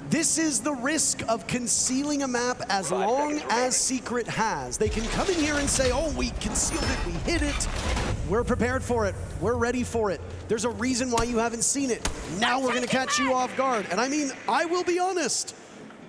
This is the risk of concealing a map as long as Secret has. They can come in here and say, oh, we concealed it, we hid it. We're prepared for it. We're ready for it. There's a reason why you haven't seen it. Now we're gonna catch you off guard. And I mean, I will be honest,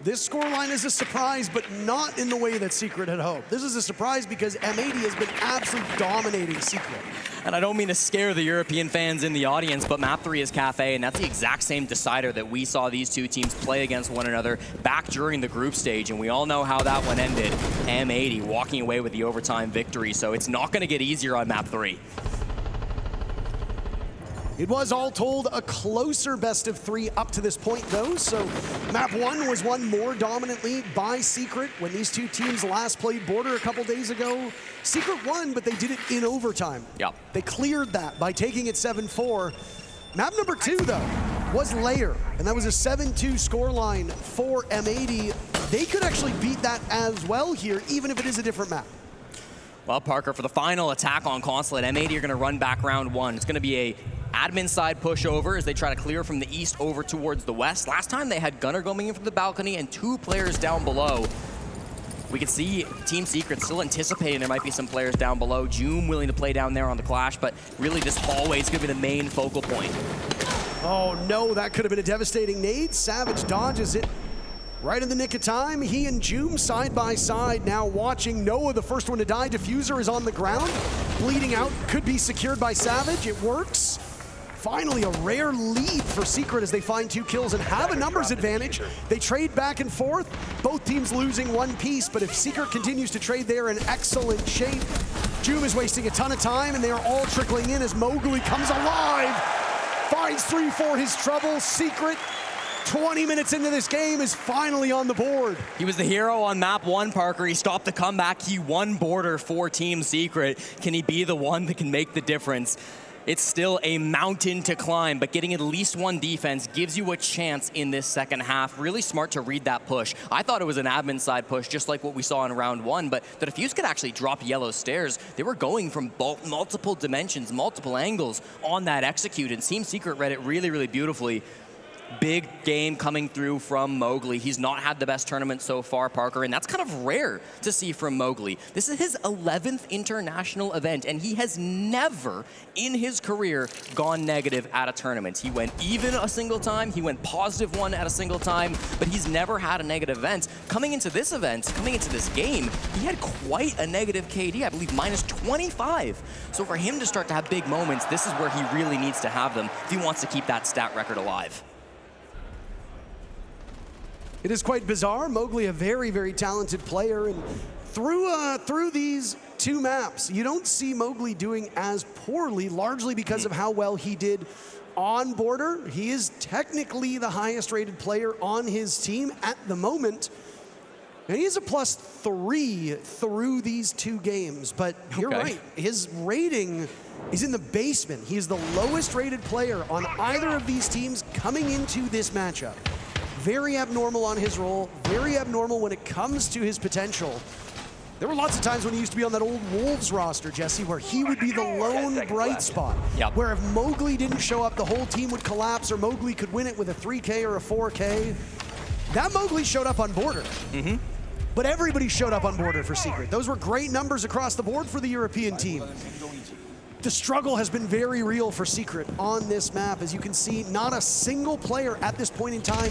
this scoreline is a surprise, but not in the way that Secret had hoped. This is a surprise because M80 has been absolutely dominating Secret. And I don't mean to scare the European fans in the audience, but map 3 is Cafe, and that's the exact same decider that we saw these two teams play against one another back during the group stage, and we all know how that one ended. M80 walking away with the overtime victory, so it's not gonna get easier on map 3. It was all told a closer best of 3 up to this point though, so map 1 was won more dominantly by Secret. When these two teams last played Border a couple days ago, Secret won, but they did it in overtime. Yep. They cleared that by taking it 7-4. Map number 2 though was Layer, and that was a 7-2 scoreline for M80. They could actually beat that as well here, even if it is a different map. Well, Parker, for the final attack on Consulate, M80 are gonna run back round 1. It's gonna be a admin side pushover as they try to clear from the east over towards the west. Last time they had Gunnar going in from the balcony and 2 players down below. We can see Team Secret still anticipating there might be some players down below. Joom willing to play down there on the Clash, but really this hallway is gonna be the main focal point. Oh no, that could have been a devastating nade. Savage dodges it. Right in the nick of time, he and Joom side by side now watching Noah, the first one to die. Diffuser is on the ground, bleeding out, could be secured by Savage, it works. Finally, a rare lead for Secret as they find 2 kills and have a numbers advantage. They trade back and forth, both teams losing 1 piece, but if Secret continues to trade, they're in excellent shape. Joom is wasting a ton of time and they are all trickling in as Mowgli comes alive, finds 3 for his trouble. Secret, 20 minutes into this game, is finally on the board. He was the hero on map 1, Parker. He stopped the comeback. He won Border for Team Secret. Can he be the one that can make the difference? It's still a mountain to climb, but getting at least 1 defense gives you a chance in this second half. Really smart to read that push. I thought it was an admin side push, just like what we saw in round 1, but the Diffuse could actually drop yellow stairs. They were going from multiple dimensions, multiple angles on that execute, and Team Secret read it really, really beautifully. Big game coming through from Mowgli. He's not had the best tournament so far, Parker, and that's kind of rare to see from Mowgli. This is his 11th international event, and he has never in his career gone negative at a tournament. He went even a single time, he went positive 1 at a single time, but he's never had a negative event. Coming into this event, coming into this game, he had quite a negative KD, I believe -25. So for him to start to have big moments, this is where he really needs to have them if he wants to keep that stat record alive. It is quite bizarre. Mowgli, a very, very talented player, and through these 2 maps, you don't see Mowgli doing as poorly, largely because of how well he did on Border. He is technically the highest rated player on his team at the moment, and he is a +3 through these 2 games. But you're right, his rating is in the basement. He is the lowest rated player on either of these teams coming into this matchup. Very abnormal on his role, very abnormal when it comes to his potential. There were lots of times when he used to be on that old Wolves roster, Jesse, where he would be the lone bright spot. Yep. Where if Mowgli didn't show up, the whole team would collapse, or Mowgli could win it with a 3K or a 4K. That Mowgli showed up on Border. But everybody showed up on Border for Secret. Those were great numbers across the board for the European team. The struggle has been very real for Secret on this map. As you can see, not a single player at this point in time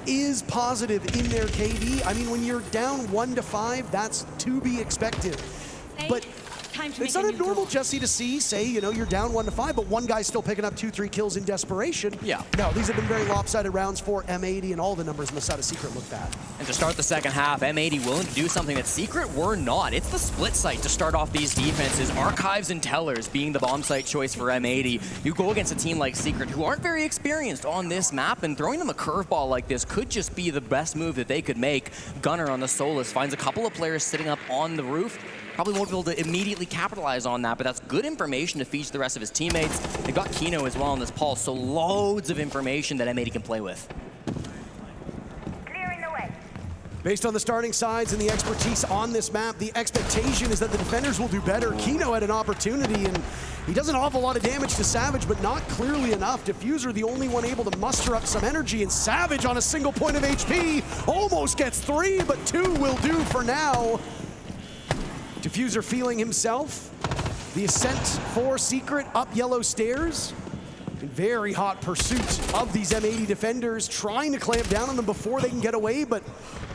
is positive in their KD. I mean, when you're down 1 to 5, that's to be expected. But It's not abnormal, Jesse, to see, say, you know, you're down 1-5, but one guy's still picking up 2-3 kills in desperation. Yeah. No, these have been very lopsided rounds for M80, and all the numbers on the side of Secret look bad. And to start the second half, M80 willing to do something that Secret were not. It's the split site to start off these defenses. Archives and Tellers being the bomb site choice for M80. You go against a team like Secret, who aren't very experienced on this map, and throwing them a curveball like this could just be the best move that they could make. Gunner on the Solus finds a couple of players sitting up on the roof. Probably won't be able to immediately capitalize on that, but that's good information to feed the rest of his teammates. They got Kino as well on this pulse, so loads of information that M80 can play with. Clearing the way. Based on the starting sides and the expertise on this map, the expectation is that the defenders will do better. Kino had an opportunity, and he does an awful lot of damage to Savage, but not clearly enough. Diffuser, the only one able to muster up some energy, and Savage on a single point of HP almost gets 3, but 2 will do for now. Diffuser feeling himself. The ascent for Secret up yellow stairs. In very hot pursuit of these M80 defenders, trying to clamp down on them before they can get away, but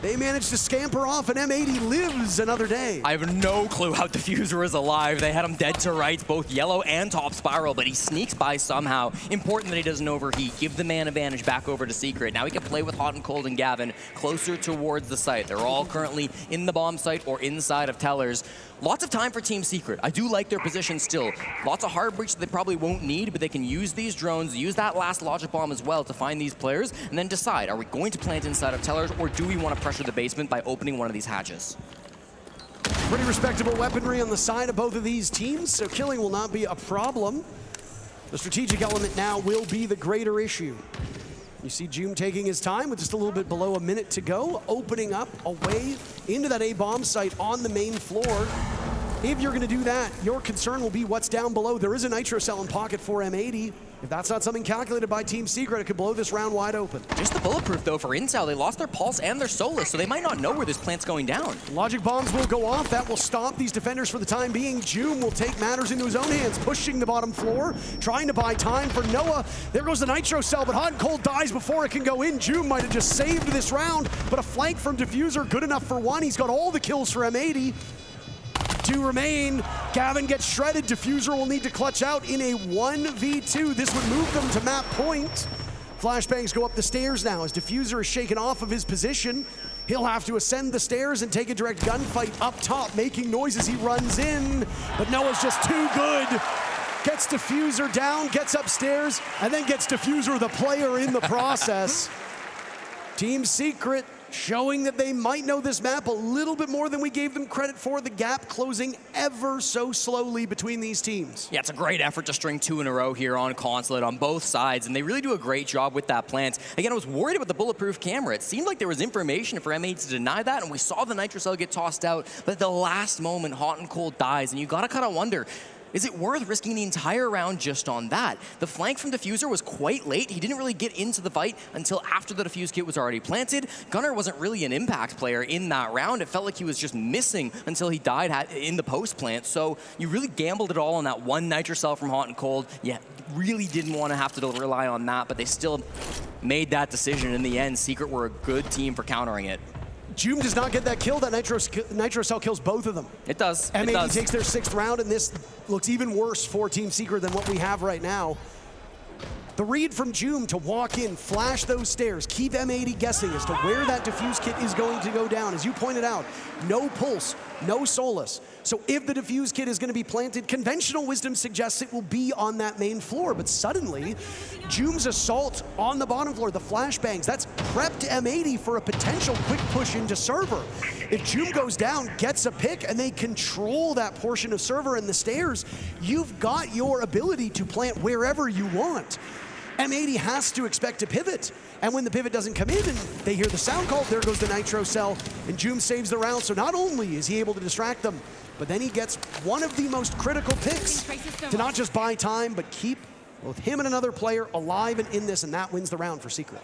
they managed to scamper off, and M80 lives another day. I have no clue how Diffuser is alive. They had him dead to rights, both yellow and top spiral, but he sneaks by somehow. Important that he doesn't overheat. Give the man advantage back over to Secret. Now he can play with Hot and Cold and Gavin closer towards the site. They're all currently in the bomb site or inside of Tellers. Lots of time for Team Secret. I do like their position still. Lots of hard breach that they probably won't need, but they can use these drones, use that last logic bomb as well to find these players, and then decide, are we going to plant inside of Tellers, or do we want to pressure the basement by opening one of these hatches? Pretty respectable weaponry on the side of both of these teams, so killing will not be a problem. The strategic element now will be the greater issue. You see Joom taking his time with just a little bit below a minute to go, opening up a way into that A-bomb site on the main floor. If you're gonna do that, your concern will be what's down below. There is a nitro cell in pocket for M80. If that's not something calculated by Team Secret, it could blow this round wide open. Just the bulletproof though for Intel. They lost their pulse and their Solus, so they might not know where this plant's going down. Logic bombs will go off. That will stop these defenders for the time being. Joom will take matters into his own hands, pushing the bottom floor, trying to buy time for Noah. There goes the nitro cell, but Hot and Cold dies before it can go in. Joom might have just saved this round, but a flank from Diffuser, good enough for one. He's got all the kills for M80. 2 remain. Gavin gets shredded. Diffuser will need to clutch out in a 1v2. This would move them to map point. Flashbangs go up the stairs now as Diffuser is shaken off of his position. He'll have to ascend the stairs and take a direct gunfight up top, making noise as he runs in. But Noah's just too good. Gets Diffuser down, gets upstairs, and then gets Diffuser the player in the process. Team Secret showing that they might know this map a little bit more than we gave them credit for. The gap closing ever so slowly between these teams. Yeah, it's a great effort to string 2 in a row here on Consulate on both sides, and they really do a great job with that plant. Again, I was worried about the bulletproof camera. It seemed like there was information for M8 to deny that, and we saw the nitro cell get tossed out, but at the last moment, Hot and Cold dies, and you gotta kind of wonder, is it worth risking the entire round just on that? The flank from Diffuser was quite late. He didn't really get into the fight until after the defuse kit was already planted. Gunner wasn't really an impact player in that round. It felt like he was just missing until he died in the post plant. So you really gambled it all on that one nitro cell from Hot and Cold. Yeah, really didn't want to have to rely on that, but they still made that decision in the end. Secret were a good team for countering it. Joom does not get that kill. That nitro cell kills both of them. It does. M80 takes their 6th round, and this looks even worse for Team Secret than what we have right now. The read from Joom to walk in, flash those stairs, keep M80 guessing as to where that defuse kit is going to go down. As you pointed out, no pulse, no Solus. So if the defuse kit is going to be planted, conventional wisdom suggests it will be on that main floor. But suddenly, Joom's assault on the bottom floor, the flashbangs, that's prepped M80 for a potential quick push into server. If Joom goes down, gets a pick, and they control that portion of server and the stairs, you've got your ability to plant wherever you want. M80 has to expect to pivot, and when the pivot doesn't come in and they hear the sound call, there goes the nitro cell, and Joom saves the round. So not only is he able to distract them, but then he gets one of the most critical picks to not just buy time, but keep both him and another player alive and in this, and that wins the round for Secret.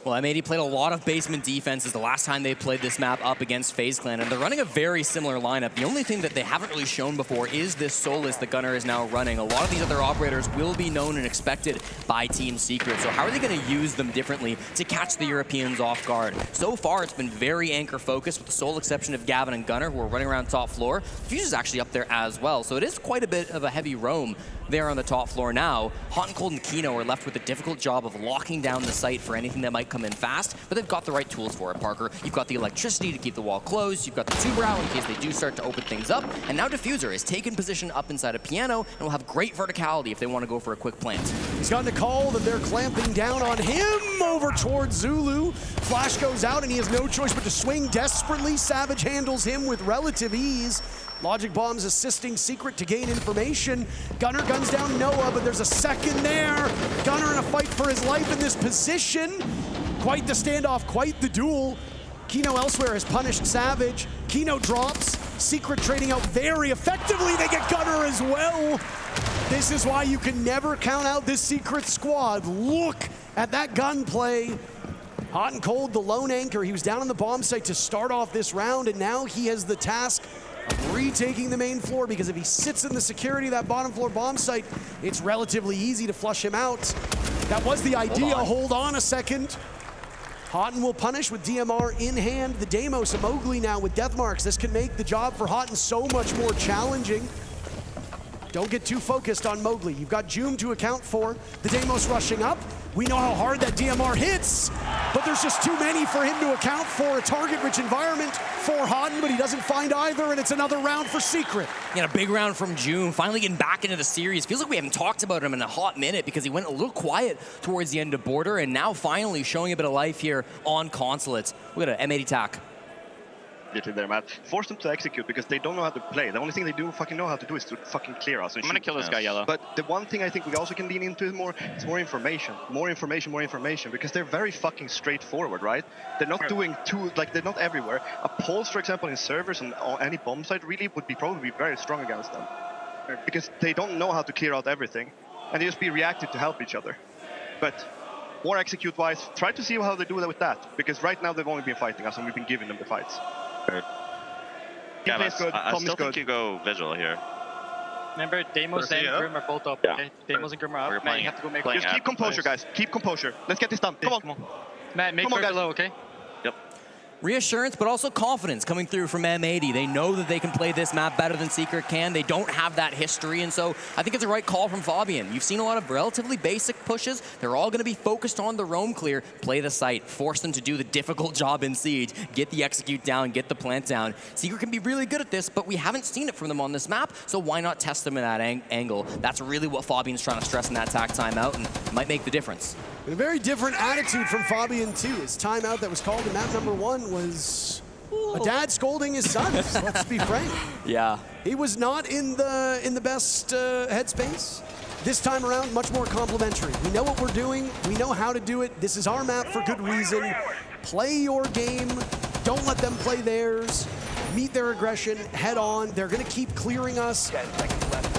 Well, M80 played a lot of basement defenses the last time they played this map up against FaZe Clan, and they're running a very similar lineup. The only thing that they haven't really shown before is this Solus that Gunnar is now running. A lot of these other operators will be known and expected by Team Secret, so how are they going to use them differently to catch the Europeans off guard? So far, it's been very anchor-focused, with the sole exception of Gavin and Gunnar, who are running around top floor. Fuse is actually up there as well, so it is quite a bit of a heavy roam there on the top floor now. Hot and Cold and Kino are left with the difficult job of locking down the site for anything that might come in fast, but they've got the right tools for it, Parker. You've got the electricity to keep the wall closed, you've got the two-brow in case they do start to open things up, and now Diffuser is taken position up inside a piano and will have great verticality if they want to go for a quick plant. He's gotten a call that they're clamping down on him over towards Zulu. Flash goes out and he has no choice but to swing desperately. Savage handles him with relative ease. Logic Bombs assisting Secret to gain information. Gunnar guns down Noah, but there's a second there. Gunnar in a fight for his life in this position. Quite the standoff, quite the duel. Kino elsewhere has punished Savage. Kino drops. Secret trading out very effectively. They get Gunnar as well. This is why you can never count out this Secret squad. Look at that gunplay. Hot and Cold, the lone anchor. He was down on the bomb site to start off this round, and now he has the task of retaking the main floor, because if he sits in the security of that bottom floor bomb site, it's relatively easy to flush him out. That was the idea. Hold on a second. Houghton will punish with DMR in hand. The Deimos and Mowgli now with death marks. This can make the job for Houghton so much more challenging. Don't get too focused on Mowgli. You've got Joom to account for. The Deimos rushing up. We know how hard that DMR hits, but there's just too many for him to account for. A target-rich environment for Houghton, but he doesn't find either, and it's another round for Secret. Yeah, a big round from Joom, finally getting back into the series. Feels like we haven't talked about him in a hot minute because he went a little quiet towards the end of Border, and now finally showing a bit of life here on Consulate. Look at an M80 tack. There, Matt. Force them to execute because they don't know how to play. The only thing they do fucking know how to do is to fucking clear us. I'm gonna kill this guy, Yellow. But the one thing I think we also can lean into is more information. More information, because they're very fucking straightforward, right? They're not doing they're not everywhere. A pulse, for example, in servers and on any bomb site really would be probably very strong against them. Because they don't know how to clear out everything. And they just be reactive to help each other. But more execute-wise, try to see how they do that with that. Because right now they've only been fighting us and we've been giving them the fights. Yeah, I still think you go visual here. Remember, Deimos and Grim are both up. Okay? Deimos and Grim are up. Matt, you have to go make. Just keep composure, guys. Keep composure. Let's get this done. Come on. Matt, make guys low, okay? Yep. Reassurance, but also confidence coming through from M80. They know that they can play this map better than Secret can. They don't have that history, and so I think it's a right call from Fabian. You've seen a lot of relatively basic pushes. They're all going to be focused on the roam clear, play the site, force them to do the difficult job in Siege, get the execute down, get the plant down. Secret can be really good at this, but we haven't seen it from them on this map, so why not test them in that angle? That's really what Fabian's trying to stress in that tack timeout, and it might make the difference. A very different attitude from Fabian too. His timeout that was called in map number 1 was a dad scolding his sons. Let's be frank. Yeah. He was not in the best headspace. This time around, much more complimentary. We know what we're doing. We know how to do it. This is our map for good reason. Play your game. Don't let them play theirs. Meet their aggression head on. They're going to keep clearing us. 10 seconds left.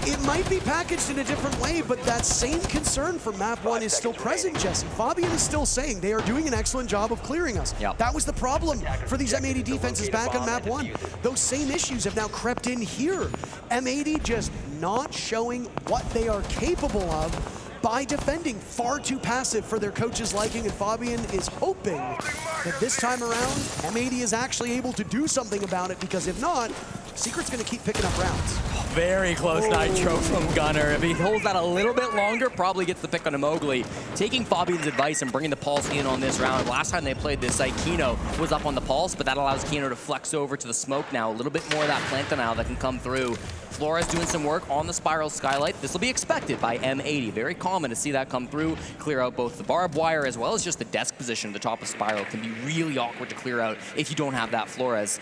It might be packaged in a different way, but that same concern for map 1 is still present, Jesse. Fabian is still saying they are doing an excellent job of clearing us. Yep. That was the problem for these M80 defenses back on map 1. Those same issues have now crept in here. M80 just not showing what they are capable of by defending. Far too passive for their coach's liking, and Fabian is hoping that this time around, M80 is actually able to do something about it, because if not, Secret's going to keep picking up rounds. Very close nitro from Gunnar. If he holds that a little bit longer, probably gets the pick on a Mowgli. Taking Fabian's advice and bringing the pulse in on this round. Last time they played this site, Kino was up on the pulse, but that allows Kino to flex over to the smoke now. A little bit more of that plant now that can come through. Flores doing some work on the spiral skylight. This will be expected by M80. Very common to see that come through. Clear out both the barbed wire as well as just the desk position at the top of spiral. Can be really awkward to clear out if you don't have that Flores.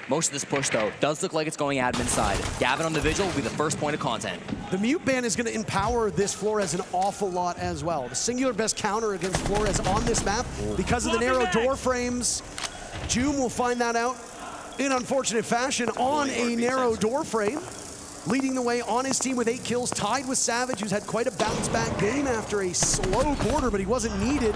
Most of this push, though, does look like it's going admin side. Gavin on the Vigil will be the first point of content. The mute ban is going to empower this Flores an awful lot as well. The singular best counter against Flores on this map, because of the narrow door frames. Joom will find that out in unfortunate fashion on a narrow door frame. Leading the way on his team with 8 kills, tied with Savage, who's had quite a bounce-back game after a slow quarter, but he wasn't needed.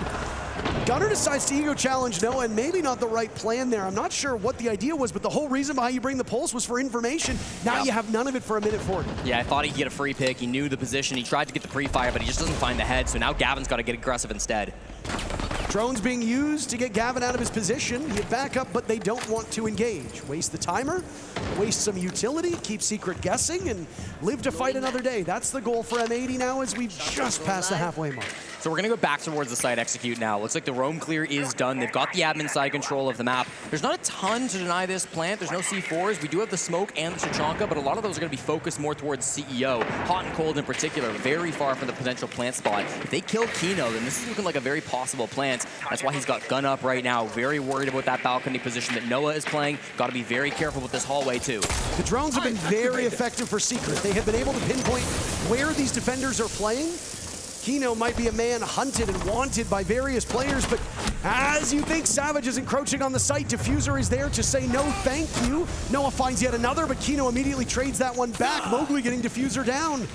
Gunnar decides to ego challenge Noah, and maybe not the right plan there. I'm not sure what the idea was, but the whole reason behind you bring the pulse was for information. Now you have none of it for a minute 40. Yeah, I thought he'd get a free pick. He knew the position. He tried to get the pre-fire, but he just doesn't find the head, so now Gavin's got to get aggressive instead. Drones being used to get Gavin out of his position. He had backup, but they don't want to engage. Waste the timer, waste some utility, keep Secret guessing, and live to fight another day. That's the goal for M80 now as we've just passed the halfway mark. So we're going to go back towards the site execute now. Looks like the roam clear is done. They've got the admin side control of the map. There's not a ton to deny this plant. There's no C4s. We do have the smoke and the Tachanka, but a lot of those are going to be focused more towards CEO. Hot and cold in particular, very far from the potential plant spot. If they kill Kino, then this is looking like a very possible plant. That's why he's got gun up right now. Very worried about that balcony position that Noah is playing. Got to be very careful with this hallway too. The drones have been very effective for Secret. They have been able to pinpoint where these defenders are playing. Kino might be a man hunted and wanted by various players, but as you think Savage is encroaching on the site, Diffuser is there to say no thank you. Noah finds yet another, but Kino immediately trades that one back. Mowgli getting Diffuser down.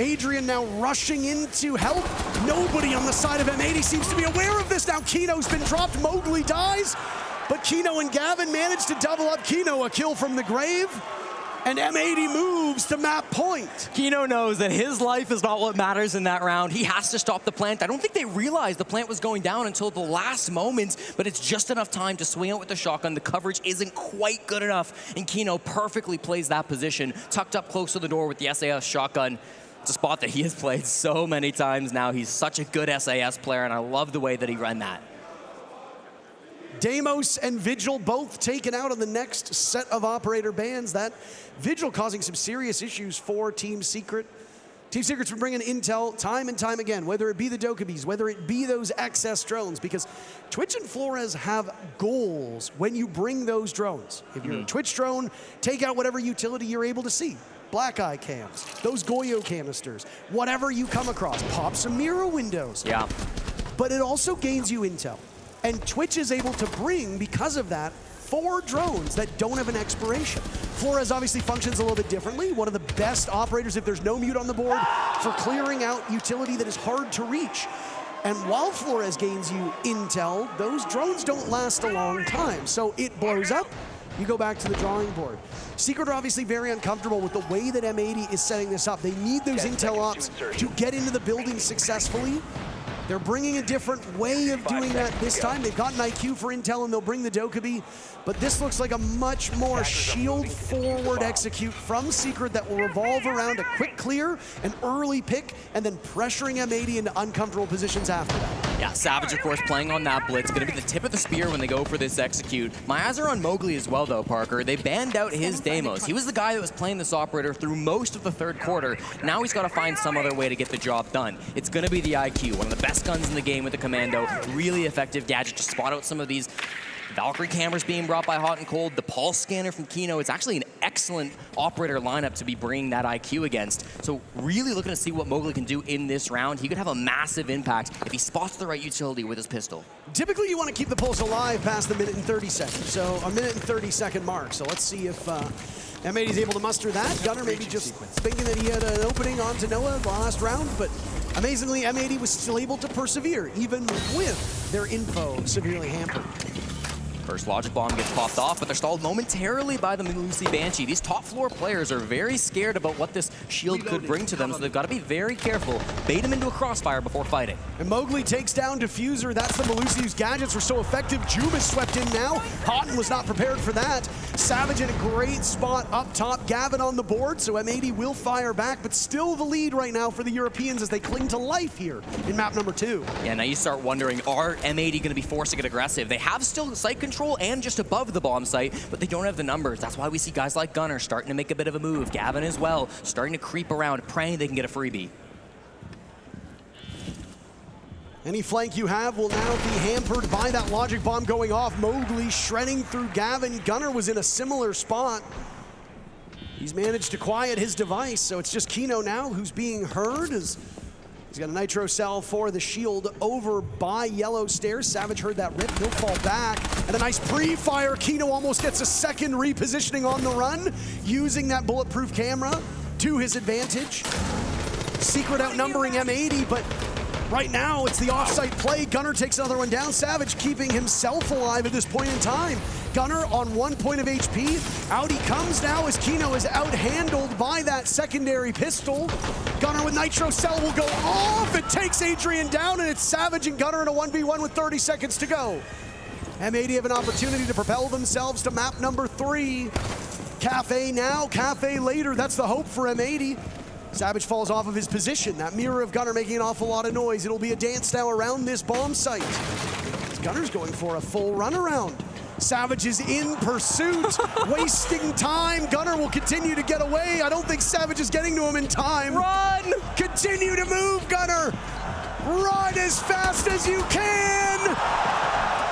Adrian now rushing in to help. Nobody on the side of M80 seems to be aware of this. Now Kino's been dropped, Mowgli dies, but Kino and Gavin manage to double up. Kino a kill from the grave. And M80 moves to map point. Kino knows that his life is not what matters in that round. He has to stop the plant. I don't think they realized the plant was going down until the last moments, but it's just enough time to swing out with the shotgun. The coverage isn't quite good enough, and Kino perfectly plays that position, tucked up close to the door with the SAS shotgun. It's a spot that he has played so many times now. He's such a good SAS player, and I love the way that he ran that. Deimos and Vigil both taken out on the next set of operator bans. That Vigil causing some serious issues for Team Secret. Team Secret's been bringing intel time and time again, whether it be the Dokkaebis, whether it be those XS drones, because Twitch and Flores have goals when you bring those drones. If you're a Twitch drone, take out whatever utility you're able to see. Black eye cams, those Goyo canisters, whatever you come across. Pop some mirror windows. Yeah. But it also gains you intel. And Twitch is able to bring, because of that, 4 drones that don't have an expiration. Flores obviously functions a little bit differently. One of the best operators, if there's no mute on the board, for clearing out utility that is hard to reach. And while Flores gains you intel, those drones don't last a long time. So it blows up, you go back to the drawing board. Secret are obviously very uncomfortable with the way that M80 is setting this up. They need those intel ops to get into the building successfully. They're bringing a different way of doing that this time. They've got an IQ for intel, and they'll bring the Dokkaebi. But this looks like a much more shield-forward execute from Secret that will revolve around a quick clear, an early pick, and then pressuring M80 into uncomfortable positions after that. Yeah, Savage, of course, playing on that blitz. Going to be the tip of the spear when they go for this execute. My eyes are on Mowgli as well, though, Parker. They banned out his Deimos. He was the guy that was playing this operator through most of the third quarter. Now he's got to find some other way to get the job done. It's going to be the IQ, one of the best guns in the game with the Commando. Really effective gadget to spot out some of these Valkyrie cameras being brought by Hot and Cold, the pulse scanner from Kino. It's actually an excellent operator lineup to be bringing that IQ against. So really looking to see what Mowgli can do in this round. He could have a massive impact if he spots the right utility with his pistol. Typically you want to keep the pulse alive past the minute and 30 seconds. So a minute and 30 second mark. So let's see if M80 is able to muster that. Gunnar maybe just thinking that he had an opening onto Noah the last round, but amazingly M80 was still able to persevere even with their info severely hampered. First logic bomb gets popped off, but they're stalled momentarily by the Lucy Banshee. These top floor players are very scared about what this shield could bring to them, so they've got to be very careful. Bait him into a crossfire before fighting. And Mowgli takes down Diffuser. That's the Melusi whose gadgets were so effective. Jube is swept in now. Houghton was not prepared for that. Savage in a great spot up top. Gavin on the board, so M80 will fire back, but still the lead right now for the Europeans as they cling to life here in map number 2. Yeah, now you start wondering, are M80 going to be forced to get aggressive? They have still site control and just above the bomb site, but they don't have the numbers. That's why we see guys like Gunnar starting to make a bit of a move. Gavin as well, starting to creep around, praying they can get a freebie. Any flank you have will now be hampered by that logic bomb going off. Mowgli shredding through Gavin. Gunnar was in a similar spot. He's managed to quiet his device, so it's just Kino now who's being heard as he's got a nitro cell for the shield over by yellow stairs. Savage heard that rip, he'll fall back. And a nice pre-fire. Kino almost gets a second repositioning on the run, using that bulletproof camera to his advantage. Secret outnumbering M80, but Right now, it's the offsite play. Gunnar takes another one down. Savage keeping himself alive at this point in time. Gunnar on 1 point of HP. Out he comes now as Kino is out-handled by that secondary pistol. Gunnar with Nitro Cell will go off. It takes Adrian down, and it's Savage and Gunnar in a 1v1 with 30 seconds to go. M80 have an opportunity to propel themselves to map number 3. Cafe now, Cafe later. That's the hope for M80. Savage falls off of his position. That mirror of Gunnar making an awful lot of noise. It'll be a dance now around this bomb site. Gunner's going for a full runaround. Savage is in pursuit, wasting time. Gunnar will continue to get away. I don't think Savage is getting to him in time. Run! Continue to move, Gunnar. Run as fast as you can.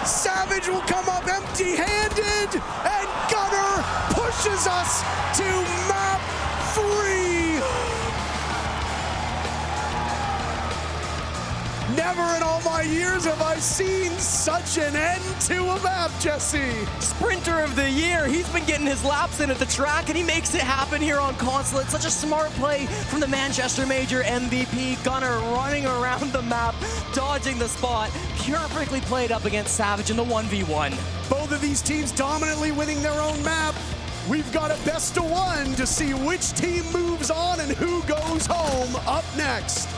Savage will come up empty-handed, and Gunnar pushes us to map 3. Never in all my years have I seen such an end to a map, Jesse. Sprinter of the year. He's been getting his laps in at the track, and he makes it happen here on Consulate. Such a smart play from the Manchester Major MVP. Gunnar running around the map, dodging the spot. Perfectly played up against Savage in the 1v1. Both of these teams dominantly winning their own map. We've got a best of 1 to see which team moves on and who goes home up next.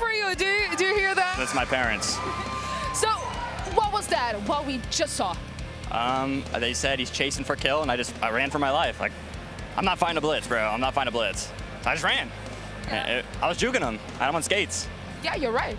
for you. Do you hear that? That's my parents. So, what was that? What we just saw? They said he's chasing for kill, and I ran for my life. Like, I'm not fighting a blitz, bro. I'm not fighting a blitz. I just ran. I was juking him. I had him on skates. Yeah, you're right.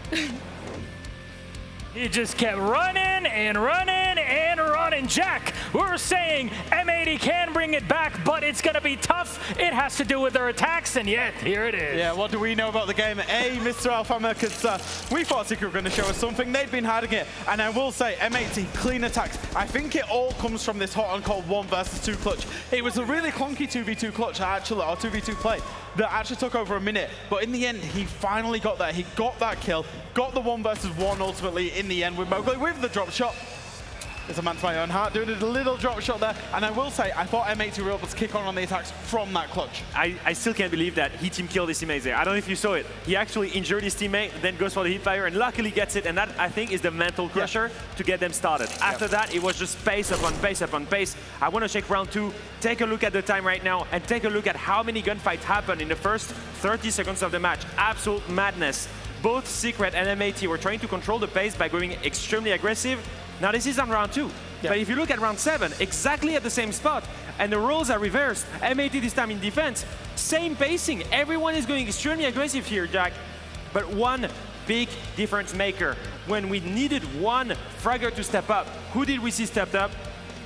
He just kept running and running and running. Jack, we're saying M80 can bring it back, but it's going to be tough. It has to do with their attacks, and yet, here it is. Yeah, what do we know about the game? Mr. Alfama, because we thought Secret were going to show us something. They'd been hiding it. And I will say, M80, clean attacks. I think it all comes from this hot and cold 1 versus 2 clutch. It was a really clunky 2v2 clutch, actually, or 2v2 play that actually took over a minute. But in the end, he finally got there. He got that kill, got the 1 versus 1 ultimately in the end with Mowgli with the drop shot. It's a man to my own heart, doing a little drop shot there. And I will say, I thought M80 were able to kick on the attacks from that clutch. I still can't believe that he team killed his teammates there. I don't know if you saw it. He actually injured his teammate, then goes for the hipfire, and luckily gets it. And that, I think, is the mental crusher to get them started. After that, it was just pace upon pace upon pace. I want to check round 2. Take a look at the time right now, and take a look at how many gunfights happened in the first 30 seconds of the match. Absolute madness. Both Secret and M80 were trying to control the pace by going extremely aggressive. Now this is on round 2. But if you look at round 7, exactly at the same spot, and the roles are reversed. M80 this time in defense, same pacing. Everyone is going extremely aggressive here, Jack. But one big difference maker. When we needed one fragger to step up, who did we see stepped up?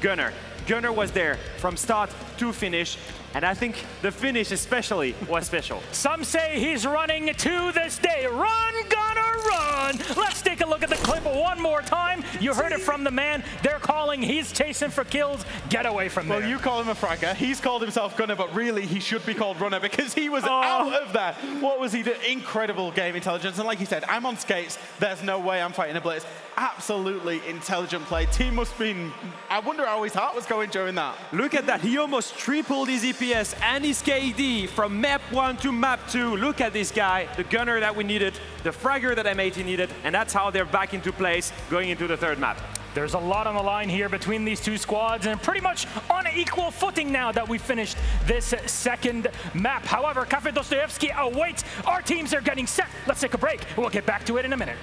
Gunner. Gunner was there from start to finish. And I think the finish especially was special. Some say he's running to this day. Run, Gunner, run! Let's take a look at the clip one more time. You heard it from the man. They're calling he's chasing for kills. Get away from there. Well, you call him a fragger. He's called himself Gunner, but really he should be called Runner because he was out of there. What was he doing? Incredible game intelligence. And like you said, I'm on skates. There's no way I'm fighting a blitz. Absolutely intelligent play. Team must have been... I wonder how his heart was going during that. Look at that. He almost tripled his EPS and his KD from map 1 to map 2. Look at this guy, the gunner that we needed, the fragger that M80 needed, and that's how they're back into place going into the 3rd map. There's a lot on the line here between these 2 squads, and pretty much on equal footing now that we finished this 2nd map. However, Cafe Dostoevsky awaits. Our teams are getting set. Let's take a break. We'll get back to it in a minute.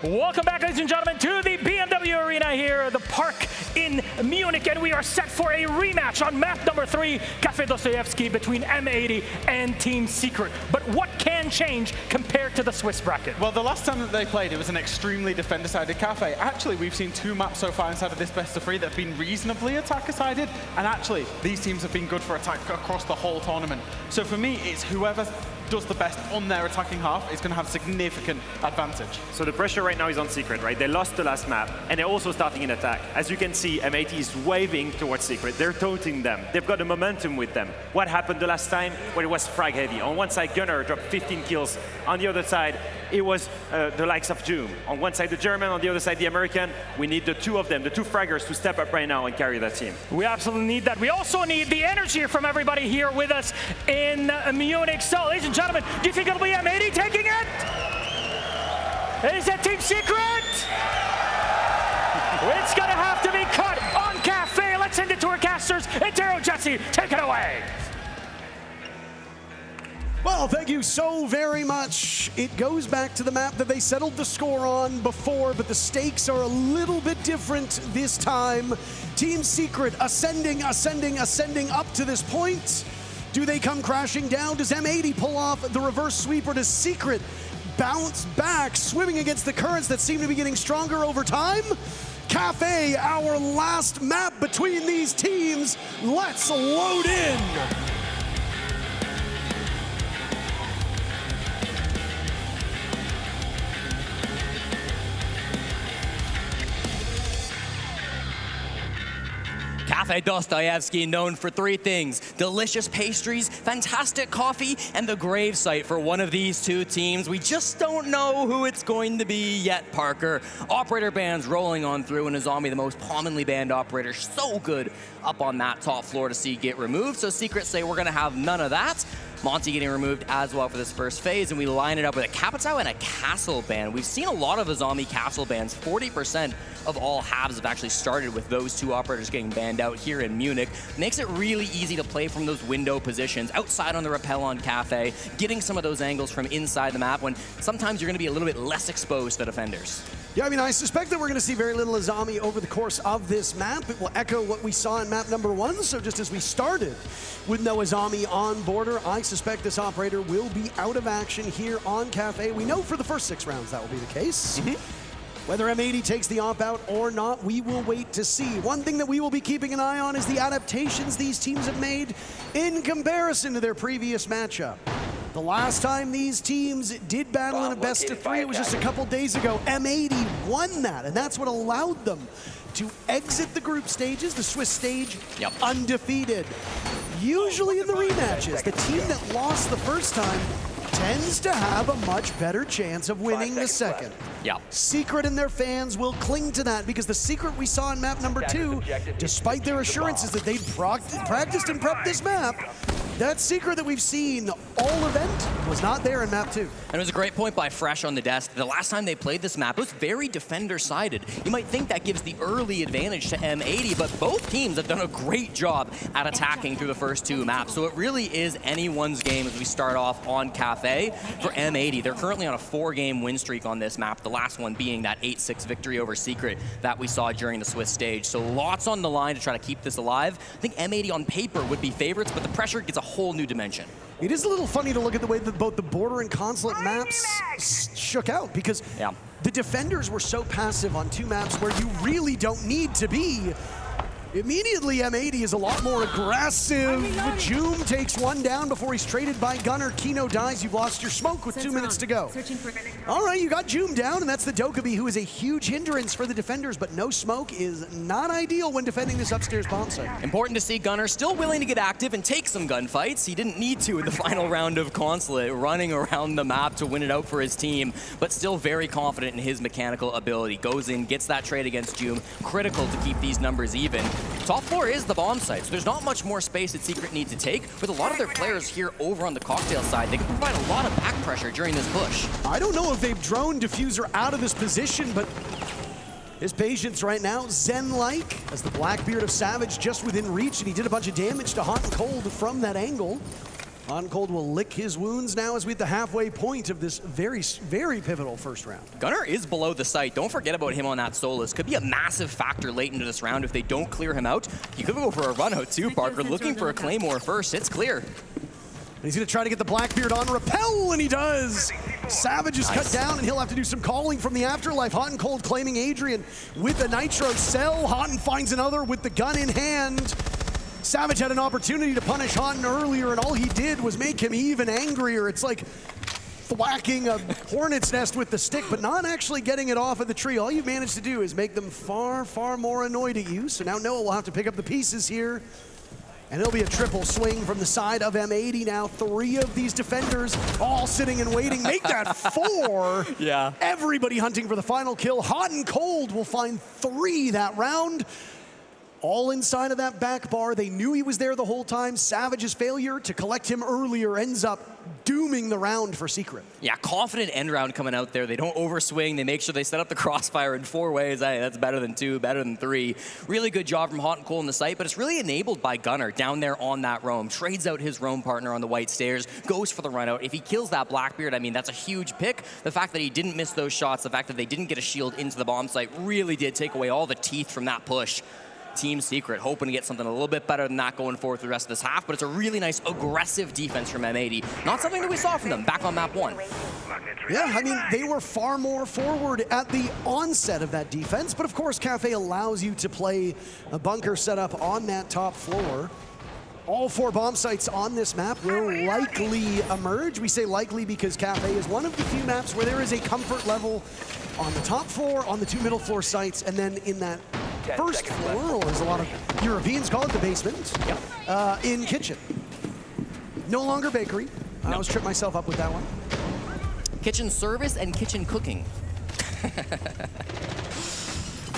Welcome back, ladies and gentlemen, to the BMW Arena here, the park in Munich, and we are set for a rematch on map number 3, Café Dostoevsky, between M80 and Team Secret. But what can change compared to the Swiss bracket? Well, the last time that they played, it was an extremely defender-sided Café. Actually, we've seen 2 maps so far inside of this best of 3 that have been reasonably attacker-sided, and actually, these teams have been good for attack across the whole tournament. So for me, it's whoever does the best on their attacking half is going to have significant advantage. So the pressure right now is on Secret, right? They lost the last map, and they're also starting an attack. As you can see, M80 is waving towards Secret. They're taunting them. They've got the momentum with them. What happened the last time? Well, it was frag heavy. On one side, Gunnar dropped 15 kills. On the other side, it was the likes of Doom. On one side, the German. On the other side, the American. We need the 2 of them, the 2 fraggers, to step up right now and carry that team. We absolutely need that. We also need the energy from everybody here with us in Munich. So, ladies and gentlemen, do you think it'll be M80 taking it? Is that Team Secret? It's going to have to be cut on Café. Let's send it to our casters. Intero Jesse, take it away. Well, thank you so very much. It goes back to the map that they settled the score on before, but the stakes are a little bit different this time. Team Secret ascending up to this point. Do they come crashing down? Does M80 pull off the reverse sweep, or does Secret bounce back, swimming against the currents that seem to be getting stronger over time? Café, our last map between these teams. Let's load in. Café Dostoevsky, known for 3 things: delicious pastries, fantastic coffee, and the grave site for one of these 2 teams. We just don't know who it's going to be yet, Parker. Operator bans rolling on through, and Azami, the most commonly banned operator, so good up on that top floor to see get removed. So Secret say we're going to have none of that. Monty getting removed as well for this first phase, and we line it up with a Capitao and a Castle ban. We've seen a lot of Azami Castle bans. 40% of all halves have actually started with those 2 operators getting banned out here in Munich. Makes it really easy to play from those window positions, outside on the rappel on Café, getting some of those angles from inside the map when sometimes you're going to be a little bit less exposed to defenders. Yeah, I mean, I suspect that we're going to see very little Azami over the course of this map. It will echo what we saw in map number 1. So just as we started with no Azami on border, I suspect this operator will be out of action here on Café. We know for the first 6 rounds that will be the case. Whether M80 takes the op out or not, we will wait to see. One thing that we will be keeping an eye on is the adaptations these teams have made in comparison to their previous matchup. The last time these teams did battle in a best of 3, it was just a couple days ago. M80 won that, and that's what allowed them to exit the group stages, the Swiss stage, undefeated. Usually in the rematches, the team that lost the first time tends to have a much better chance of winning the second. Secret and their fans will cling to that, because the Secret we saw in map number 2, despite their assurances that they'd practiced and prepped this map, that Secret that we've seen all event was not there in map 2. And it was a great point by Fresh on the desk. The last time they played this map, it was very defender-sided. You might think that gives the early advantage to M80, but both teams have done a great job at attacking through the first 2 maps. So it really is anyone's game as we start off on Café for M80. They're currently on a 4-game win streak on this map, the last one being that 8-6 victory over Secret that we saw during the Swiss stage. So lots on the line to try to keep this alive. I think M80 on paper would be favorites, but the pressure gets a whole new dimension. It is a little funny to look at the way that both the border and Consulate maps shook out, because the defenders were so passive on 2 maps where you really don't need to be. Immediately, M80 is a lot more aggressive. Joom takes 1 down before he's traded by Gunnar. Kino dies. You've lost your smoke with 2 minutes to go. All right, you got Joom down, and that's the Dokkaebi, who is a huge hindrance for the defenders, but no smoke is not ideal when defending this upstairs bomb site. Important to see Gunnar still willing to get active and take some gunfights. He didn't need to in the final round of Consulate, running around the map to win it out for his team, but still very confident in his mechanical ability. Goes in, gets that trade against Joom. Critical to keep these numbers even. Top floor is the bomb site, so there's not much more space that Secret need to take. With a lot of their players here over on the cocktail side, they can provide a lot of back pressure during this push. I don't know if they've drone Diffuser out of this position, but his patience right now, Zen-like, as the Blackbeard of Savage just within reach, and he did a bunch of damage to Hot and Cold from that angle. Hot and Cold will lick his wounds now as we at the halfway point of this very, very pivotal first round. Gunnar is below the site. Don't forget about him on that Solus. Could be a massive factor late into this round if they don't clear him out. He could go for a run out too, Parker. Looking for a Claymore first. It's clear. And he's going to try to get the Blackbeard on Repel, and he does. Savage is cut down, and he'll have to do some calling from the afterlife. Hot and Cold claiming Adrian with the Nitro Cell. Hotton finds another with the gun in hand. Savage had an opportunity to punish Hotton earlier, and all he did was make him even angrier. It's like thwacking a hornet's nest with the stick, but not actually getting it off of the tree. All you've managed to do is make them far, far more annoyed at you. So now Noah will have to pick up the pieces here. And it'll be a triple swing from the side of M80 now. 3 of these defenders all sitting and waiting. Make that 4. Yeah. Everybody hunting for the final kill. Hot and Cold will find 3 that round. All inside of that back bar. They knew he was there the whole time. Savage's failure to collect him earlier ends up dooming the round for Secret. Yeah, confident end round coming out there. They don't overswing. They make sure they set up the crossfire in 4 ways. Hey, that's better than 2, better than 3. Really good job from Hot and Cold in the site, but it's really enabled by Gunnar down there on that roam. Trades out his roam partner on the white stairs, goes for the run out. If he kills that Blackbeard, I mean, that's a huge pick. The fact that he didn't miss those shots, the fact that they didn't get a shield into the bomb site really did take away all the teeth from that push. Team Secret hoping to get something a little bit better than that going forward for the rest of this half, but it's a really nice aggressive defense from M80. Not something that we saw from them back on map 1. Yeah, I mean, they were far more forward at the onset of that defense, but of course Cafe allows you to play a bunker setup on that top floor. All 4 bomb sites on this map will likely emerge. We say likely because Cafe is one of the few maps where there is a comfort level on the top floor, on the 2 middle floor sites, and then in that first floor, or as a lot of Europeans call it, the basement, in kitchen. No longer bakery. I always trip myself up with that one. Kitchen service and kitchen cooking.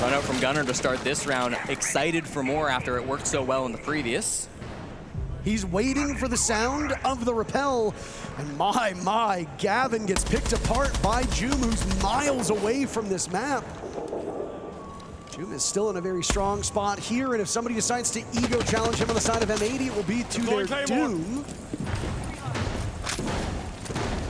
Run out from Gunnar to start this round. Excited for more after it worked so well in the previous. He's waiting for the sound of the Repel. And my, Gavin gets picked apart by Joom, who's miles away from this map. Joom is still in a very strong spot here, and if somebody decides to ego challenge him on the side of M80, it will be to their doom.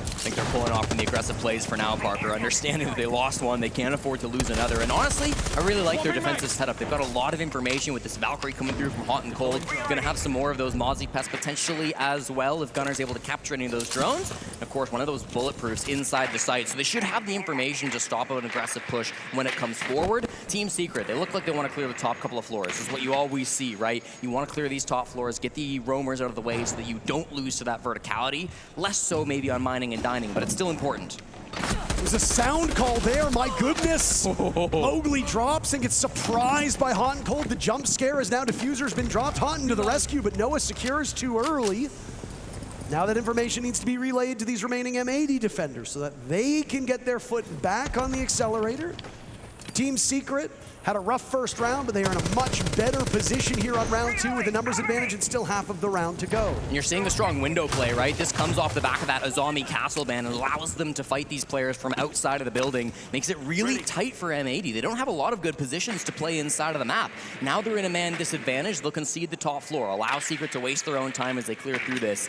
I think they're pulling off from the aggressive plays for now, Parker. Understanding that they lost one, they can't afford to lose another. And honestly, I really like their defensive setup. They've got a lot of information with this Valkyrie coming through from Hot and Cold. Gonna have some more of those Mozzie pests potentially as well if Gunnar's able to capture any of those drones. And of course, one of those bulletproofs inside the site. So they should have the information to stop an aggressive push when it comes forward. Team Secret, they look like they want to clear the top couple of floors. This is what you always see, right? You want to clear these top floors, get the roamers out of the way so that you don't lose to that verticality. Less so maybe on mining and dining, but it's still important. There's a sound call there, my goodness. Mowgli drops and gets surprised by Hot and Cold. The jump scare is now Diffuser's been dropped. Hotton to the rescue, but Noah secures too early. Now that information needs to be relayed to these remaining M80 defenders so that they can get their foot back on the accelerator. Team Secret had a rough first round, but they are in a much better position here on round 2 with a numbers advantage and still half of the round to go. And you're seeing the strong window play, right? This comes off the back of that Azami castle ban and allows them to fight these players from outside of the building. Makes it really tight for M80. They don't have a lot of good positions to play inside of the map. Now they're in a man disadvantage. They'll concede the top floor, allow Secret to waste their own time as they clear through this.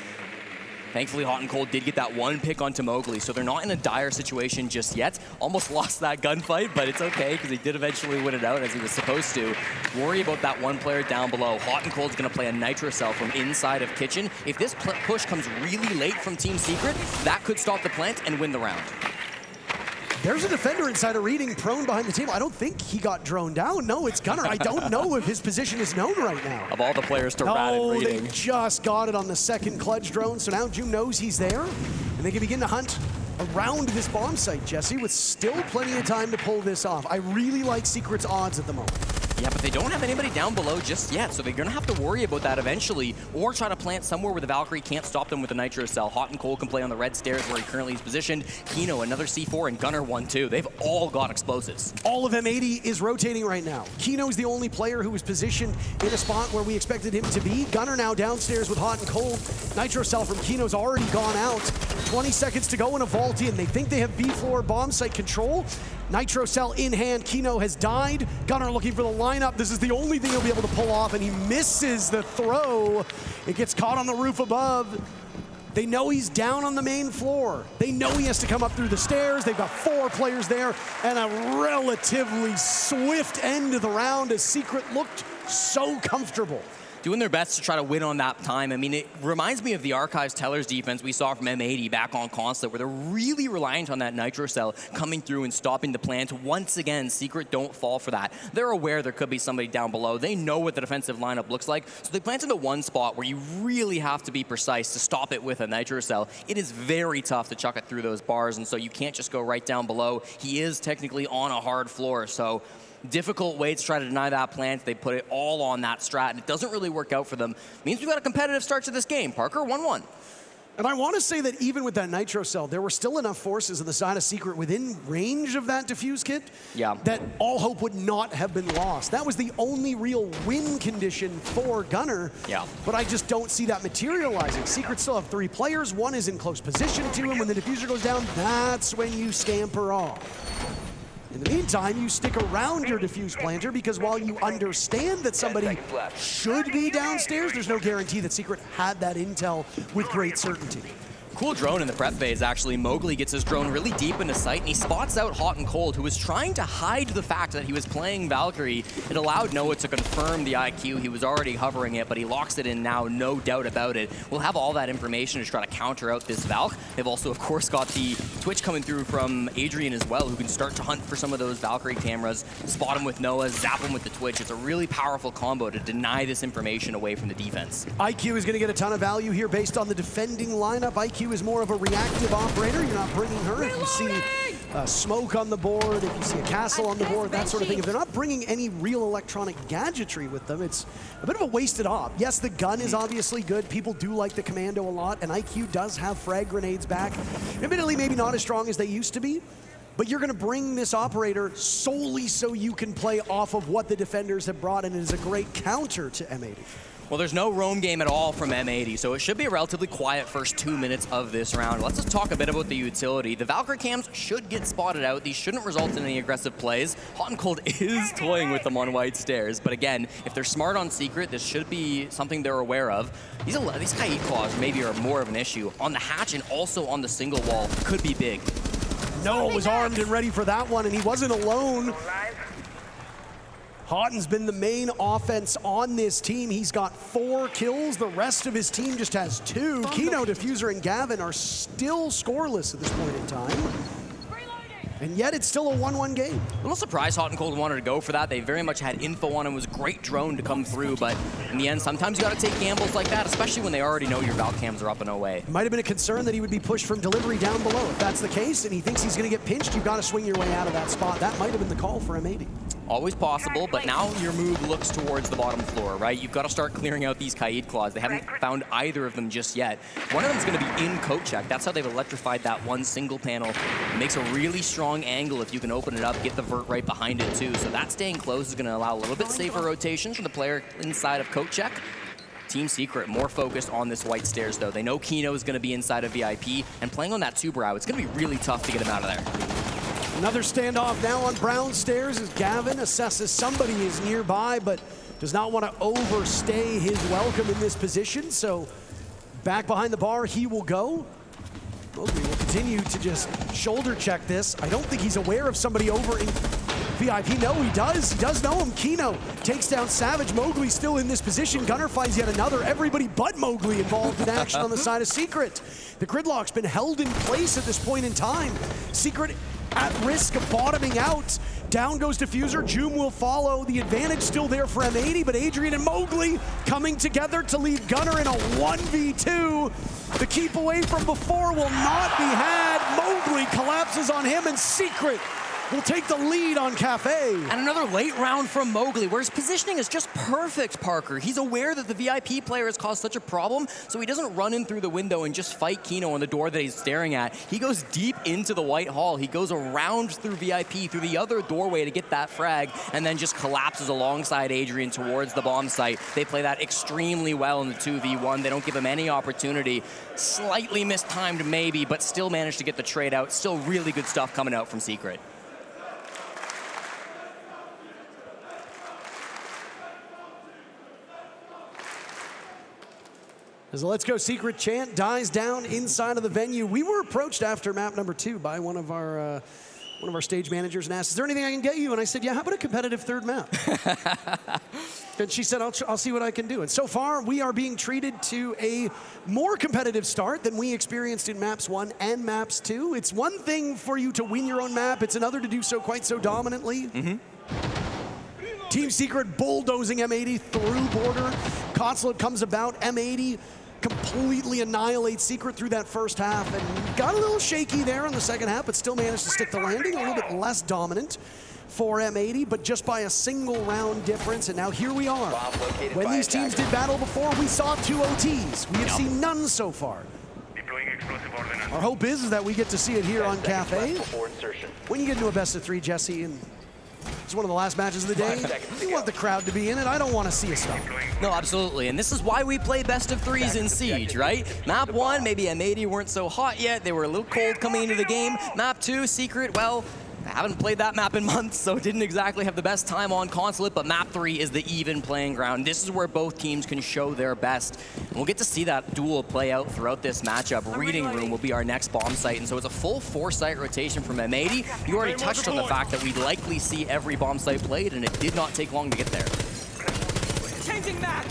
Thankfully, Hot and Cold did get that one pick onto Mowgli, so they're not in a dire situation just yet. Almost lost that gunfight, but it's okay because he did eventually win it out as he was supposed to. Worry about that one player down below. Hot and Cold's going to play a Nitro Cell from inside of Kitchen. If this push comes really late from Team Secret, that could stop the plant and win the round. There's a defender inside a reading prone behind the table. I don't think he got droned down. No, it's Gunnar. I don't know if his position is known right now. Of all the players to rat in reading. They just got it on the second clutch drone, so now Joom knows he's there, and they can begin to hunt around this bomb site, Jesse, with still plenty of time to pull this off. I really like Secret's odds at the moment. Yeah, but they don't have anybody down below just yet, so they're going to have to worry about that eventually, or try to plant somewhere where the Valkyrie can't stop them with a Nitro Cell. Hot and Cold can play on the red stairs where he currently is positioned. Kino, another C4, and Gunnar 1-2. They've all got explosives. All of M80 is rotating right now. Kino is the only player who was positioned in a spot where we expected him to be. Gunnar now downstairs with Hot and Cold. Nitro Cell from Kino's already gone out. 20 seconds to go in a vault in. They think they have B-floor bomb site control. Nitro Cell in hand, Kino has died. Gunnar looking for the lineup. This is the only thing he'll be able to pull off, and he misses the throw. It gets caught on the roof above. They know he's down on the main floor. They know he has to come up through the stairs. They've got 4 players there and a relatively swift end of the round as Secret looked so comfortable. Doing their best to try to win on that time. I mean, it reminds me of the Archives Tellers defense we saw from M80 back on Consulate, where they're really reliant on that Nitro Cell coming through and stopping the plant. Once again, Secret don't fall for that. They're aware there could be somebody down below. They know what the defensive lineup looks like, so they plant in the one spot where you really have to be precise to stop it with a Nitro Cell. It is very tough to chuck it through those bars, and so you can't just go right down below. He is technically on a hard floor, so difficult way to try to deny that plant. They put it all on that strat, and it doesn't really work out for them. Means we've got a competitive start to this game. Parker, 1-1. And I want to say that even with that Nitro Cell, there were still enough forces on the side of Secret within range of that defuse kit that all hope would not have been lost. That was the only real win condition for Gunnar, but I just don't see that materializing. Secret still have 3 players. 1 is in close position to him. When the diffuser goes down, that's when you scamper off. In the meantime, you stick around your diffuse planter because while you understand that somebody should be downstairs, there's no guarantee that Secret had that intel with great certainty. Cool drone in the prep phase, actually. Mowgli gets his drone really deep into sight, and he spots out Hot and Cold, who was trying to hide the fact that he was playing Valkyrie. It allowed Noah to confirm the IQ. He was already hovering it, but he locks it in now, no doubt about it. We'll have all that information to try to counter out this Valk. They've also, of course, got the Twitch coming through from Adrian as well, who can start to hunt for some of those Valkyrie cameras, spot him with Noah, zap him with the Twitch. It's a really powerful combo to deny this information away from the defense. IQ is going to get a ton of value here based on the defending lineup. IQ is more of a reactive operator. You're not bringing her. If you see smoke on the board, if you see a castle on the board, that sort of thing. If they're not bringing any real electronic gadgetry with them, it's a bit of a wasted op. Yes, the gun is obviously good. People do like the Commando a lot, and IQ does have frag grenades back. Admittedly, maybe not as strong as they used to be, but you're going to bring this operator solely so you can play off of what the defenders have brought, and it is a great counter to M80. Well, there's no roam game at all from M80, so it should be a relatively quiet first 2 minutes of this round. Let's just talk a bit about the utility. The Valkyrie cams should get spotted out. These shouldn't result in any aggressive plays. Hot and Cold is toying with them on white stairs, but again, if they're smart on Secret, this should be something they're aware of. These Kaid claws maybe are more of an issue. On the hatch and also on the single wall could be big. Noah was armed and ready for that one, and he wasn't alone. Houghton's been the main offense on this team. He's got 4 kills. The rest of his team just has 2. Kino, Diffuser, and Gavin are still scoreless at this point in time. And yet it's still a 1-1 game. A little surprised Hot and Cold wanted to go for that. They very much had info on him. It was a great drone to come through, but in the end, sometimes you got to take gambles like that, especially when they already know your Valk cams are up and away. Might have been a concern that he would be pushed from delivery down below. If that's the case and he thinks he's going to get pinched, you've got to swing your way out of that spot. That might have been the call for M80. Always possible, but now your move looks towards the bottom floor, right? You've got to start clearing out these Kaid claws. They haven't found either of them just yet. One of them's going to be in coat check. That's how they've electrified that one single panel. It makes a really strong angle if you can open it up, get the vert right behind it too. So that staying close is going to allow a little bit safer rotations for the player inside of coat check. Team Secret more focused on this white stairs though. They know Kino is going to be inside of VIP, and playing on that 2-brow, it's going to be really tough to get him out of there. Another standoff now on brown stairs as Gavin assesses somebody is nearby, but does not want to overstay his welcome in this position. So back behind the bar, he will go. Mowgli will continue to just shoulder check this. I don't think he's aware of somebody over in VIP. No, he does. He does know him. Kino takes down Savage. Mowgli still in this position. Gunnar finds yet another. Everybody but Mowgli involved in action on the side of Secret. The gridlock's been held in place at this point in time. Secret at risk of bottoming out. Down goes Diffuser. Joom will follow. The advantage still there for M80, but Adrian and Mowgli coming together to leave Gunnar in a 1v2. The keep away from before will not be had. Mowgli collapses on him, and Secret will take the lead on Cafe. And another late round from Mowgli, where his positioning is just perfect, Parker. He's aware that the VIP player has caused such a problem, so he doesn't run in through the window and just fight Kino on the door that he's staring at. He goes deep into the white hall. He goes around through VIP, through the other doorway to get that frag, and then just collapses alongside Adrian towards the bomb site. They play that extremely well in the 2v1. They don't give him any opportunity. Slightly mistimed maybe, but still managed to get the trade out. Still really good stuff coming out from Secret. As the Let's Go Secret chant dies down inside of the venue, we were approached after map number 2 by one of our stage managers and asked, "Is there anything I can get you?" And I said, "Yeah, how about a competitive third map?" And she said, I'll see what I can do. And so far, we are being treated to a more competitive start than we experienced in maps 1 and maps 2. It's one thing for you to win your own map. It's another to do so quite so dominantly. Team Secret bulldozing M80 through border. Consulate comes about. M80 completely annihilates Secret through that first half and got a little shaky there in the second half, but still managed to stick the landing. A little bit less dominant for M80, but just by a single round difference. And now here we are. When these teams did battle before, we saw 2 OTs. We have seen none so far. Our hope is that we get to see it here on Cafe. When you get into a best of 3, Jesse, and it's one of the last matches of the day, you want the crowd to be in it. I don't want to see a stop. No, absolutely. And this is why we play best of 3s in Siege, right? Map 1, maybe M80 weren't so hot yet. They were a little cold coming into the game. Map 2, Secret, well, I haven't played that map in months, so didn't exactly have the best time on Consulate, but map 3 is the even playing ground. This is where both teams can show their best. And we'll get to see that duel play out throughout this matchup. Reading Room will be our next bomb site, and so it's a full 4-site rotation from M80. You already touched on the fact that we'd likely see every bomb site played, and it did not take long to get there. Changing map.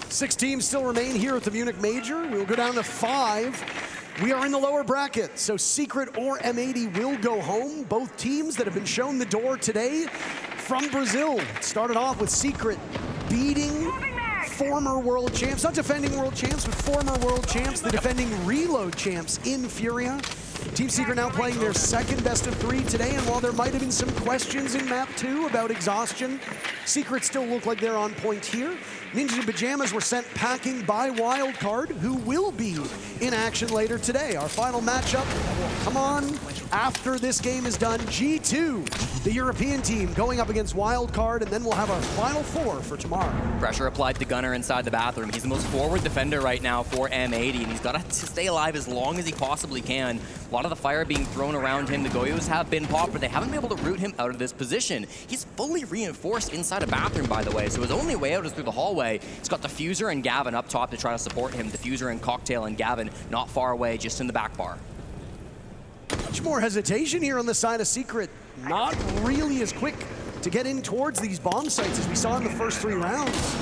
6 teams still remain here at the Munich Major. We'll go down to 5. We are in the lower bracket, so Secret or M80 will go home. Both teams that have been shown the door today from Brazil. Started off with Secret beating former world champs, not defending world champs, but former world champs, the defending reload champs in Furia. Team Secret now playing their second best of 3 today, and while there might have been some questions in map 2 about exhaustion, Secret still look like they're on point here. Ninjas in Pajamas were sent packing by Wildcard, who will be in action later today. Our final matchup will come on after this game is done. G2, the European team, going up against Wildcard, and then we'll have our final 4 for tomorrow. Pressure applied to Gunnar inside the bathroom. He's the most forward defender right now for M80, and he's got to stay alive as long as he possibly can. A lot of the fire being thrown around him. The Goyos have been popped, but they haven't been able to root him out of this position. He's fully reinforced inside a bathroom, by the way, so his only way out is through the hallway. He's got Diffuser and Gavin up top to try to support him. Diffuser and Cocktail and Gavin not far away, just in the back bar. Much more hesitation here on the side of Secret. Not really as quick to get in towards these bomb sites as we saw in the first 3 rounds.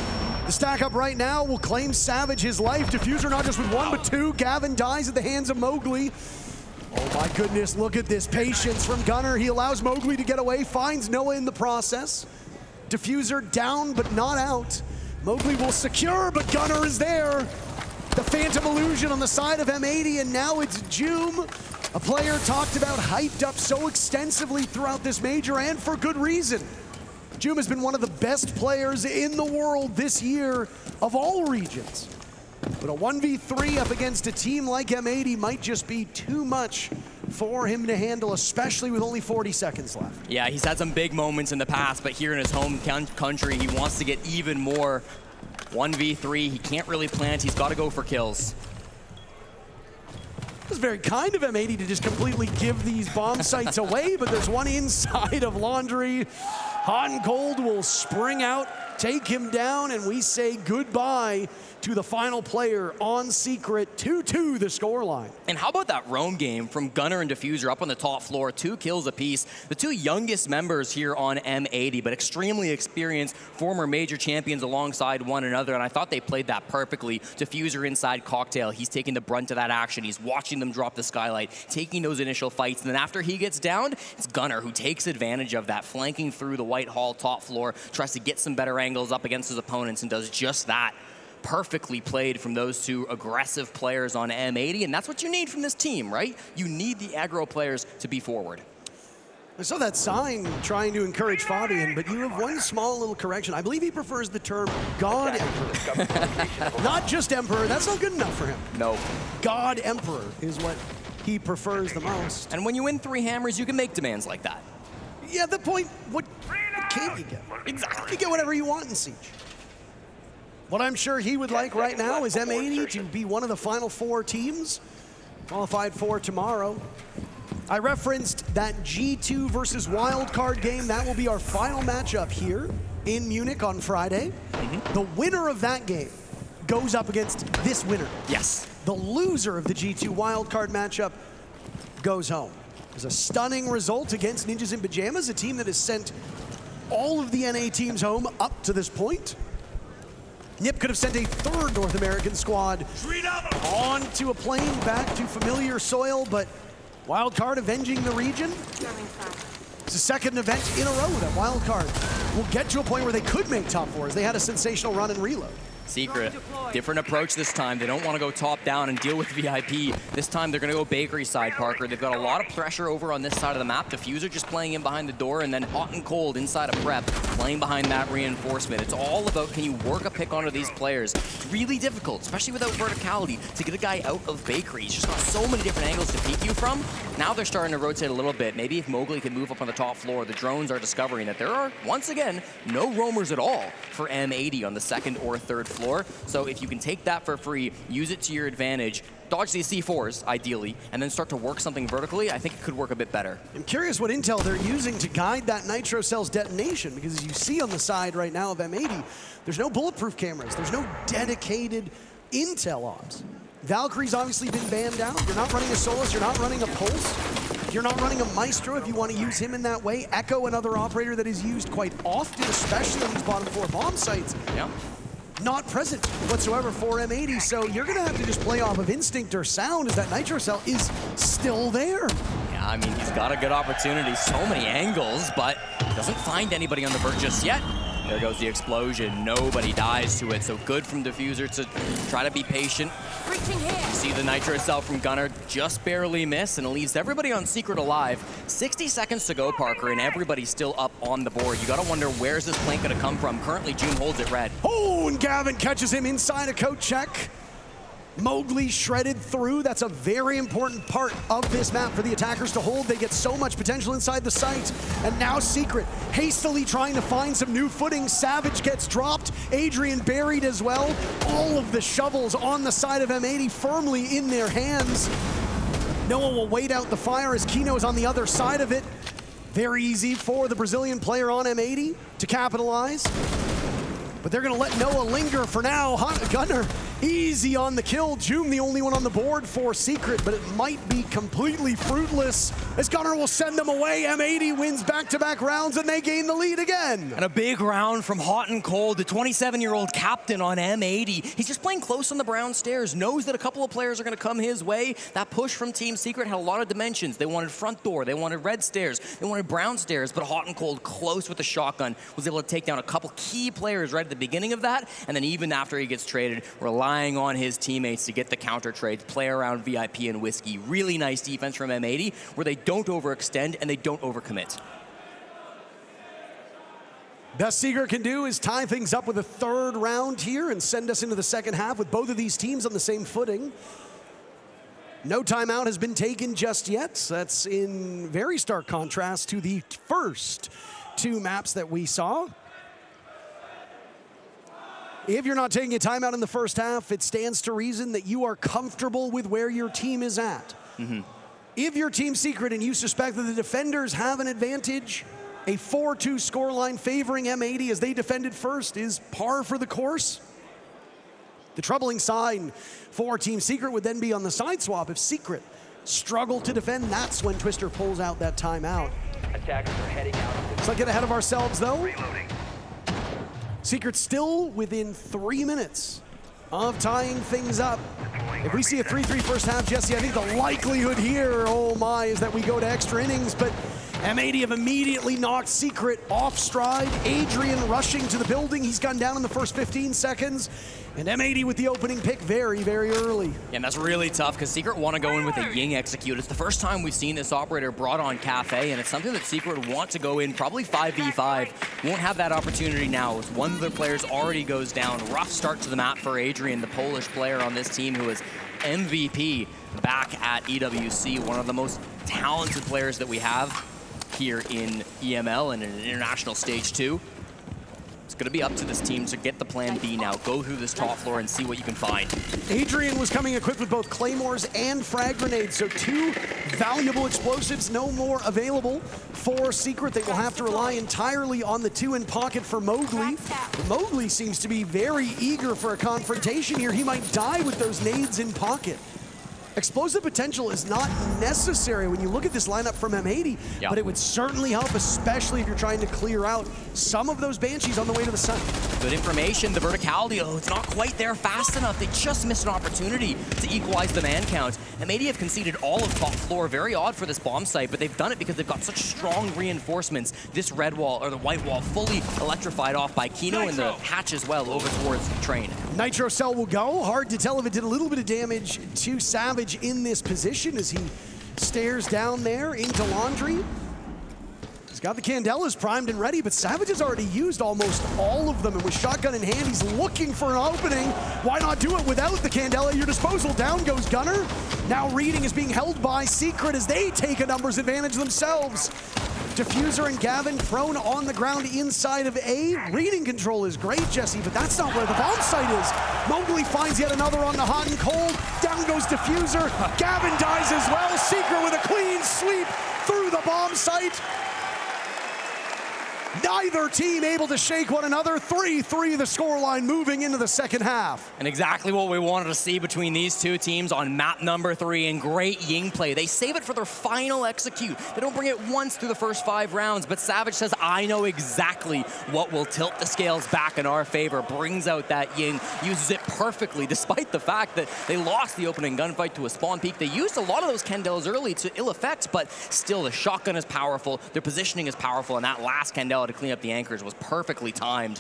The stack up right now will claim Savage his life. Diffuser not just with 1, but 2. Gavin dies at the hands of Mowgli. Oh my goodness, look at this patience from Gunnar. He allows Mowgli to get away, finds Noah in the process. Diffuser down, but not out. Mowgli will secure, but Gunnar is there. The Phantom Illusion on the side of M80, and now it's Joom, a player talked about, hyped up so extensively throughout this major, and for good reason. Joom has been one of the best players in the world this year of all regions. But a 1v3 up against a team like M80 might just be too much for him to handle, especially with only 40 seconds left. Yeah, he's had some big moments in the past, but here in his home country, he wants to get even more. 1v3, he can't really plant, he's got to go for kills. It was very kind of M80 to just completely give these bomb sites away, but there's one inside of Laundry. Hot and Cold will spring out, take him down, and we say goodbye to the final player on Secret. 2-2 the scoreline. And how about that roam game from Gunnar and Diffuser up on the top floor, 2 kills apiece. The 2 youngest members here on M80, but extremely experienced former major champions alongside one another, and I thought they played that perfectly. Diffuser inside Cocktail, he's taking the brunt of that action. He's watching them drop the skylight, taking those initial fights, and then after he gets downed, it's Gunnar who takes advantage of that, flanking through the White Hall top floor, tries to get some better angles up against his opponents, and does just that. Perfectly played from those 2 aggressive players on M80, and that's what you need from this team, right? You need the aggro players to be forward. I saw that sign trying to encourage Fabian, but you have one small little correction. I believe he prefers the term God Emperor. Not just Emperor, that's not good enough for him. No. God Emperor is what he prefers the most. And when you win 3 hammers, you can make demands like that. Yeah, at the point, what can't you get? Exactly. You get whatever you want in Siege. What I'm sure he would like right now is M80 to be one of the final 4 teams qualified for tomorrow. I referenced that G2 versus Wildcard game. That will be our final matchup here in Munich on Friday. The winner of that game goes up against this winner. Yes. The loser of the G2 wildcard matchup goes home. It was a stunning result against Ninjas in Pajamas, a team that has sent all of the NA teams home up to this point. Nip could have sent a third North American squad onto a plane back to familiar soil, but wildcard avenging the region. It's the second event in a row that wildcard will get to a point where they could make top fours. They had a sensational run and reload. Secret, different approach this time. They don't want to go top down and deal with VIP. This time they're going to go bakery side, Parker. They've got a lot of pressure over on this side of the map. Diffuser just playing in behind the door, and then Hot and Cold inside of Prep, playing behind that reinforcement. It's all about, can you work a pick onto these players? It's really difficult, especially without verticality, to get a guy out of bakery. He's just got so many different angles to peek you from. Now they're starting to rotate a little bit. Maybe if Mowgli can move up on the top floor, the drones are discovering that there are, once again, no roamers at all for M80 on the second or third floor. So if you can take that for free, use it to your advantage, dodge these C4s, ideally, and then start to work something vertically, I think it could work a bit better. I'm curious what intel they're using to guide that Nitro Cell's detonation, because as you see on the side right now of M80, there's no bulletproof cameras, there's no dedicated intel ops. Valkyrie's obviously been banned out. You're not running a Solus, you're not running a Pulse, you're not running a Maestro if you want to use him in that way. Echo, another operator that is used quite often, especially on these bottom four bomb sites. Yeah. Not present whatsoever for M80, so you're gonna have to just play off of instinct or sound as that Nitro Cell is still there. Yeah, I mean, he's got a good opportunity, so many angles, but doesn't find anybody on the vert just yet. There goes the explosion. Nobody dies to it, so good from Diffuser to try to be patient. You see the Nitro Cell from Gunnar just barely miss, and it leaves everybody on Secret alive. 60 seconds to go, Parker, and everybody's still up on the board. You gotta wonder, where's this plank gonna come from? Currently, June holds it red. Oh, and Gavin catches him inside a coat check. Mowgli shredded through. That's a very important part of this map for the attackers to hold. They get so much potential inside the site. And now Secret hastily trying to find some new footing. Savage gets dropped. Adrian buried as well. All of the shovels on the side of M80 firmly in their hands. Noah will wait out the fire as Kino is on the other side of it. Very easy for the Brazilian player on M80 to capitalize. But they're gonna let Noah linger for now. Gunnar easy on the kill. Joom the only one on the board for Secret, but it might be completely fruitless as Gunnar will send them away. M80 wins back-to-back rounds and they gain the lead again. And a big round from Hot and Cold, the 27-year-old captain on M80. He's just playing close on the brown stairs, knows that a couple of players are gonna come his way. That push from Team Secret had a lot of dimensions. They wanted front door, they wanted red stairs, they wanted brown stairs, but Hot and Cold close with the shotgun was able to take down a couple key players right at the beginning of that, and then even after he gets traded, relying on his teammates to get the counter trades, play around VIP and Whiskey. Really nice defense from M80, where they don't overextend and they don't overcommit. Best Secret can do is tie things up with a third round here and send us into the second half with both of these teams on the same footing. No timeout has been taken just yet. That's in very stark contrast to the first two maps that we saw. If you're not taking a timeout in the first half, it stands to reason that you are comfortable with where your team is at. If you're Team Secret and you suspect that the defenders have an advantage, a 4-2 scoreline favoring M80 as they defended first is par for the course. The troubling sign for Team Secret would then be on the side swap. If Secret struggle to defend, that's when Twister pulls out that timeout. Attackers are heading out. Let's not get ahead of ourselves though. Reloading. Secret still within 3 minutes of tying things up. If we see a 3-3 first half, Jesse, I think the likelihood here, oh my, is that we go to extra innings, but M80 have immediately knocked Secret off stride. Adrian rushing to the building. He's gone down in the first 15 seconds. And M80 with the opening pick very, very early. Yeah, and that's really tough because Secret want to go in with a Ying execute. It's the first time we've seen this operator brought on Cafe, and it's something that Secret want to go in probably 5v5. Won't have that opportunity now as one of their players already goes down. Rough start to the map for Adrian, the Polish player on this team who is MVP back at EWC, one of the most talented players that we have here in EML and in an international stage too. It's going to be up to this team to get the plan B now. Go through this top floor and see what you can find. Adrian was coming equipped with both claymores and frag grenades, so 2 valuable explosives no more available for Secret. They will have to rely entirely on the 2 in pocket for Mowgli. Mowgli seems to be very eager for a confrontation here. He might die with those nades in pocket. Explosive potential is not necessary when you look at this lineup from M80, but it would certainly help, especially if you're trying to clear out some of those Banshees on the way to the site. Good information. The verticality, oh, it's not quite there fast enough. They just missed an opportunity to equalize the man count. M80 have conceded all of top floor. Very odd for this bomb site, but they've done it because they've got such strong reinforcements. This red wall, or the white wall, fully electrified off by Kino and the hatch as well over towards Train. Nitro Cell will go. Hard to tell if it did a little bit of damage to Savage in this position as he stares down there into Laundry. He's got the Candelas primed and ready, but Savage has already used almost all of them, and with shotgun in hand, he's looking for an opening. Why not do it without the Candela at your disposal? Down goes Gunner. Now Reading is being held by Secret as they take a numbers advantage themselves. Diffuser and Gavin prone on the ground inside of A. Reading control is great, Jesse, but that's not where the bomb site is. Mowgli finds yet another on the hot and cold. Down goes Diffuser. Gavin dies as well. Secret with a clean sweep through the bomb site. Neither team able to shake one another. 3-3 the scoreline moving into the second half. And exactly what we wanted to see between these two teams on map number 3, and great Ying play. They save it for their final execute. They don't bring it once through the first 5 rounds, but Savage says, I know exactly what will tilt the scales back in our favor. Brings out that Ying, uses it perfectly, despite the fact that they lost the opening gunfight to a spawn peak. They used a lot of those Candelas early to ill effect, but still the shotgun is powerful, their positioning is powerful, and that last Candela to clean up the anchors was perfectly timed.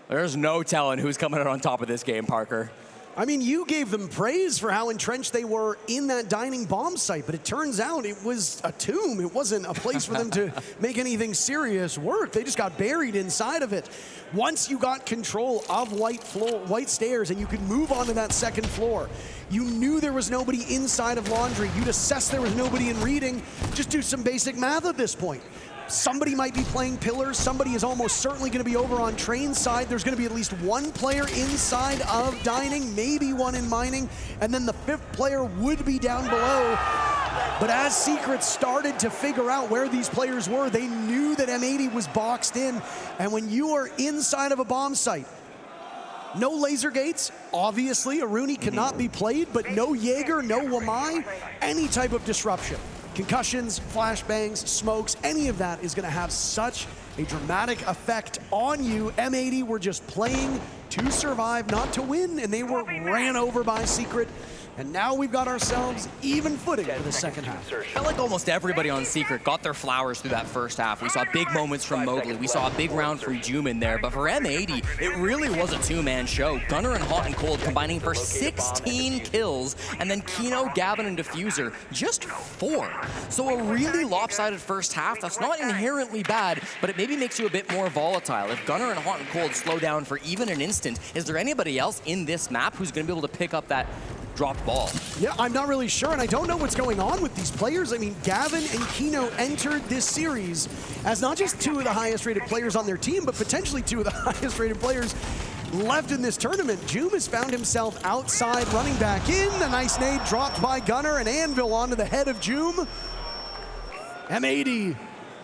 There's no telling who's coming out on top of this game, Parker. I mean, you gave them praise for how entrenched they were in that dining bomb site, but it turns out it was a tomb. It wasn't a place for them to make anything serious work. They just got buried inside of it. Once you got control of white stairs and you could move onto that second floor, you knew there was nobody inside of Laundry. You'd assess there was nobody in Reading. Just do some basic math at this point. Somebody might be playing Pillars. Somebody is almost certainly going to be over on Train side. There's going to be at least one player inside of Dining, maybe one in Mining, and then the 5th player would be down below. But as Secret started to figure out where these players were, they knew that M80 was boxed in. And when you are inside of a bomb site, no laser gates, obviously. Aruni cannot be played, but no Jaeger, no Wamai, any type of disruption. Concussions, flashbangs, smokes, any of that is going to have such a dramatic effect on you. M80 were just playing to survive, not to win, and they were ran over by Secret. And now we've got ourselves even footing for the second half. Felt like almost everybody on Secret got their flowers through that first half. We saw big moments from Mowgli. We saw a big round from Jumin there. But for M80, it really was a 2-man show. Gunner and Hot and Cold combining for 16 kills. And then Kino, Gavin, and Diffuser, just 4. So a really lopsided first half. That's not inherently bad, but it maybe makes you a bit more volatile. If Gunner and Hot and Cold slow down for even an instant, is there anybody else in this map who's going to be able to pick up that dropped ball? Yeah, I'm not really sure, and I don't know what's going on with these players. I mean, Gavin and Kino entered this series as not just 2 of the highest rated players on their team, but potentially 2 of the highest rated players left in this tournament. Joom has found himself outside, running back in. A nice nade dropped by Gunner, and Anvil onto the head of Joom. M80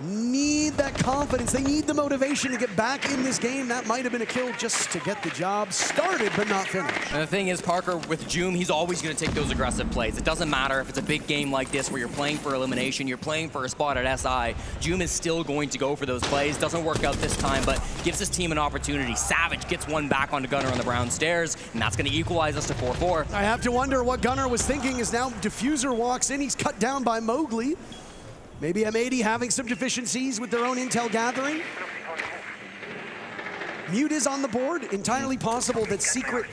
need that confidence. They need the motivation to get back in this game. That might have been a kill just to get the job started, but not finished. And the thing is, Parker, with Joom, he's always going to take those aggressive plays. It doesn't matter if it's a big game like this where you're playing for elimination, you're playing for a spot at SI. Joom is still going to go for those plays. Doesn't work out this time, but gives his team an opportunity. Savage gets one back onto Gunner on the brown stairs, and that's going to equalize us to 4-4. I have to wonder what Gunner was thinking as now Diffuser walks in. He's cut down by Mowgli. Maybe M80 having some deficiencies with their own intel gathering. Mute is on the board. Entirely possible that Secret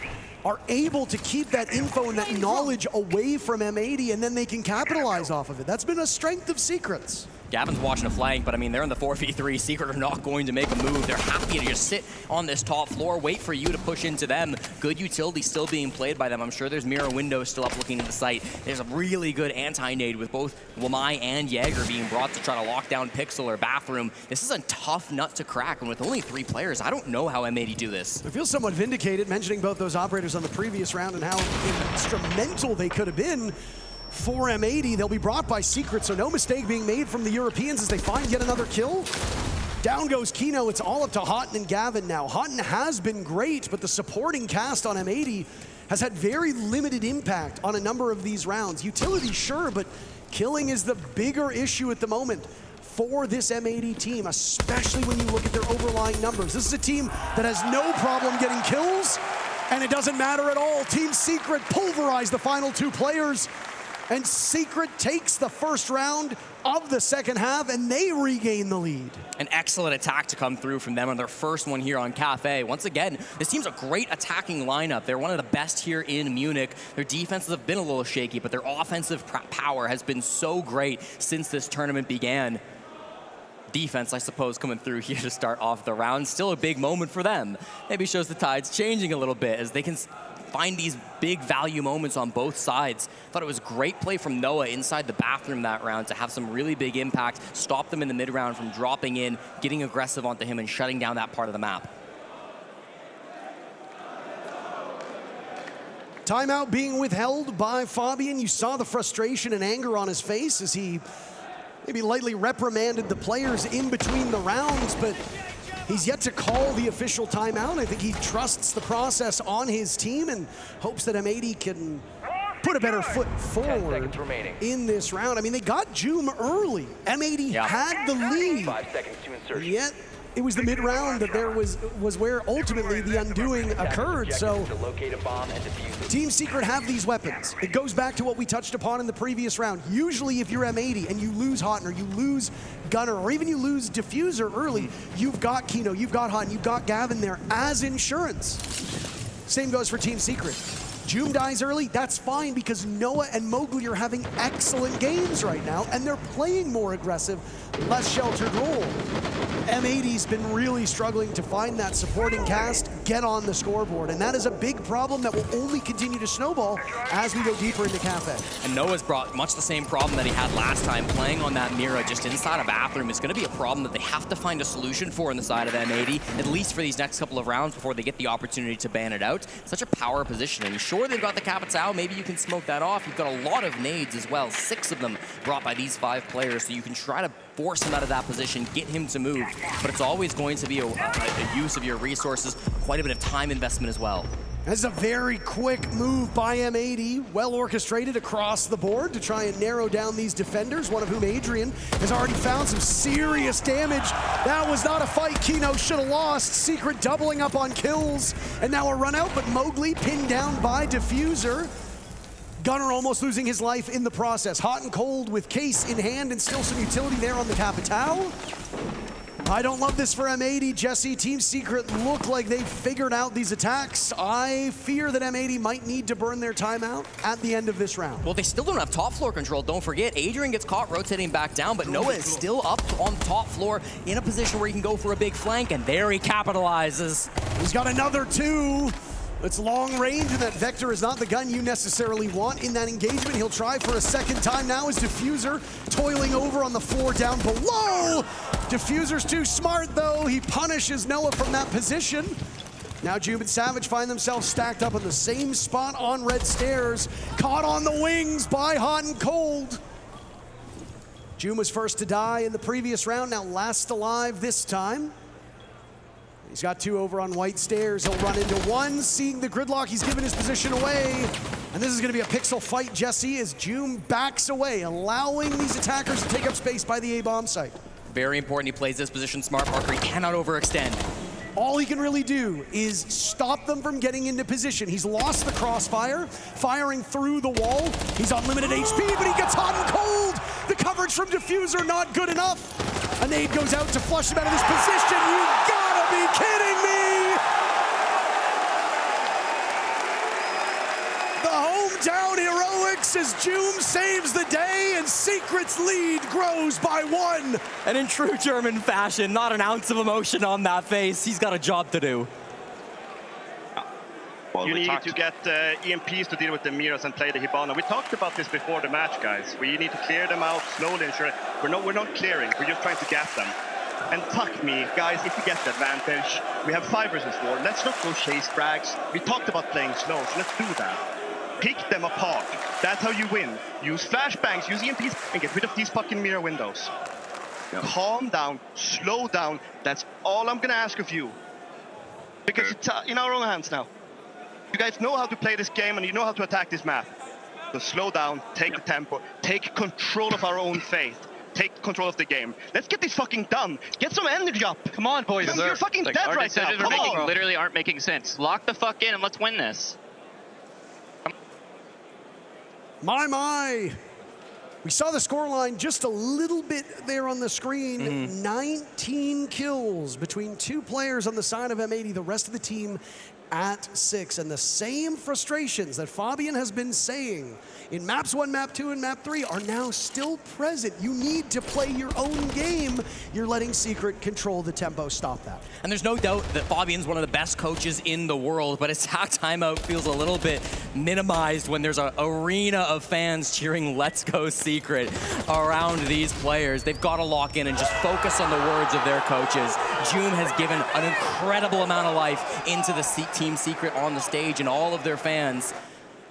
are able to keep that info and that knowledge away from M80, and then they can capitalize off of it. That's been a strength of Secret's. Gavin's watching a flank, but I mean, they're in the 4v3. Secret are not going to make a move. They're happy to just sit on this top floor, wait for you to push into them. Good utility still being played by them. I'm sure there's mirror windows still up looking into the site. There's a really good anti-nade with both Wamai and Jaeger being brought to try to lock down Pixel or Bathroom. This is a tough nut to crack, and with only 3 players, I don't know how M80 do this. I feel somewhat vindicated mentioning both those operators on the previous round and how instrumental they could have been for M80. They'll be brought by Secret, so no mistake being made from the Europeans as they find yet another kill. Down goes Kino. It's all up to Houghton and Gavin now. Houghton has been great, but the supporting cast on M80 has had very limited impact on a number of these rounds. Utility, sure, but killing is the bigger issue at the moment for this M80 team, especially when you look at their overlying numbers. This is a team that has no problem getting kills, and it doesn't matter at all. Team Secret pulverized the final 2 players, and Secret takes the first round of the second half, and they regain the lead. An excellent attack to come through from them on their first one here on Cafe. Once again, this team's a great attacking lineup. They're one of the best here in Munich. Their defenses have been a little shaky, but their offensive power has been so great since this tournament began. Defense, I suppose, coming through here to start off the round. Still a big moment for them. Maybe shows the tides changing a little bit as they can find these big value moments on both sides. Thought it was great play from Noah inside the Bathroom that round to have some really big impact, stop them in the mid round from dropping in, getting aggressive onto him and shutting down that part of the map. Timeout being withheld by Fabian. You saw the frustration and anger on his face as he maybe lightly reprimanded the players in between the rounds, but he's yet to call the official timeout. I think he trusts the process on his team and hopes that M80 can put a better foot forward in this round. I mean, they got Joom early. M80 had the lead. 5 seconds to insertion. Yet it was the mid-round that there was where ultimately the undoing occurred. So Team Secret have these weapons. It goes back to what we touched upon in the previous round. Usually if you're M80 and you lose Houghton or you lose Gunner or even you lose Diffuser early, you've got Kino, you've got Houghton, you've got Gavin there as insurance. Same goes for Team Secret. Joom dies early, that's fine because Noah and Mowgli are having excellent games right now and they're playing more aggressive, less sheltered role. M80's been really struggling to find that supporting cast, get on the scoreboard, and that is a big problem that will only continue to snowball as we go deeper into Cafe. And Noah's brought much the same problem that he had last time, playing on that Mira just inside a Bathroom. Is going to be a problem that they have to find a solution for on the side of M80, at least for these next couple of rounds before they get the opportunity to ban it out. Such a power positioning. Sure, they've got the Capitao, maybe you can smoke that off. You've got a lot of nades as well, 6 of them brought by these 5 players, so you can try to force him out of that position, get him to move, but it's always going to be a use of your resources, quite a bit of time investment as well. This is a very quick move by M80, well orchestrated across the board to try and narrow down these defenders, one of whom Adrian has already found some serious damage. That was not a fight Kino should have lost. Secret doubling up on kills, and now a run out, but Mowgli pinned down by Diffuser. Gunner almost losing his life in the process. Hot and cold with case in hand and still some utility there on the Capitao. I don't love this for M80. Jesse, Team Secret look like they've figured out these attacks. I fear that M80 might need to burn their timeout at the end of this round. Well, they still don't have top floor control. Don't forget, Adrian gets caught rotating back down, but Noah is still up on top floor in a position where he can go for a big flank, and there he capitalizes. He's got another 2. It's long range, and that Vector is not the gun you necessarily want in that engagement. He'll try for a second time now as Diffuser toiling over on the floor down below. Diffuser's too smart, though. He punishes Noah from that position. Now Joom and Savage find themselves stacked up on the same spot on red stairs, caught on the wings by Hot and Cold. Joom was first to die in the previous round, now last alive this time. He's got 2 over on white stairs. He'll run into 1, seeing the gridlock. He's given his position away. And this is going to be a pixel fight, Jesse, as Joom backs away, allowing these attackers to take up space by the A-bomb site. Very important he plays this position smart, Parker. He cannot overextend. All he can really do is stop them from getting into position. He's lost the crossfire, firing through the wall. He's on limited HP, but he gets hot and cold. The coverage from Diffuser not good enough. A nade goes out to flush him out of this position. You gotta be kidding me! The home down heroics as Joom saves the day and Secret's lead grows by 1. And in true German fashion, not an ounce of emotion on that face. He's got a job to do. Well, you need to get EMPs to deal with the mirrors and play the Hibana. We talked about this before the match, guys. We need to clear them out slowly and sure. We're not clearing, we're just trying to gap them. And fuck me, guys, if we get the advantage, we have 5 versus 4. Let's not go chase frags. We talked about playing slow, so let's do that. Pick them apart. That's how you win. Use flashbangs, use EMPs, and get rid of these fucking mirror windows. Yep. Calm down, slow down. That's all I'm gonna ask of you. Because it's in our own hands now. You guys know how to play this game and you know how to attack this map. So slow down, take the tempo, take control of our own fate. Take control of the game. Let's get this fucking done. Get some energy up. Come on, boys. You're fucking dead our right now. decisions literally aren't making sense. Lock the fuck in and let's win this. My. We saw the scoreline just a little bit there on the screen. 19 kills between 2 players on the side of M80. The rest of the team at 6. And the same frustrations that Fabian has been saying in maps 1, map 2, and map 3 are now still present. You need to play your own game. You're letting Secret control the tempo. Stop that. And there's no doubt that Fabian's one of the best coaches in the world, but attack timeout feels a little bit minimized when there's an arena of fans cheering "Let's go Secret" around these players. They've got to lock in and just focus on the words of their coaches. Joom has given an incredible amount of life into the Team Secret on the stage and all of their fans.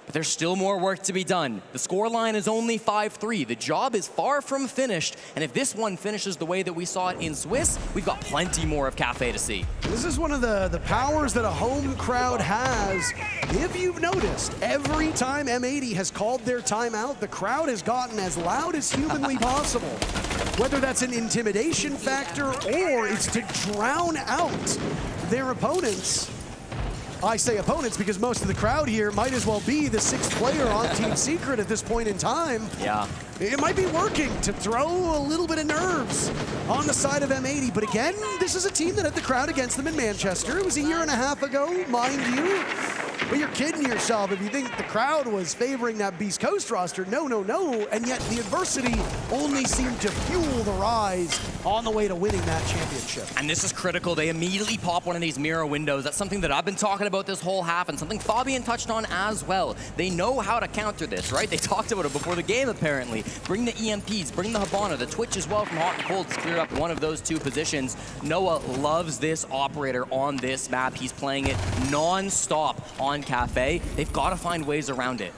But there's still more work to be done. The scoreline is only 5-3. The job is far from finished. And if this one finishes the way that we saw it in Swiss, we've got plenty more of Cafe to see. This is one of the powers that a home crowd has. If you've noticed, every time M80 has called their timeout, the crowd has gotten as loud as humanly possible. Whether that's an intimidation factor or it's to drown out their opponents. I say opponents because most of the crowd here might as well be the 6th player on Team Secret at this point in time. Yeah. It might be working to throw a little bit of nerves on the side of M80. But again, this is a team that had the crowd against them in Manchester. It was a year and a half ago, mind you. But you're kidding yourself if you think the crowd was favoring that Beast Coast roster. No, no, no. And yet the adversity only seemed to fuel the rise on the way to winning that championship. And this is critical. They immediately pop one of these mirror windows. That's something that I've been talking about this whole half and something Fabian touched on as well. They know how to counter this, right? They talked about it before the game, apparently. Bring the EMPs, bring the Hibana, the Twitch as well from Hot and Cold to clear up one of those 2 positions. Noah loves this operator on this map. He's playing it non-stop on Cafe. They've got to find ways around it.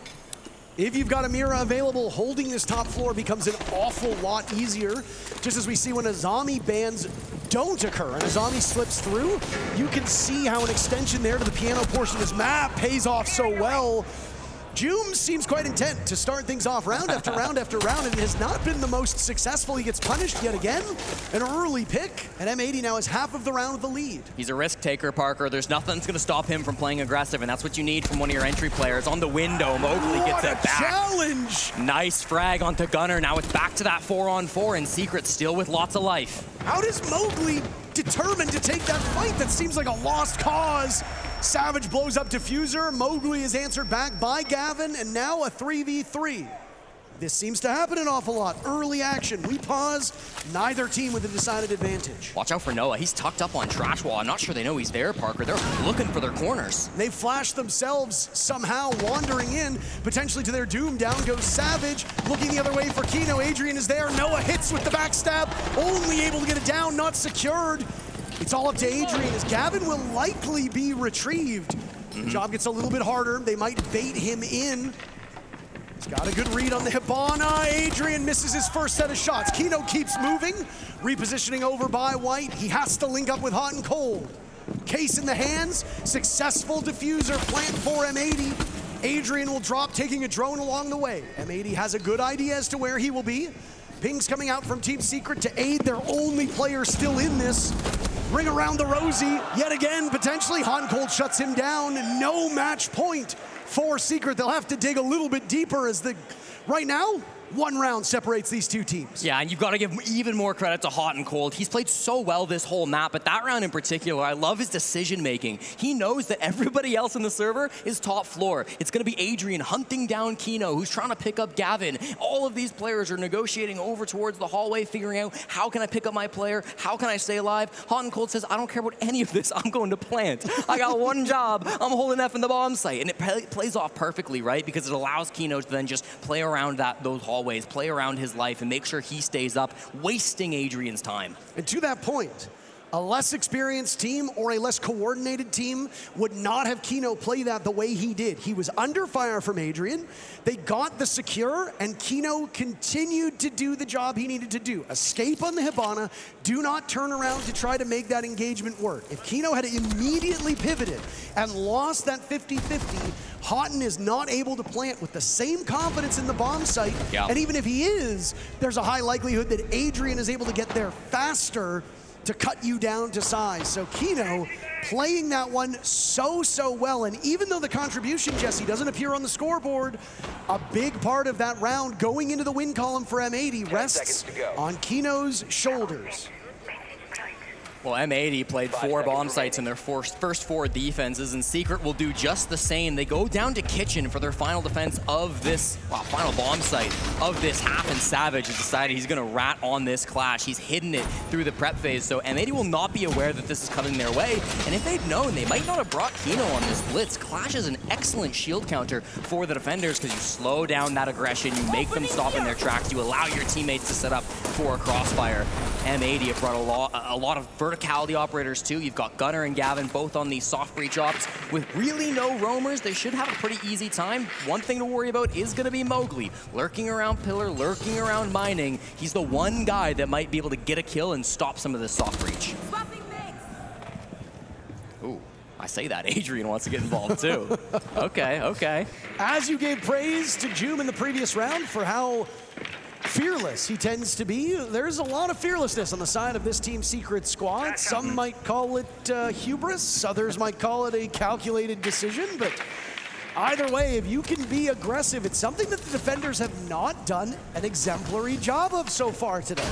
If you've got a Mira available, holding this top floor becomes an awful lot easier. Just as we see when Azami bans don't occur and Azami slips through, you can see how an extension there to the piano portion of this map pays off so well. Joom seems quite intent to start things off round after round after round, and has not been the most successful. He gets punished yet again. An early pick, and M80 now has half of the round with the lead. He's a risk taker, Parker. There's nothing that's going to stop him from playing aggressive, and that's what you need from one of your entry players. On the window, Mowgli gets it back. Challenge! Nice frag onto Gunner. Now it's back to that 4-on-4, and Secret still with lots of life. How does Mowgli determined to take that fight that seems like a lost cause? Savage blows up Diffuser. Mowgli is answered back by Gavin, and now a 3v3. This seems to happen an awful lot. Early action. We pause. Neither team with a decided advantage. Watch out for Noah. He's tucked up on Trash Wall. I'm not sure they know he's there, Parker. They're looking for their corners. They flash themselves somehow wandering in, potentially to their doom. Down goes Savage. Looking the other way for Kino. Adrian is there. Noah hits with the backstab. Only able to get it down, not secured. It's all up to Adrian as Gavin will likely be retrieved. The job gets a little bit harder. They might bait him in. He's got a good read on the Hibana. Adrian misses his first set of shots. Kino keeps moving, repositioning over by White. He has to link up with Hot and Cold. Case in the hands, successful diffuser plant for M80. Adrian will drop, taking a drone along the way. M80 has a good idea as to where he will be. Pings coming out from Team Secret to aid their only player still in this. Ring around the Rosie, yet again, potentially. Hot and Cold shuts him down. No match point for Secret. They'll have to dig a little bit deeper as right now, 1 round separates these two teams. Yeah, and you've got to give even more credit to Hot and Cold. He's played so well this whole map, but that round in particular, I love his decision making. He knows that everybody else in the server is top floor. It's going to be Adrian hunting down Kino, who's trying to pick up Gavin. All of these players are negotiating over towards the hallway, figuring out how can I pick up my player, how can I stay alive. Hot and Cold says, I don't care about any of this. I'm going to plant. I got one job. I'm holding F in the bomb site. And it plays off perfectly, right? Because it allows Kino to then just play around those hallways, play around his life, and make sure he stays up, wasting Adrian's time. And to that point, a less experienced team or a less coordinated team would not have Kino play that the way he did. He was under fire from Adrian. They got the secure, and Kino continued to do the job he needed to do. Escape on the Hibana, do not turn around to try to make that engagement work. If Kino had immediately pivoted and lost that 50-50, Houghton is not able to plant with the same confidence in the bomb site. Yeah. And even if he is, there's a high likelihood that Adrian is able to get there faster to cut you down to size. So Kino playing that one so well. And even though the contribution, Jesse, doesn't appear on the scoreboard, a big part of that round going into the win column for M80 rests on Kino's shoulders. Well, M80 played 4 bomb sites in their first 4 defenses, and Secret will do just the same. They go down to Kitchen for their final defense of this, final bomb site of this half, and Savage has decided he's gonna rat on this Clash. He's hidden it through the prep phase, so M80 will not be aware that this is coming their way, and if they'd known, they might not have brought Kino on this blitz. Clash is an excellent shield counter for the defenders because you slow down that aggression, you make them stop in their tracks, you allow your teammates to set up for a crossfire. M80 have brought a lot of verticality operators too. You've got Gunnar and Gavin both on these soft breach ops. With really no roamers, they should have a pretty easy time. One thing to worry about is going to be Mowgli. Lurking around Pillar, lurking around Mining. He's the one guy that might be able to get a kill and stop some of this soft breach. Ooh, I say that. Adrian wants to get involved too. Okay. As you gave praise to Joom in the previous round for how fearless he tends to be, there's a lot of fearlessness on the side of this Team Secret squad. Some might call it hubris, others might call it a calculated decision, but either way, if you can be aggressive, it's something that the defenders have not done an exemplary job of so far today.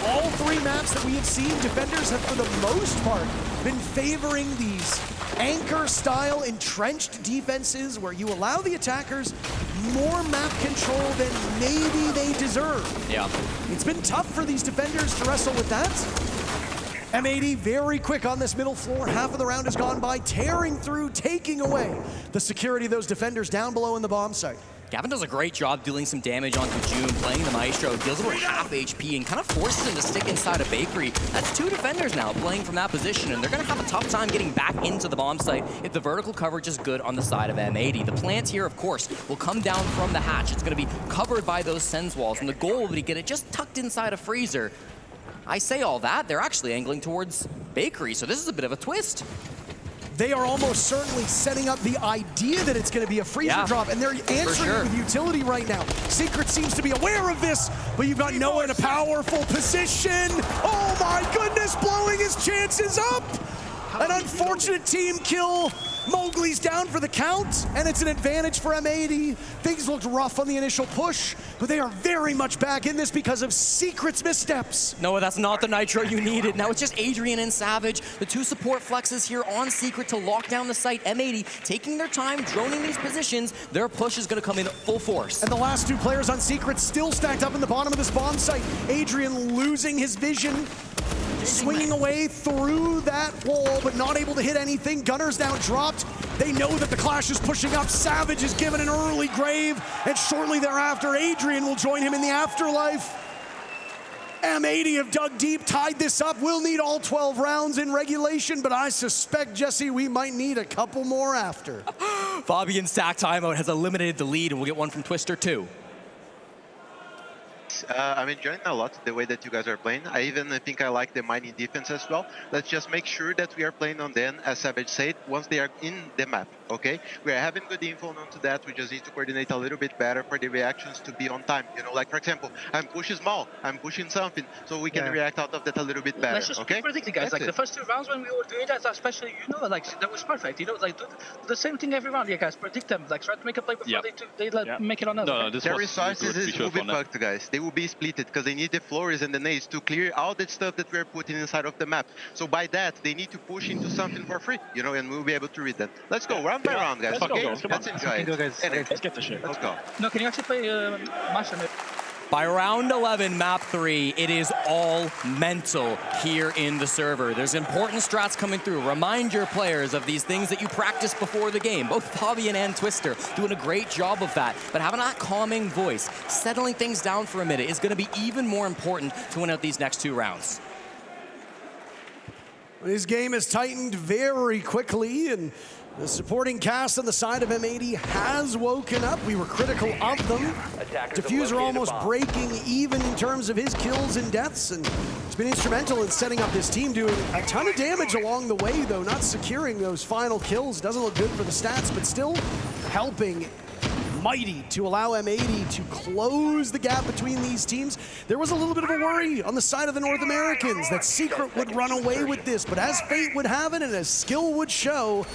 All 3 maps that we have seen, defenders have, for the most part, been favoring these anchor-style entrenched defenses where you allow the attackers more map control than maybe they deserve. Yeah. It's been tough for these defenders to wrestle with that. M80 very quick on this middle floor. Half of the round has gone by, tearing through, taking away the security of those defenders down below in the bomb site. Gavin does a great job dealing some damage onto Joom, playing the Maestro, deals about half HP, and kind of forces him to stick inside a bakery. That's 2 defenders now playing from that position, and they're going to have a tough time getting back into the bomb site if the vertical coverage is good on the side of M80. The plant here, of course, will come down from the hatch. It's going to be covered by those Sens walls, and the goal will be to get it just tucked inside a freezer. I say all that, they're actually angling towards bakery, so this is a bit of a twist. They are almost certainly setting up the idea that it's going to be a freezer drop, and they're answering it with utility right now. Secret seems to be aware of this, but you've got Noah in a powerful position. Oh my goodness, blowing his chances up. An unfortunate team kill. Mowgli's down for the count, and it's an advantage for M80. Things looked rough on the initial push, but they are very much back in this because of Secret's missteps. No, that's not the Nitro you needed. Now it's just Adrian and Savage, the 2 support flexes here on Secret to lock down the site. M80 taking their time, droning these positions. Their push is going to come in full force. And the last 2 players on Secret still stacked up in the bottom of this bomb site. Adrian losing his vision, swinging away through that wall, but not able to hit anything. Gunnar's now dropped. They know that the Clash is pushing up. Savage is given an early grave, and shortly thereafter, Adrian will join him in the afterlife. M80 have dug deep, tied this up. We'll need all 12 rounds in regulation, but I suspect, Jesse, we might need a couple more after. Fabian's stack timeout has eliminated the lead, and we'll get one from Twister too. guys. I'm enjoying a lot the way that you guys are playing. I even think I like the mining defense as well. Let's just make sure that we are playing on them, as Savage said, once they are in the map, okay? We are having good info onto that. We just need to coordinate a little bit better for the reactions to be on time. You know, like for example, I'm pushing small, I'm pushing something, so we can react out of that a little bit better, Let's just okay? predict it, guys. Like the first 2 rounds when we were doing that, especially, you know, like that was perfect. You know, like do the same thing every round, yeah, guys. Predict them, like try to make a play before they make it on us. No, okay? this Their was resources will be fucked, guys. They will be splitted because they need the floors and the nades to clear all that stuff that we're putting inside of the map. So by that, they need to push into something for free, you know, and we'll be able to read that. Let's go round by round, guys. Okay, let's enjoy it. Let's get the shit. Let's go. No, can you actually play Masha? By round 11, map 3, it is all mental here in the server. There's important strats coming through. Remind your players of these things that you practiced before the game. Both Fabian and Twister doing a great job of that. But having that calming voice, settling things down for a minute is going to be even more important to win out these next 2 rounds. This game has tightened very quickly, and the supporting cast on the side of M80 has woken up. We were critical of them. Diffuser almost breaking even in terms of his kills and deaths, and it's been instrumental in setting up this team, doing a ton of damage along the way, though not securing those final kills. Doesn't look good for the stats, but still helping mighty to allow M80 to close the gap between these teams. There was a little bit of a worry on the side of the North Americans that Secret would run away with this, but as fate would have it and as skill would show,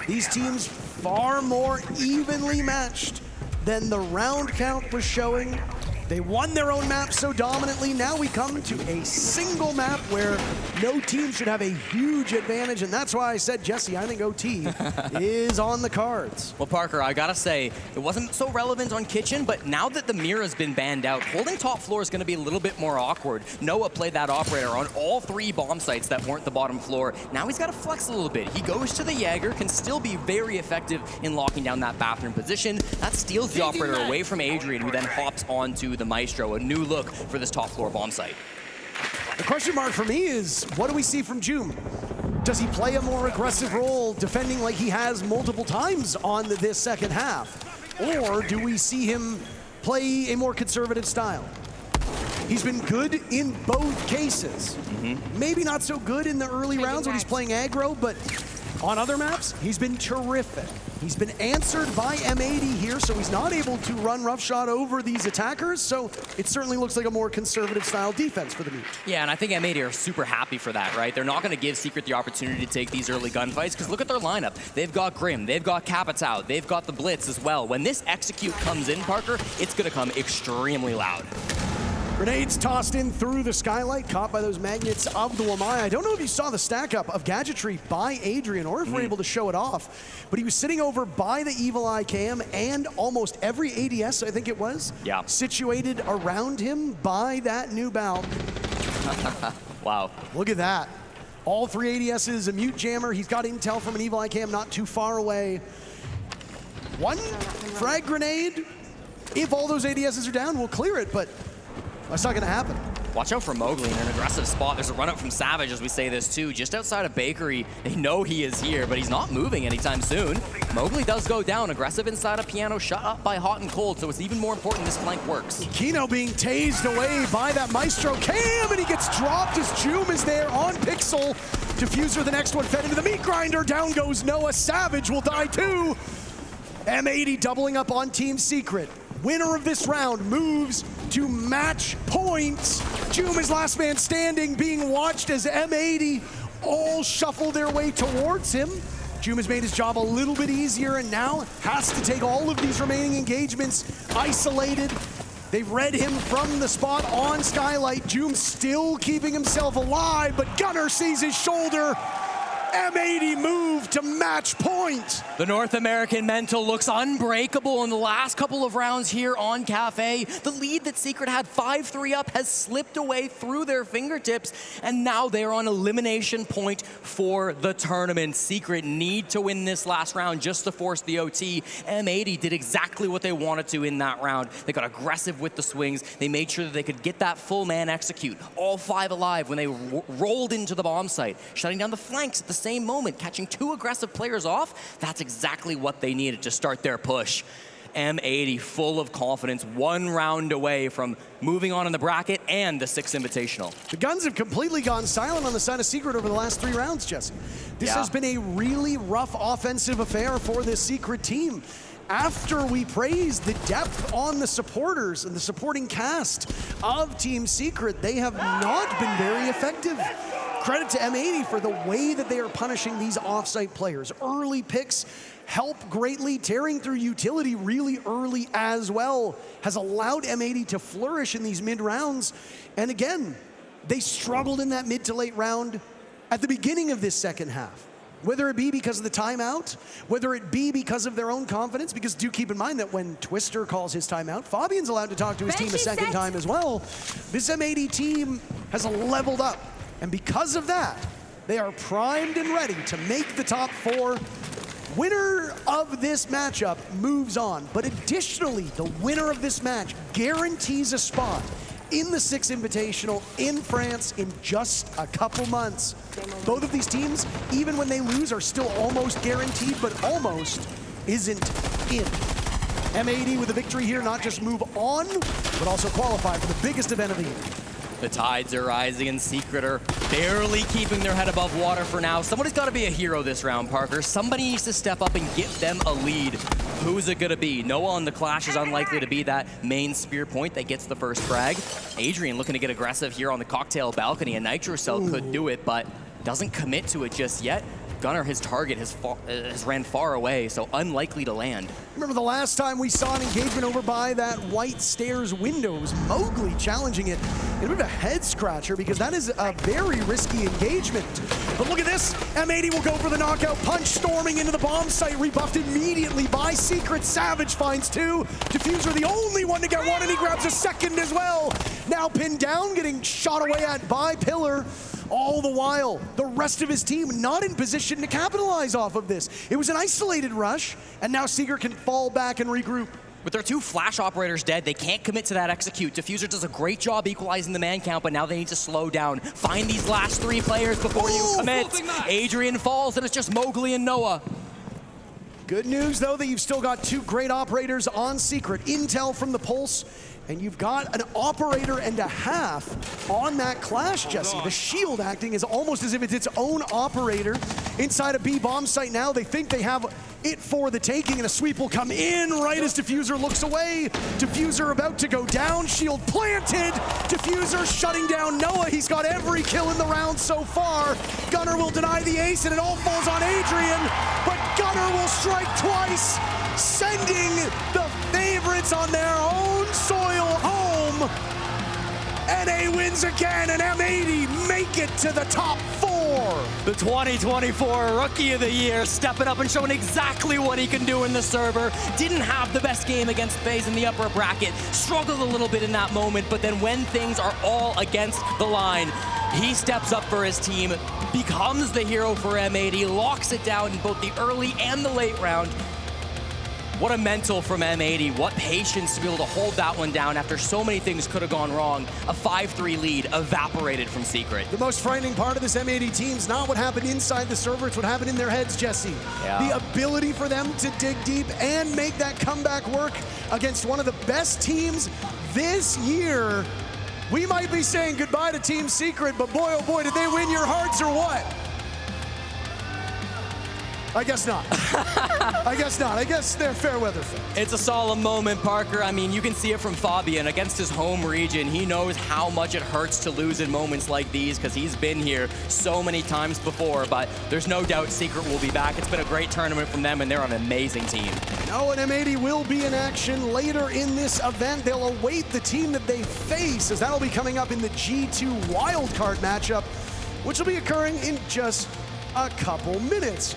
these teams far more evenly matched than the round count was showing. They won their own map so dominantly. Now we come to a single map where no team should have a huge advantage, and that's why I said, Jesse, I think OT is on the cards. Well, Parker, I gotta say, it wasn't so relevant on Kitchen, but now that the Mira's been banned out, holding top floor is gonna be a little bit more awkward. Noah played that operator on all 3 bomb sites that weren't the bottom floor. Now he's gotta flex a little bit. He goes to the Jaeger, can still be very effective in locking down that bathroom position. That steals the operator away from Adrian, who then hops onto the Maestro. A new look for this top floor bomb site. The question mark for me is, what do we see from Joom? Does he play a more aggressive role, defending like he has multiple times on this second half? Or do we see him play a more conservative style? He's been good in both cases. Maybe not so good in the early rounds when he's playing aggro, but on other maps, he's been terrific. He's been answered by M80 here, so he's not able to run roughshod over these attackers, so it certainly looks like a more conservative style defense for the Mute. Yeah, and I think M80 are super happy for that, right? They're not going to give Secret the opportunity to take these early gunfights, because look at their lineup. They've got Grim, they've got Capitao, they've got the Blitz as well. When this execute comes in, Parker, it's going to come extremely loud. Grenades tossed in through the skylight, caught by those magnets of the Wamai. I don't know if you saw the stack up of gadgetry by Adrian or if we're able to show it off, but he was sitting over by the Evil Eye Cam and almost every ADS, I think it was, situated around him by that new bout. Wow. Look at that. All 3 ADSs, a mute jammer. He's got intel from an Evil Eye Cam not too far away. 1 frag grenade. If all those ADSs are down, we'll clear it, but that's not gonna happen. Watch out for Mowgli in an aggressive spot. There's a run up from Savage as we say this too. Just outside of Bakery, they know he is here, but he's not moving anytime soon. Mowgli does go down, aggressive inside of Piano, shut up by Hot and Cold, so it's even more important this flank works. Kino being tased away by that Maestro Cam, and he gets dropped as Joom is there on Pixel. Diffuser, the next one, fed into the meat grinder. Down goes Noah. Savage will die too. M80 doubling up on Team Secret. Winner of this round moves to match points. Joom is last man standing, being watched as M80 all shuffle their way towards him. Joom has made his job a little bit easier and now has to take all of these remaining engagements isolated. They've read him from the spot on Skylight. Joom still keeping himself alive, but Gunner sees his shoulder. M80 move to match point. The North American mental looks unbreakable in the last couple of rounds here on Cafe. The lead that Secret had 5-3 up has slipped away through their fingertips, and now they're on elimination point for the tournament. Secret need to win this last round just to force the OT. M80 did exactly what they wanted to in that round. They got aggressive with the swings. They made sure that they could get that full man execute. All 5 alive when they rolled into the bomb site, shutting down the flanks at the same moment, catching 2 aggressive players off. That's exactly what they needed to start their push. M80 full of confidence, 1 round away from moving on in the bracket and the 6th Invitational. The guns have completely gone silent on the side of Secret over the last 3 rounds, Jesse. This has been a really rough offensive affair for this Secret team. After we praised the depth on the supporters and the supporting cast of Team Secret, they have not been very effective. Credit to M80 for the way that they are punishing these offsite players. Early picks help greatly. Tearing through utility really early as well has allowed M80 to flourish in these mid rounds. And again, they struggled in that mid to late round at the beginning of this second half. Whether it be because of the timeout, whether it be because of their own confidence, because do keep in mind that when Twister calls his timeout, Fabian's allowed to talk to his team a second time as well. This M80 team has leveled up, and because of that, they are primed and ready to make the top 4. Winner of this matchup moves on, but additionally, the winner of this match guarantees a spot in the 6th Invitational in France in just a couple months. Both of these teams, even when they lose, are still almost guaranteed, but almost isn't in. M80 with a victory here, not just move on, but also qualify for the biggest event of the year. The tides are rising and Secret are barely keeping their head above water for now. Somebody's got to be a hero this round, Parker. Somebody needs to step up and give them a lead. Who's it going to be? Noah on the Clash is unlikely to be that main spear point that gets the first frag. Adrian looking to get aggressive here on the cocktail balcony. A Nitro Cell could do it, but doesn't commit to it just yet. Gunnar, his target, has ran far away, so unlikely to land. Remember the last time we saw an engagement over by that white stairs window? It was Mowgli challenging it. It was a bit of a head scratcher because that is a very risky engagement. But look at this. M80 will go for the knockout punch, storming into the bomb site, rebuffed immediately by Secret. Savage finds 2. Diffuser the only one to get 1, and he grabs a second as well. Now pinned down, getting shot away at by Pillar. All the while, the rest of his team not in position to capitalize off of this. It was an isolated rush, and now Secret can fall back and regroup. With their 2 flash operators dead, they can't commit to that execute. Diffuser does a great job equalizing the man count, but now they need to slow down. Find these last 3 players before you commit. Adrian falls, and it's just Mowgli and Noah. Good news, though, that you've still got 2 great operators on Secret. Intel from the Pulse, and you've got an operator and a half on that Clash, Jesse. The shield acting is almost as if it's its own operator inside a B bomb site now. They think they have it for the taking, and a sweep will come in right as Diffuser looks away. Diffuser about to go down, shield planted. Diffuser shutting down Noah. He's got every kill in the round so far. Gunnar will deny the ace, and it all falls on Adrian, but Gunnar will strike twice, sending the favorites on their own soil home. NA wins again, and M80 make it to the top 4. The 2024 Rookie of the Year stepping up and showing exactly what he can do in the server. Didn't have the best game against FaZe in the upper bracket. Struggled a little bit in that moment, but then when things are all against the line, he steps up for his team, becomes the hero for M80, locks it down in both the early and the late round. What a mental from M80. What patience to be able to hold that one down after so many things could have gone wrong. A 5-3 lead evaporated from Secret. The most frightening part of this M80 team is not what happened inside the server, it's what happened in their heads, Jesse. Yeah. The ability for them to dig deep and make that comeback work against one of the best teams this year. We might be saying goodbye to Team Secret, but boy, oh boy, did they win your hearts or what? I guess not. I guess not. I guess they're fair weather fans. It's a solemn moment, Parker. I mean, you can see it from Fabian against his home region. He knows how much it hurts to lose in moments like these because he's been here so many times before, but there's no doubt Secret will be back. It's been a great tournament from them, and they're an amazing team. No, and M80 will be in action later in this event. They'll await the team that they face, as that'll be coming up in the G2 wildcard matchup, which will be occurring in just a couple minutes.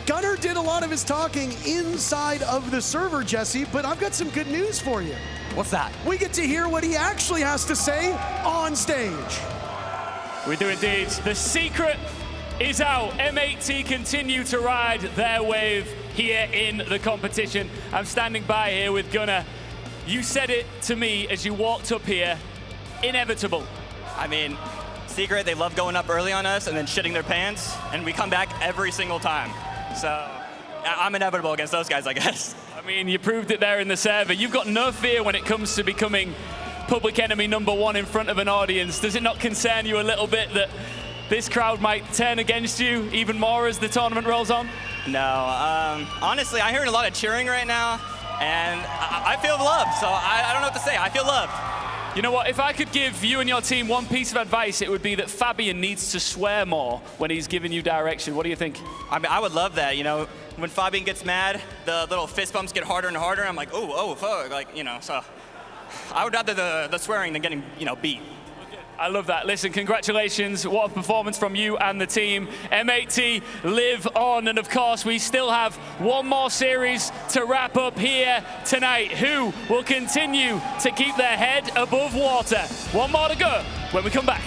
Gunnar did a lot of his talking inside of the server, Jesse, but I've got some good news for you. What's that? We get to hear what he actually has to say on stage. We do indeed. The secret is out. M80 continue to ride their wave here in the competition. I'm standing by here with Gunnar. You said it to me as you walked up here. Inevitable. I mean, Secret, they love going up early on us and then shitting their pants, and we come back every single time. So I'm inevitable against those guys, I guess. I mean, you proved it there in the server. You've got no fear when it comes to becoming public enemy #1 in front of an audience. Does it not concern you a little bit that this crowd might turn against you even more as the tournament rolls on? No, honestly, I hear a lot of cheering right now, and I feel loved, so I don't know what to say. I feel loved. You know what, if I could give you and your team one piece of advice, it would be that Fabian needs to swear more when he's giving you direction. What do you think? I mean, I would love that, you know, when Fabian gets mad, the little fist bumps get harder and harder. I'm like, oh, fuck, like, you know, so I would rather the swearing than getting, you know, beat. I love that. Listen, congratulations. What a performance from you and the team. M80 live on. And of course, we still have one more series to wrap up here tonight. Who will continue to keep their head above water? One more to go when we come back.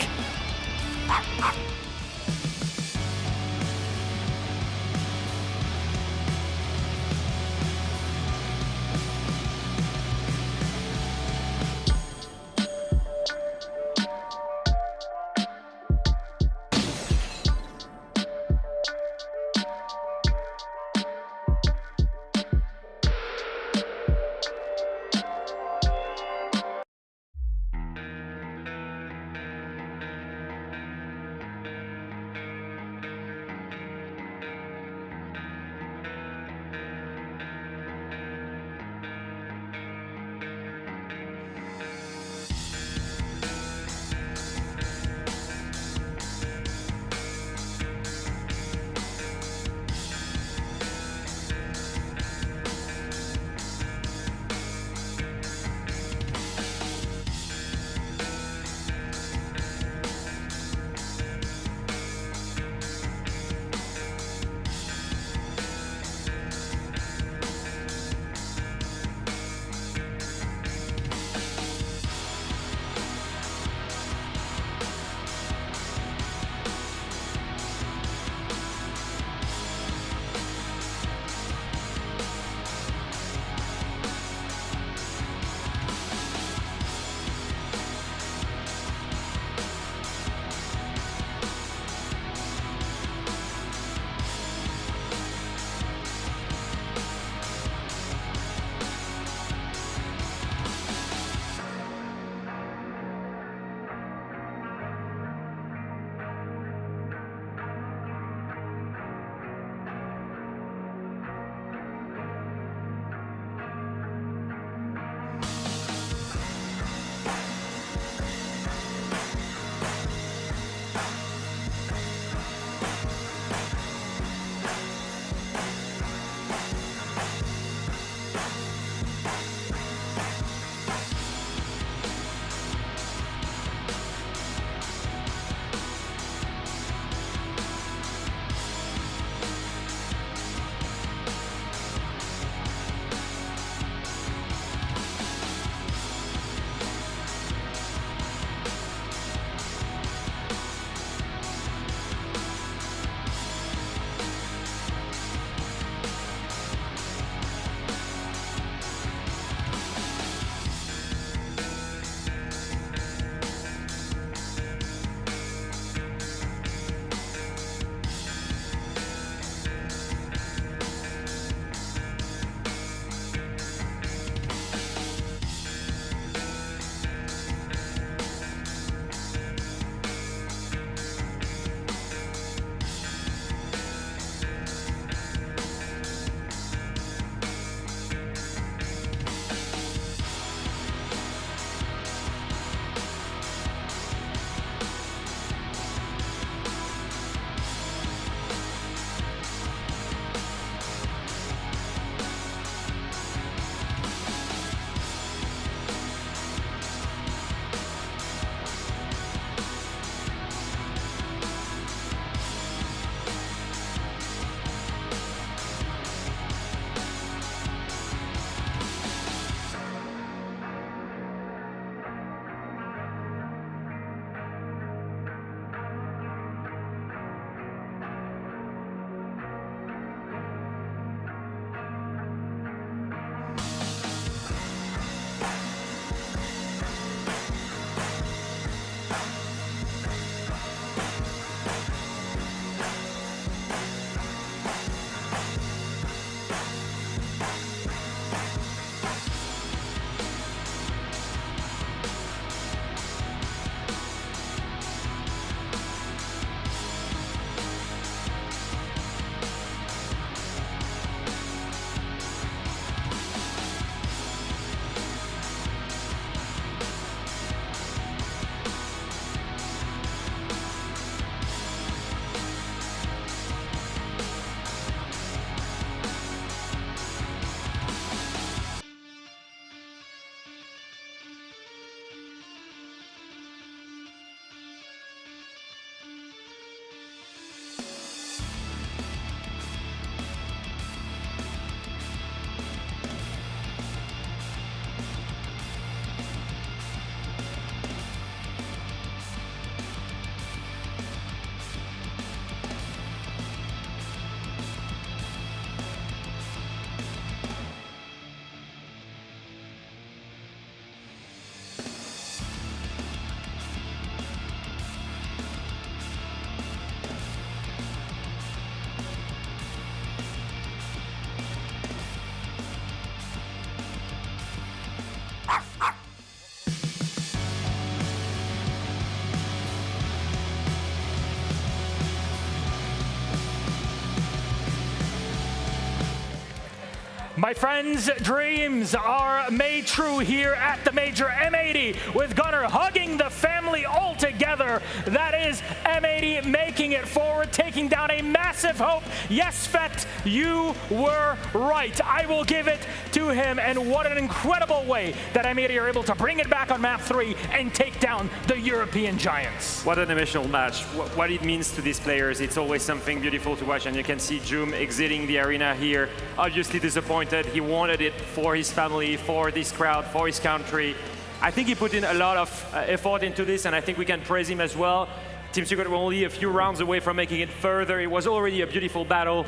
My friends' dreams are made true here at the Major. M80 with Gunnar hugging the family all together. That is M80 making it forward, taking down a massive hope. Yes, Fett, you were right. I will give it to him, and what an incredible way that M80 are able to bring it back on map 3 and take down the European giants. What an emotional match. What it means to these players, it's always something beautiful to watch, and you can see Joom exiting the arena here, obviously disappointed. He wanted it for his family, for this crowd, for his country. I think he put in a lot of effort into this, and I think we can praise him as well. Team Secret were only a few rounds away from making it further. It was already a beautiful battle,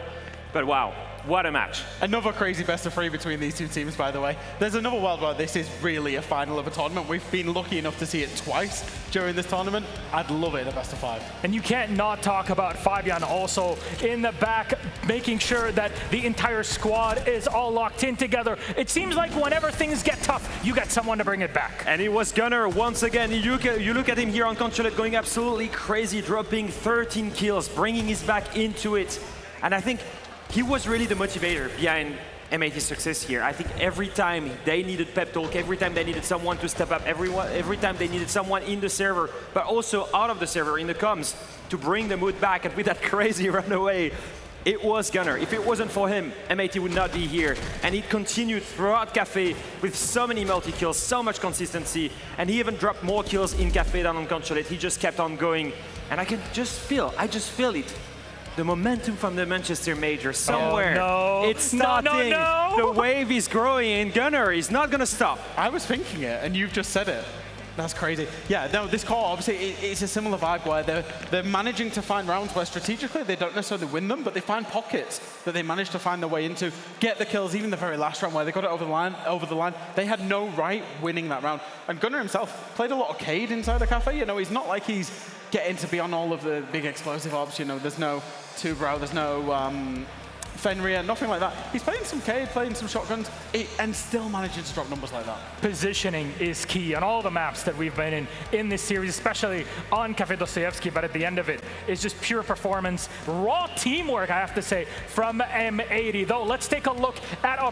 but wow. What a match. Another crazy best of 3 between these two teams, by the way. There's another world where this is really a final of a tournament. We've been lucky enough to see it twice during this tournament. I'd love it, a best of 5. And you can't not talk about Fabian also in the back, making sure that the entire squad is all locked in together. It seems like whenever things get tough, you get someone to bring it back. And it was Gunnar once again. You look at him here on Consulate going absolutely crazy, dropping 13 kills, bringing his back into it. And I think he was really the motivator behind M80's success here. I think every time they needed pep talk, every time they needed someone to step up, every time they needed someone in the server, but also out of the server, in the comms, to bring the mood back, and with that crazy runaway, it was Gunnar. If it wasn't for him, M80 would not be here. And it continued throughout Cafe with so many multi-kills, so much consistency, and he even dropped more kills in Cafe than on Consulate. He just kept on going, and I just feel it. The momentum from the Manchester Major somewhere. Oh, no. It's starting. The wave is growing, and Gunnar is not going to stop. I was thinking it, and you've just said it. That's crazy. Yeah, no, this core, obviously, it's a similar vibe where they're managing to find rounds where strategically they don't necessarily win them, but they find pockets that they manage to find their way into, get the kills, even the very last round where they got it over the line. They had no right winning that round. And Gunnar himself played a lot of Cade inside the Cafe. You know, he's not like he's getting to be on all of the big explosive ops. You know, there's no Tubrow, there's no Fenrir, nothing like that. He's playing some Cade, playing some shotguns, and still managing to drop numbers like that. Positioning is key on all the maps that we've been in this series, especially on Cafe Dostoevsky, but at the end of it is just pure performance, raw teamwork, I have to say, from M80. Though, let's take a look at